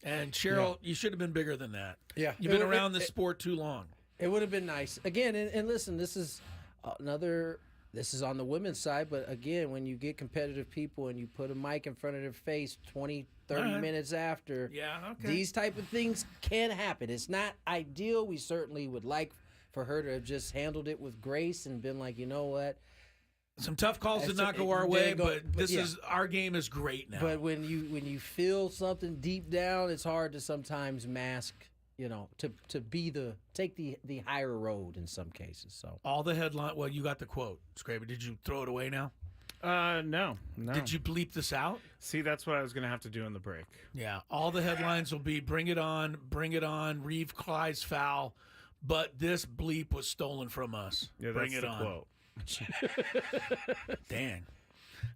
And Cheryl, you should have been bigger than that. Yeah. You've been around this sport too long. It would have been nice. Again, and listen, this is on the women's side, but again, when you get competitive people and you put a mic in front of their face 20, 30 minutes after, these type of things can happen. It's not ideal. We certainly would like for her to have just handled it with grace and been like, you know what? Some tough calls did not go our way, but our game is great now. But when you feel something deep down, it's hard to sometimes mask, to take the higher road in some cases. So all the headline. Well, you got the quote, Scraper. Did you throw it away now? No. Did you bleep this out? See, that's what I was going to have to do in the break. Yeah, all the headlines will be "Bring it on, bring it on." Reeve Clyde's foul, but this bleep was stolen from us. Yeah, bring that's it the on. quote. Dang,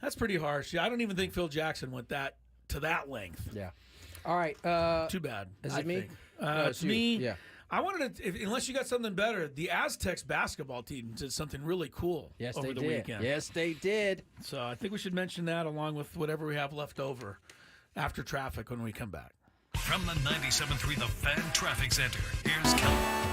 that's pretty harsh. I don't even think Phil Jackson went to that length. Yeah. All right. Too bad. Is it me? It's me. Yeah. I wanted to, unless you got something better, the Aztecs basketball team did something really cool over the weekend. Yes, they did. So I think we should mention that along with whatever we have left over after traffic when we come back. From the 97.3 The Fan Traffic Center, here's Kelly.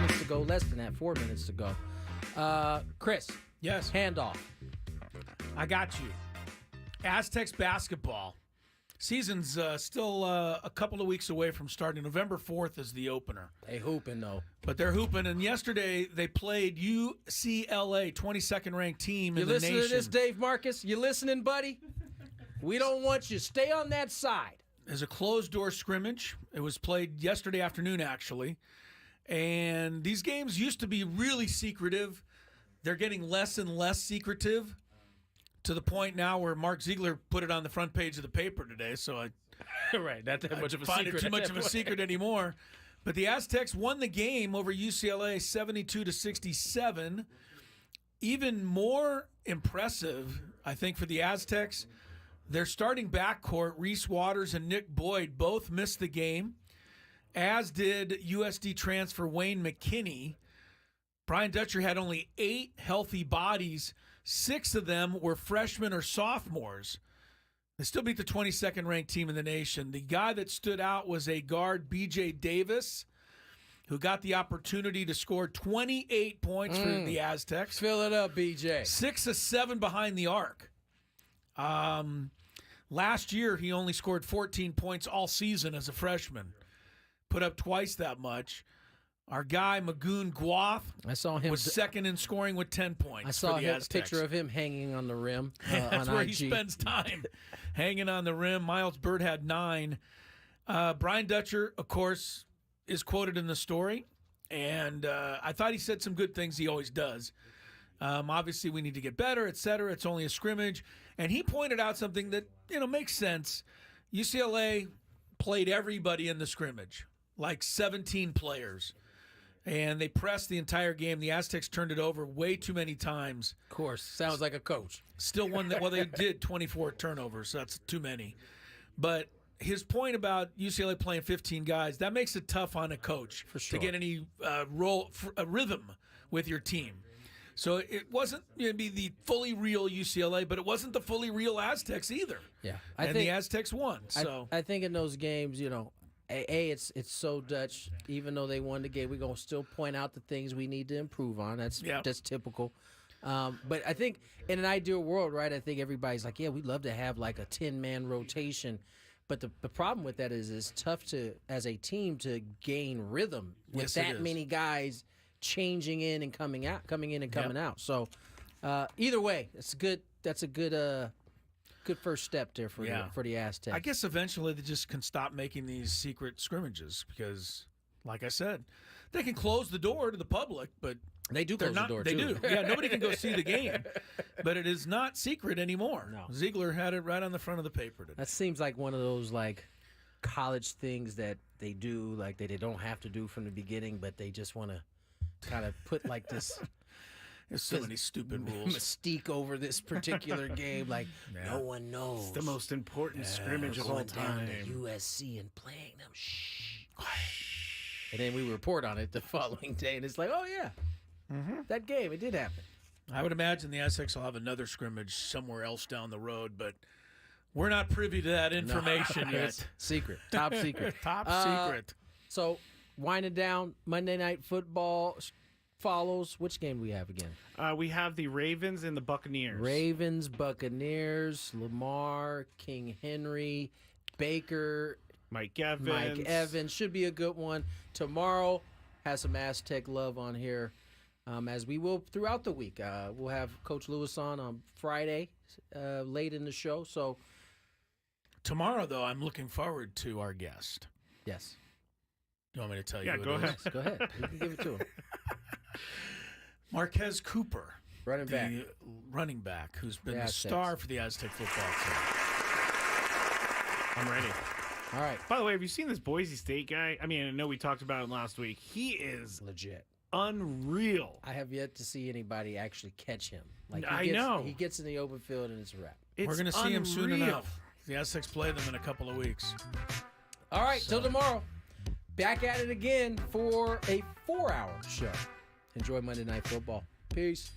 minutes to go. Less than that, 4 minutes to go. Chris. Yes. Handoff. I got you. Aztecs basketball. Season's still a couple of weeks away from starting. November 4th is the opener. They hooping, though. But they're hooping, and yesterday they played UCLA, 22nd ranked team in the nation. You listening to this, Dave Marcus? You listening, buddy? We don't want you. Stay on that side. There's a closed-door scrimmage. It was played yesterday afternoon, actually. And these games used to be really secretive. They're getting less and less secretive to the point now where Mark Ziegler put it on the front page of the paper today. So right, not that much of a find secret. it too much of a secret anymore. But the Aztecs won the game over UCLA 72-67. Even more impressive, I think, for the Aztecs, their starting backcourt, Reese Waters and Nick Boyd, both missed the game, as did USD transfer Wayne McKinney. Brian Dutcher had only 8 healthy bodies. 6 of them were freshmen or sophomores. They still beat the 22nd ranked team in the nation. The guy that stood out was a guard, B.J. Davis, who got the opportunity to score 28 points for the Aztecs. Fill it up, B.J. 6 of 7 behind the arc. Last year, he only scored 14 points all season as a freshman. Put up twice that much. Our guy, Magoon Gwath, I saw him was second in scoring with 10 points. I saw a picture of him hanging on the rim. That's on where IG. he spends time, hanging on the rim. Miles Bird had 9. Brian Dutcher, of course, is quoted in the story, and I thought he said some good things. He always does. Obviously, we need to get better, et cetera. It's only a scrimmage. And he pointed out something that, makes sense. UCLA played everybody in the scrimmage, like 17 players. And they pressed the entire game. The Aztecs turned it over way too many times. Of course. Sounds like a coach. Still won that. Well, they did 24 turnovers, so that's too many. But his point about UCLA playing 15 guys, that makes it tough on a coach to get any rhythm with your team. So it wasn't going to be the fully real UCLA, but it wasn't the fully real Aztecs either. Yeah. The Aztecs won. So I think in those games, it's so Dutch. Even though they won the game, we're gonna still point out the things we need to improve on. That's typical. But I think in an ideal world, right? I think everybody's like, yeah, we'd love to have like a 10-man rotation. But the problem with that is it's tough as a team to gain rhythm with that many guys changing in and coming out, out. So either way, that's a good first step there for the Aztecs. I guess eventually they just can stop making these secret scrimmages because, like I said, they can close the door to the public, but they do close the door. They too. do. Yeah, nobody can go see the game, but it is not secret anymore. No. Ziegler had it right on the front of the paper today. That seems like one of those college things that they do, that they don't have to do from the beginning, but they just want to kind of put this. There's so many stupid rules. Mystique over this particular game. No one knows. It's the most important scrimmage of all time. Down to USC and playing them. Shh. And then we report on it the following day, and it's like, oh, yeah. That game, it did happen. I would imagine the Aztecs will have another scrimmage somewhere else down the road, but we're not privy to that information yet. Secret. Top secret. Top secret. So, winding down, Monday Night Football follows. Which game do we have again? We have the Ravens and the Buccaneers. Ravens, Buccaneers, Lamar, King Henry, Baker, Mike Evans. Should be a good one. Tomorrow has some Aztec love on here, as we will throughout the week. We'll have Coach Lewis on Friday, late in the show. So tomorrow, though, I'm looking forward to our guest. Yes. You want me to tell you? Yeah, go ahead. Go ahead. You can give it to him. Marquez Cooper, running back, who's been the star for the Aztec football team. I'm ready. All right. By the way, have you seen this Boise State guy? I mean, I know we talked about him last week. He is legit. Unreal. I have yet to see anybody actually catch him. I know. He gets in the open field and it's a wrap. We're going to see him soon enough. The Aztecs play them in a couple of weeks. All right, till tomorrow. Back at it again for a 4-hour show. Enjoy Monday Night Football. Peace.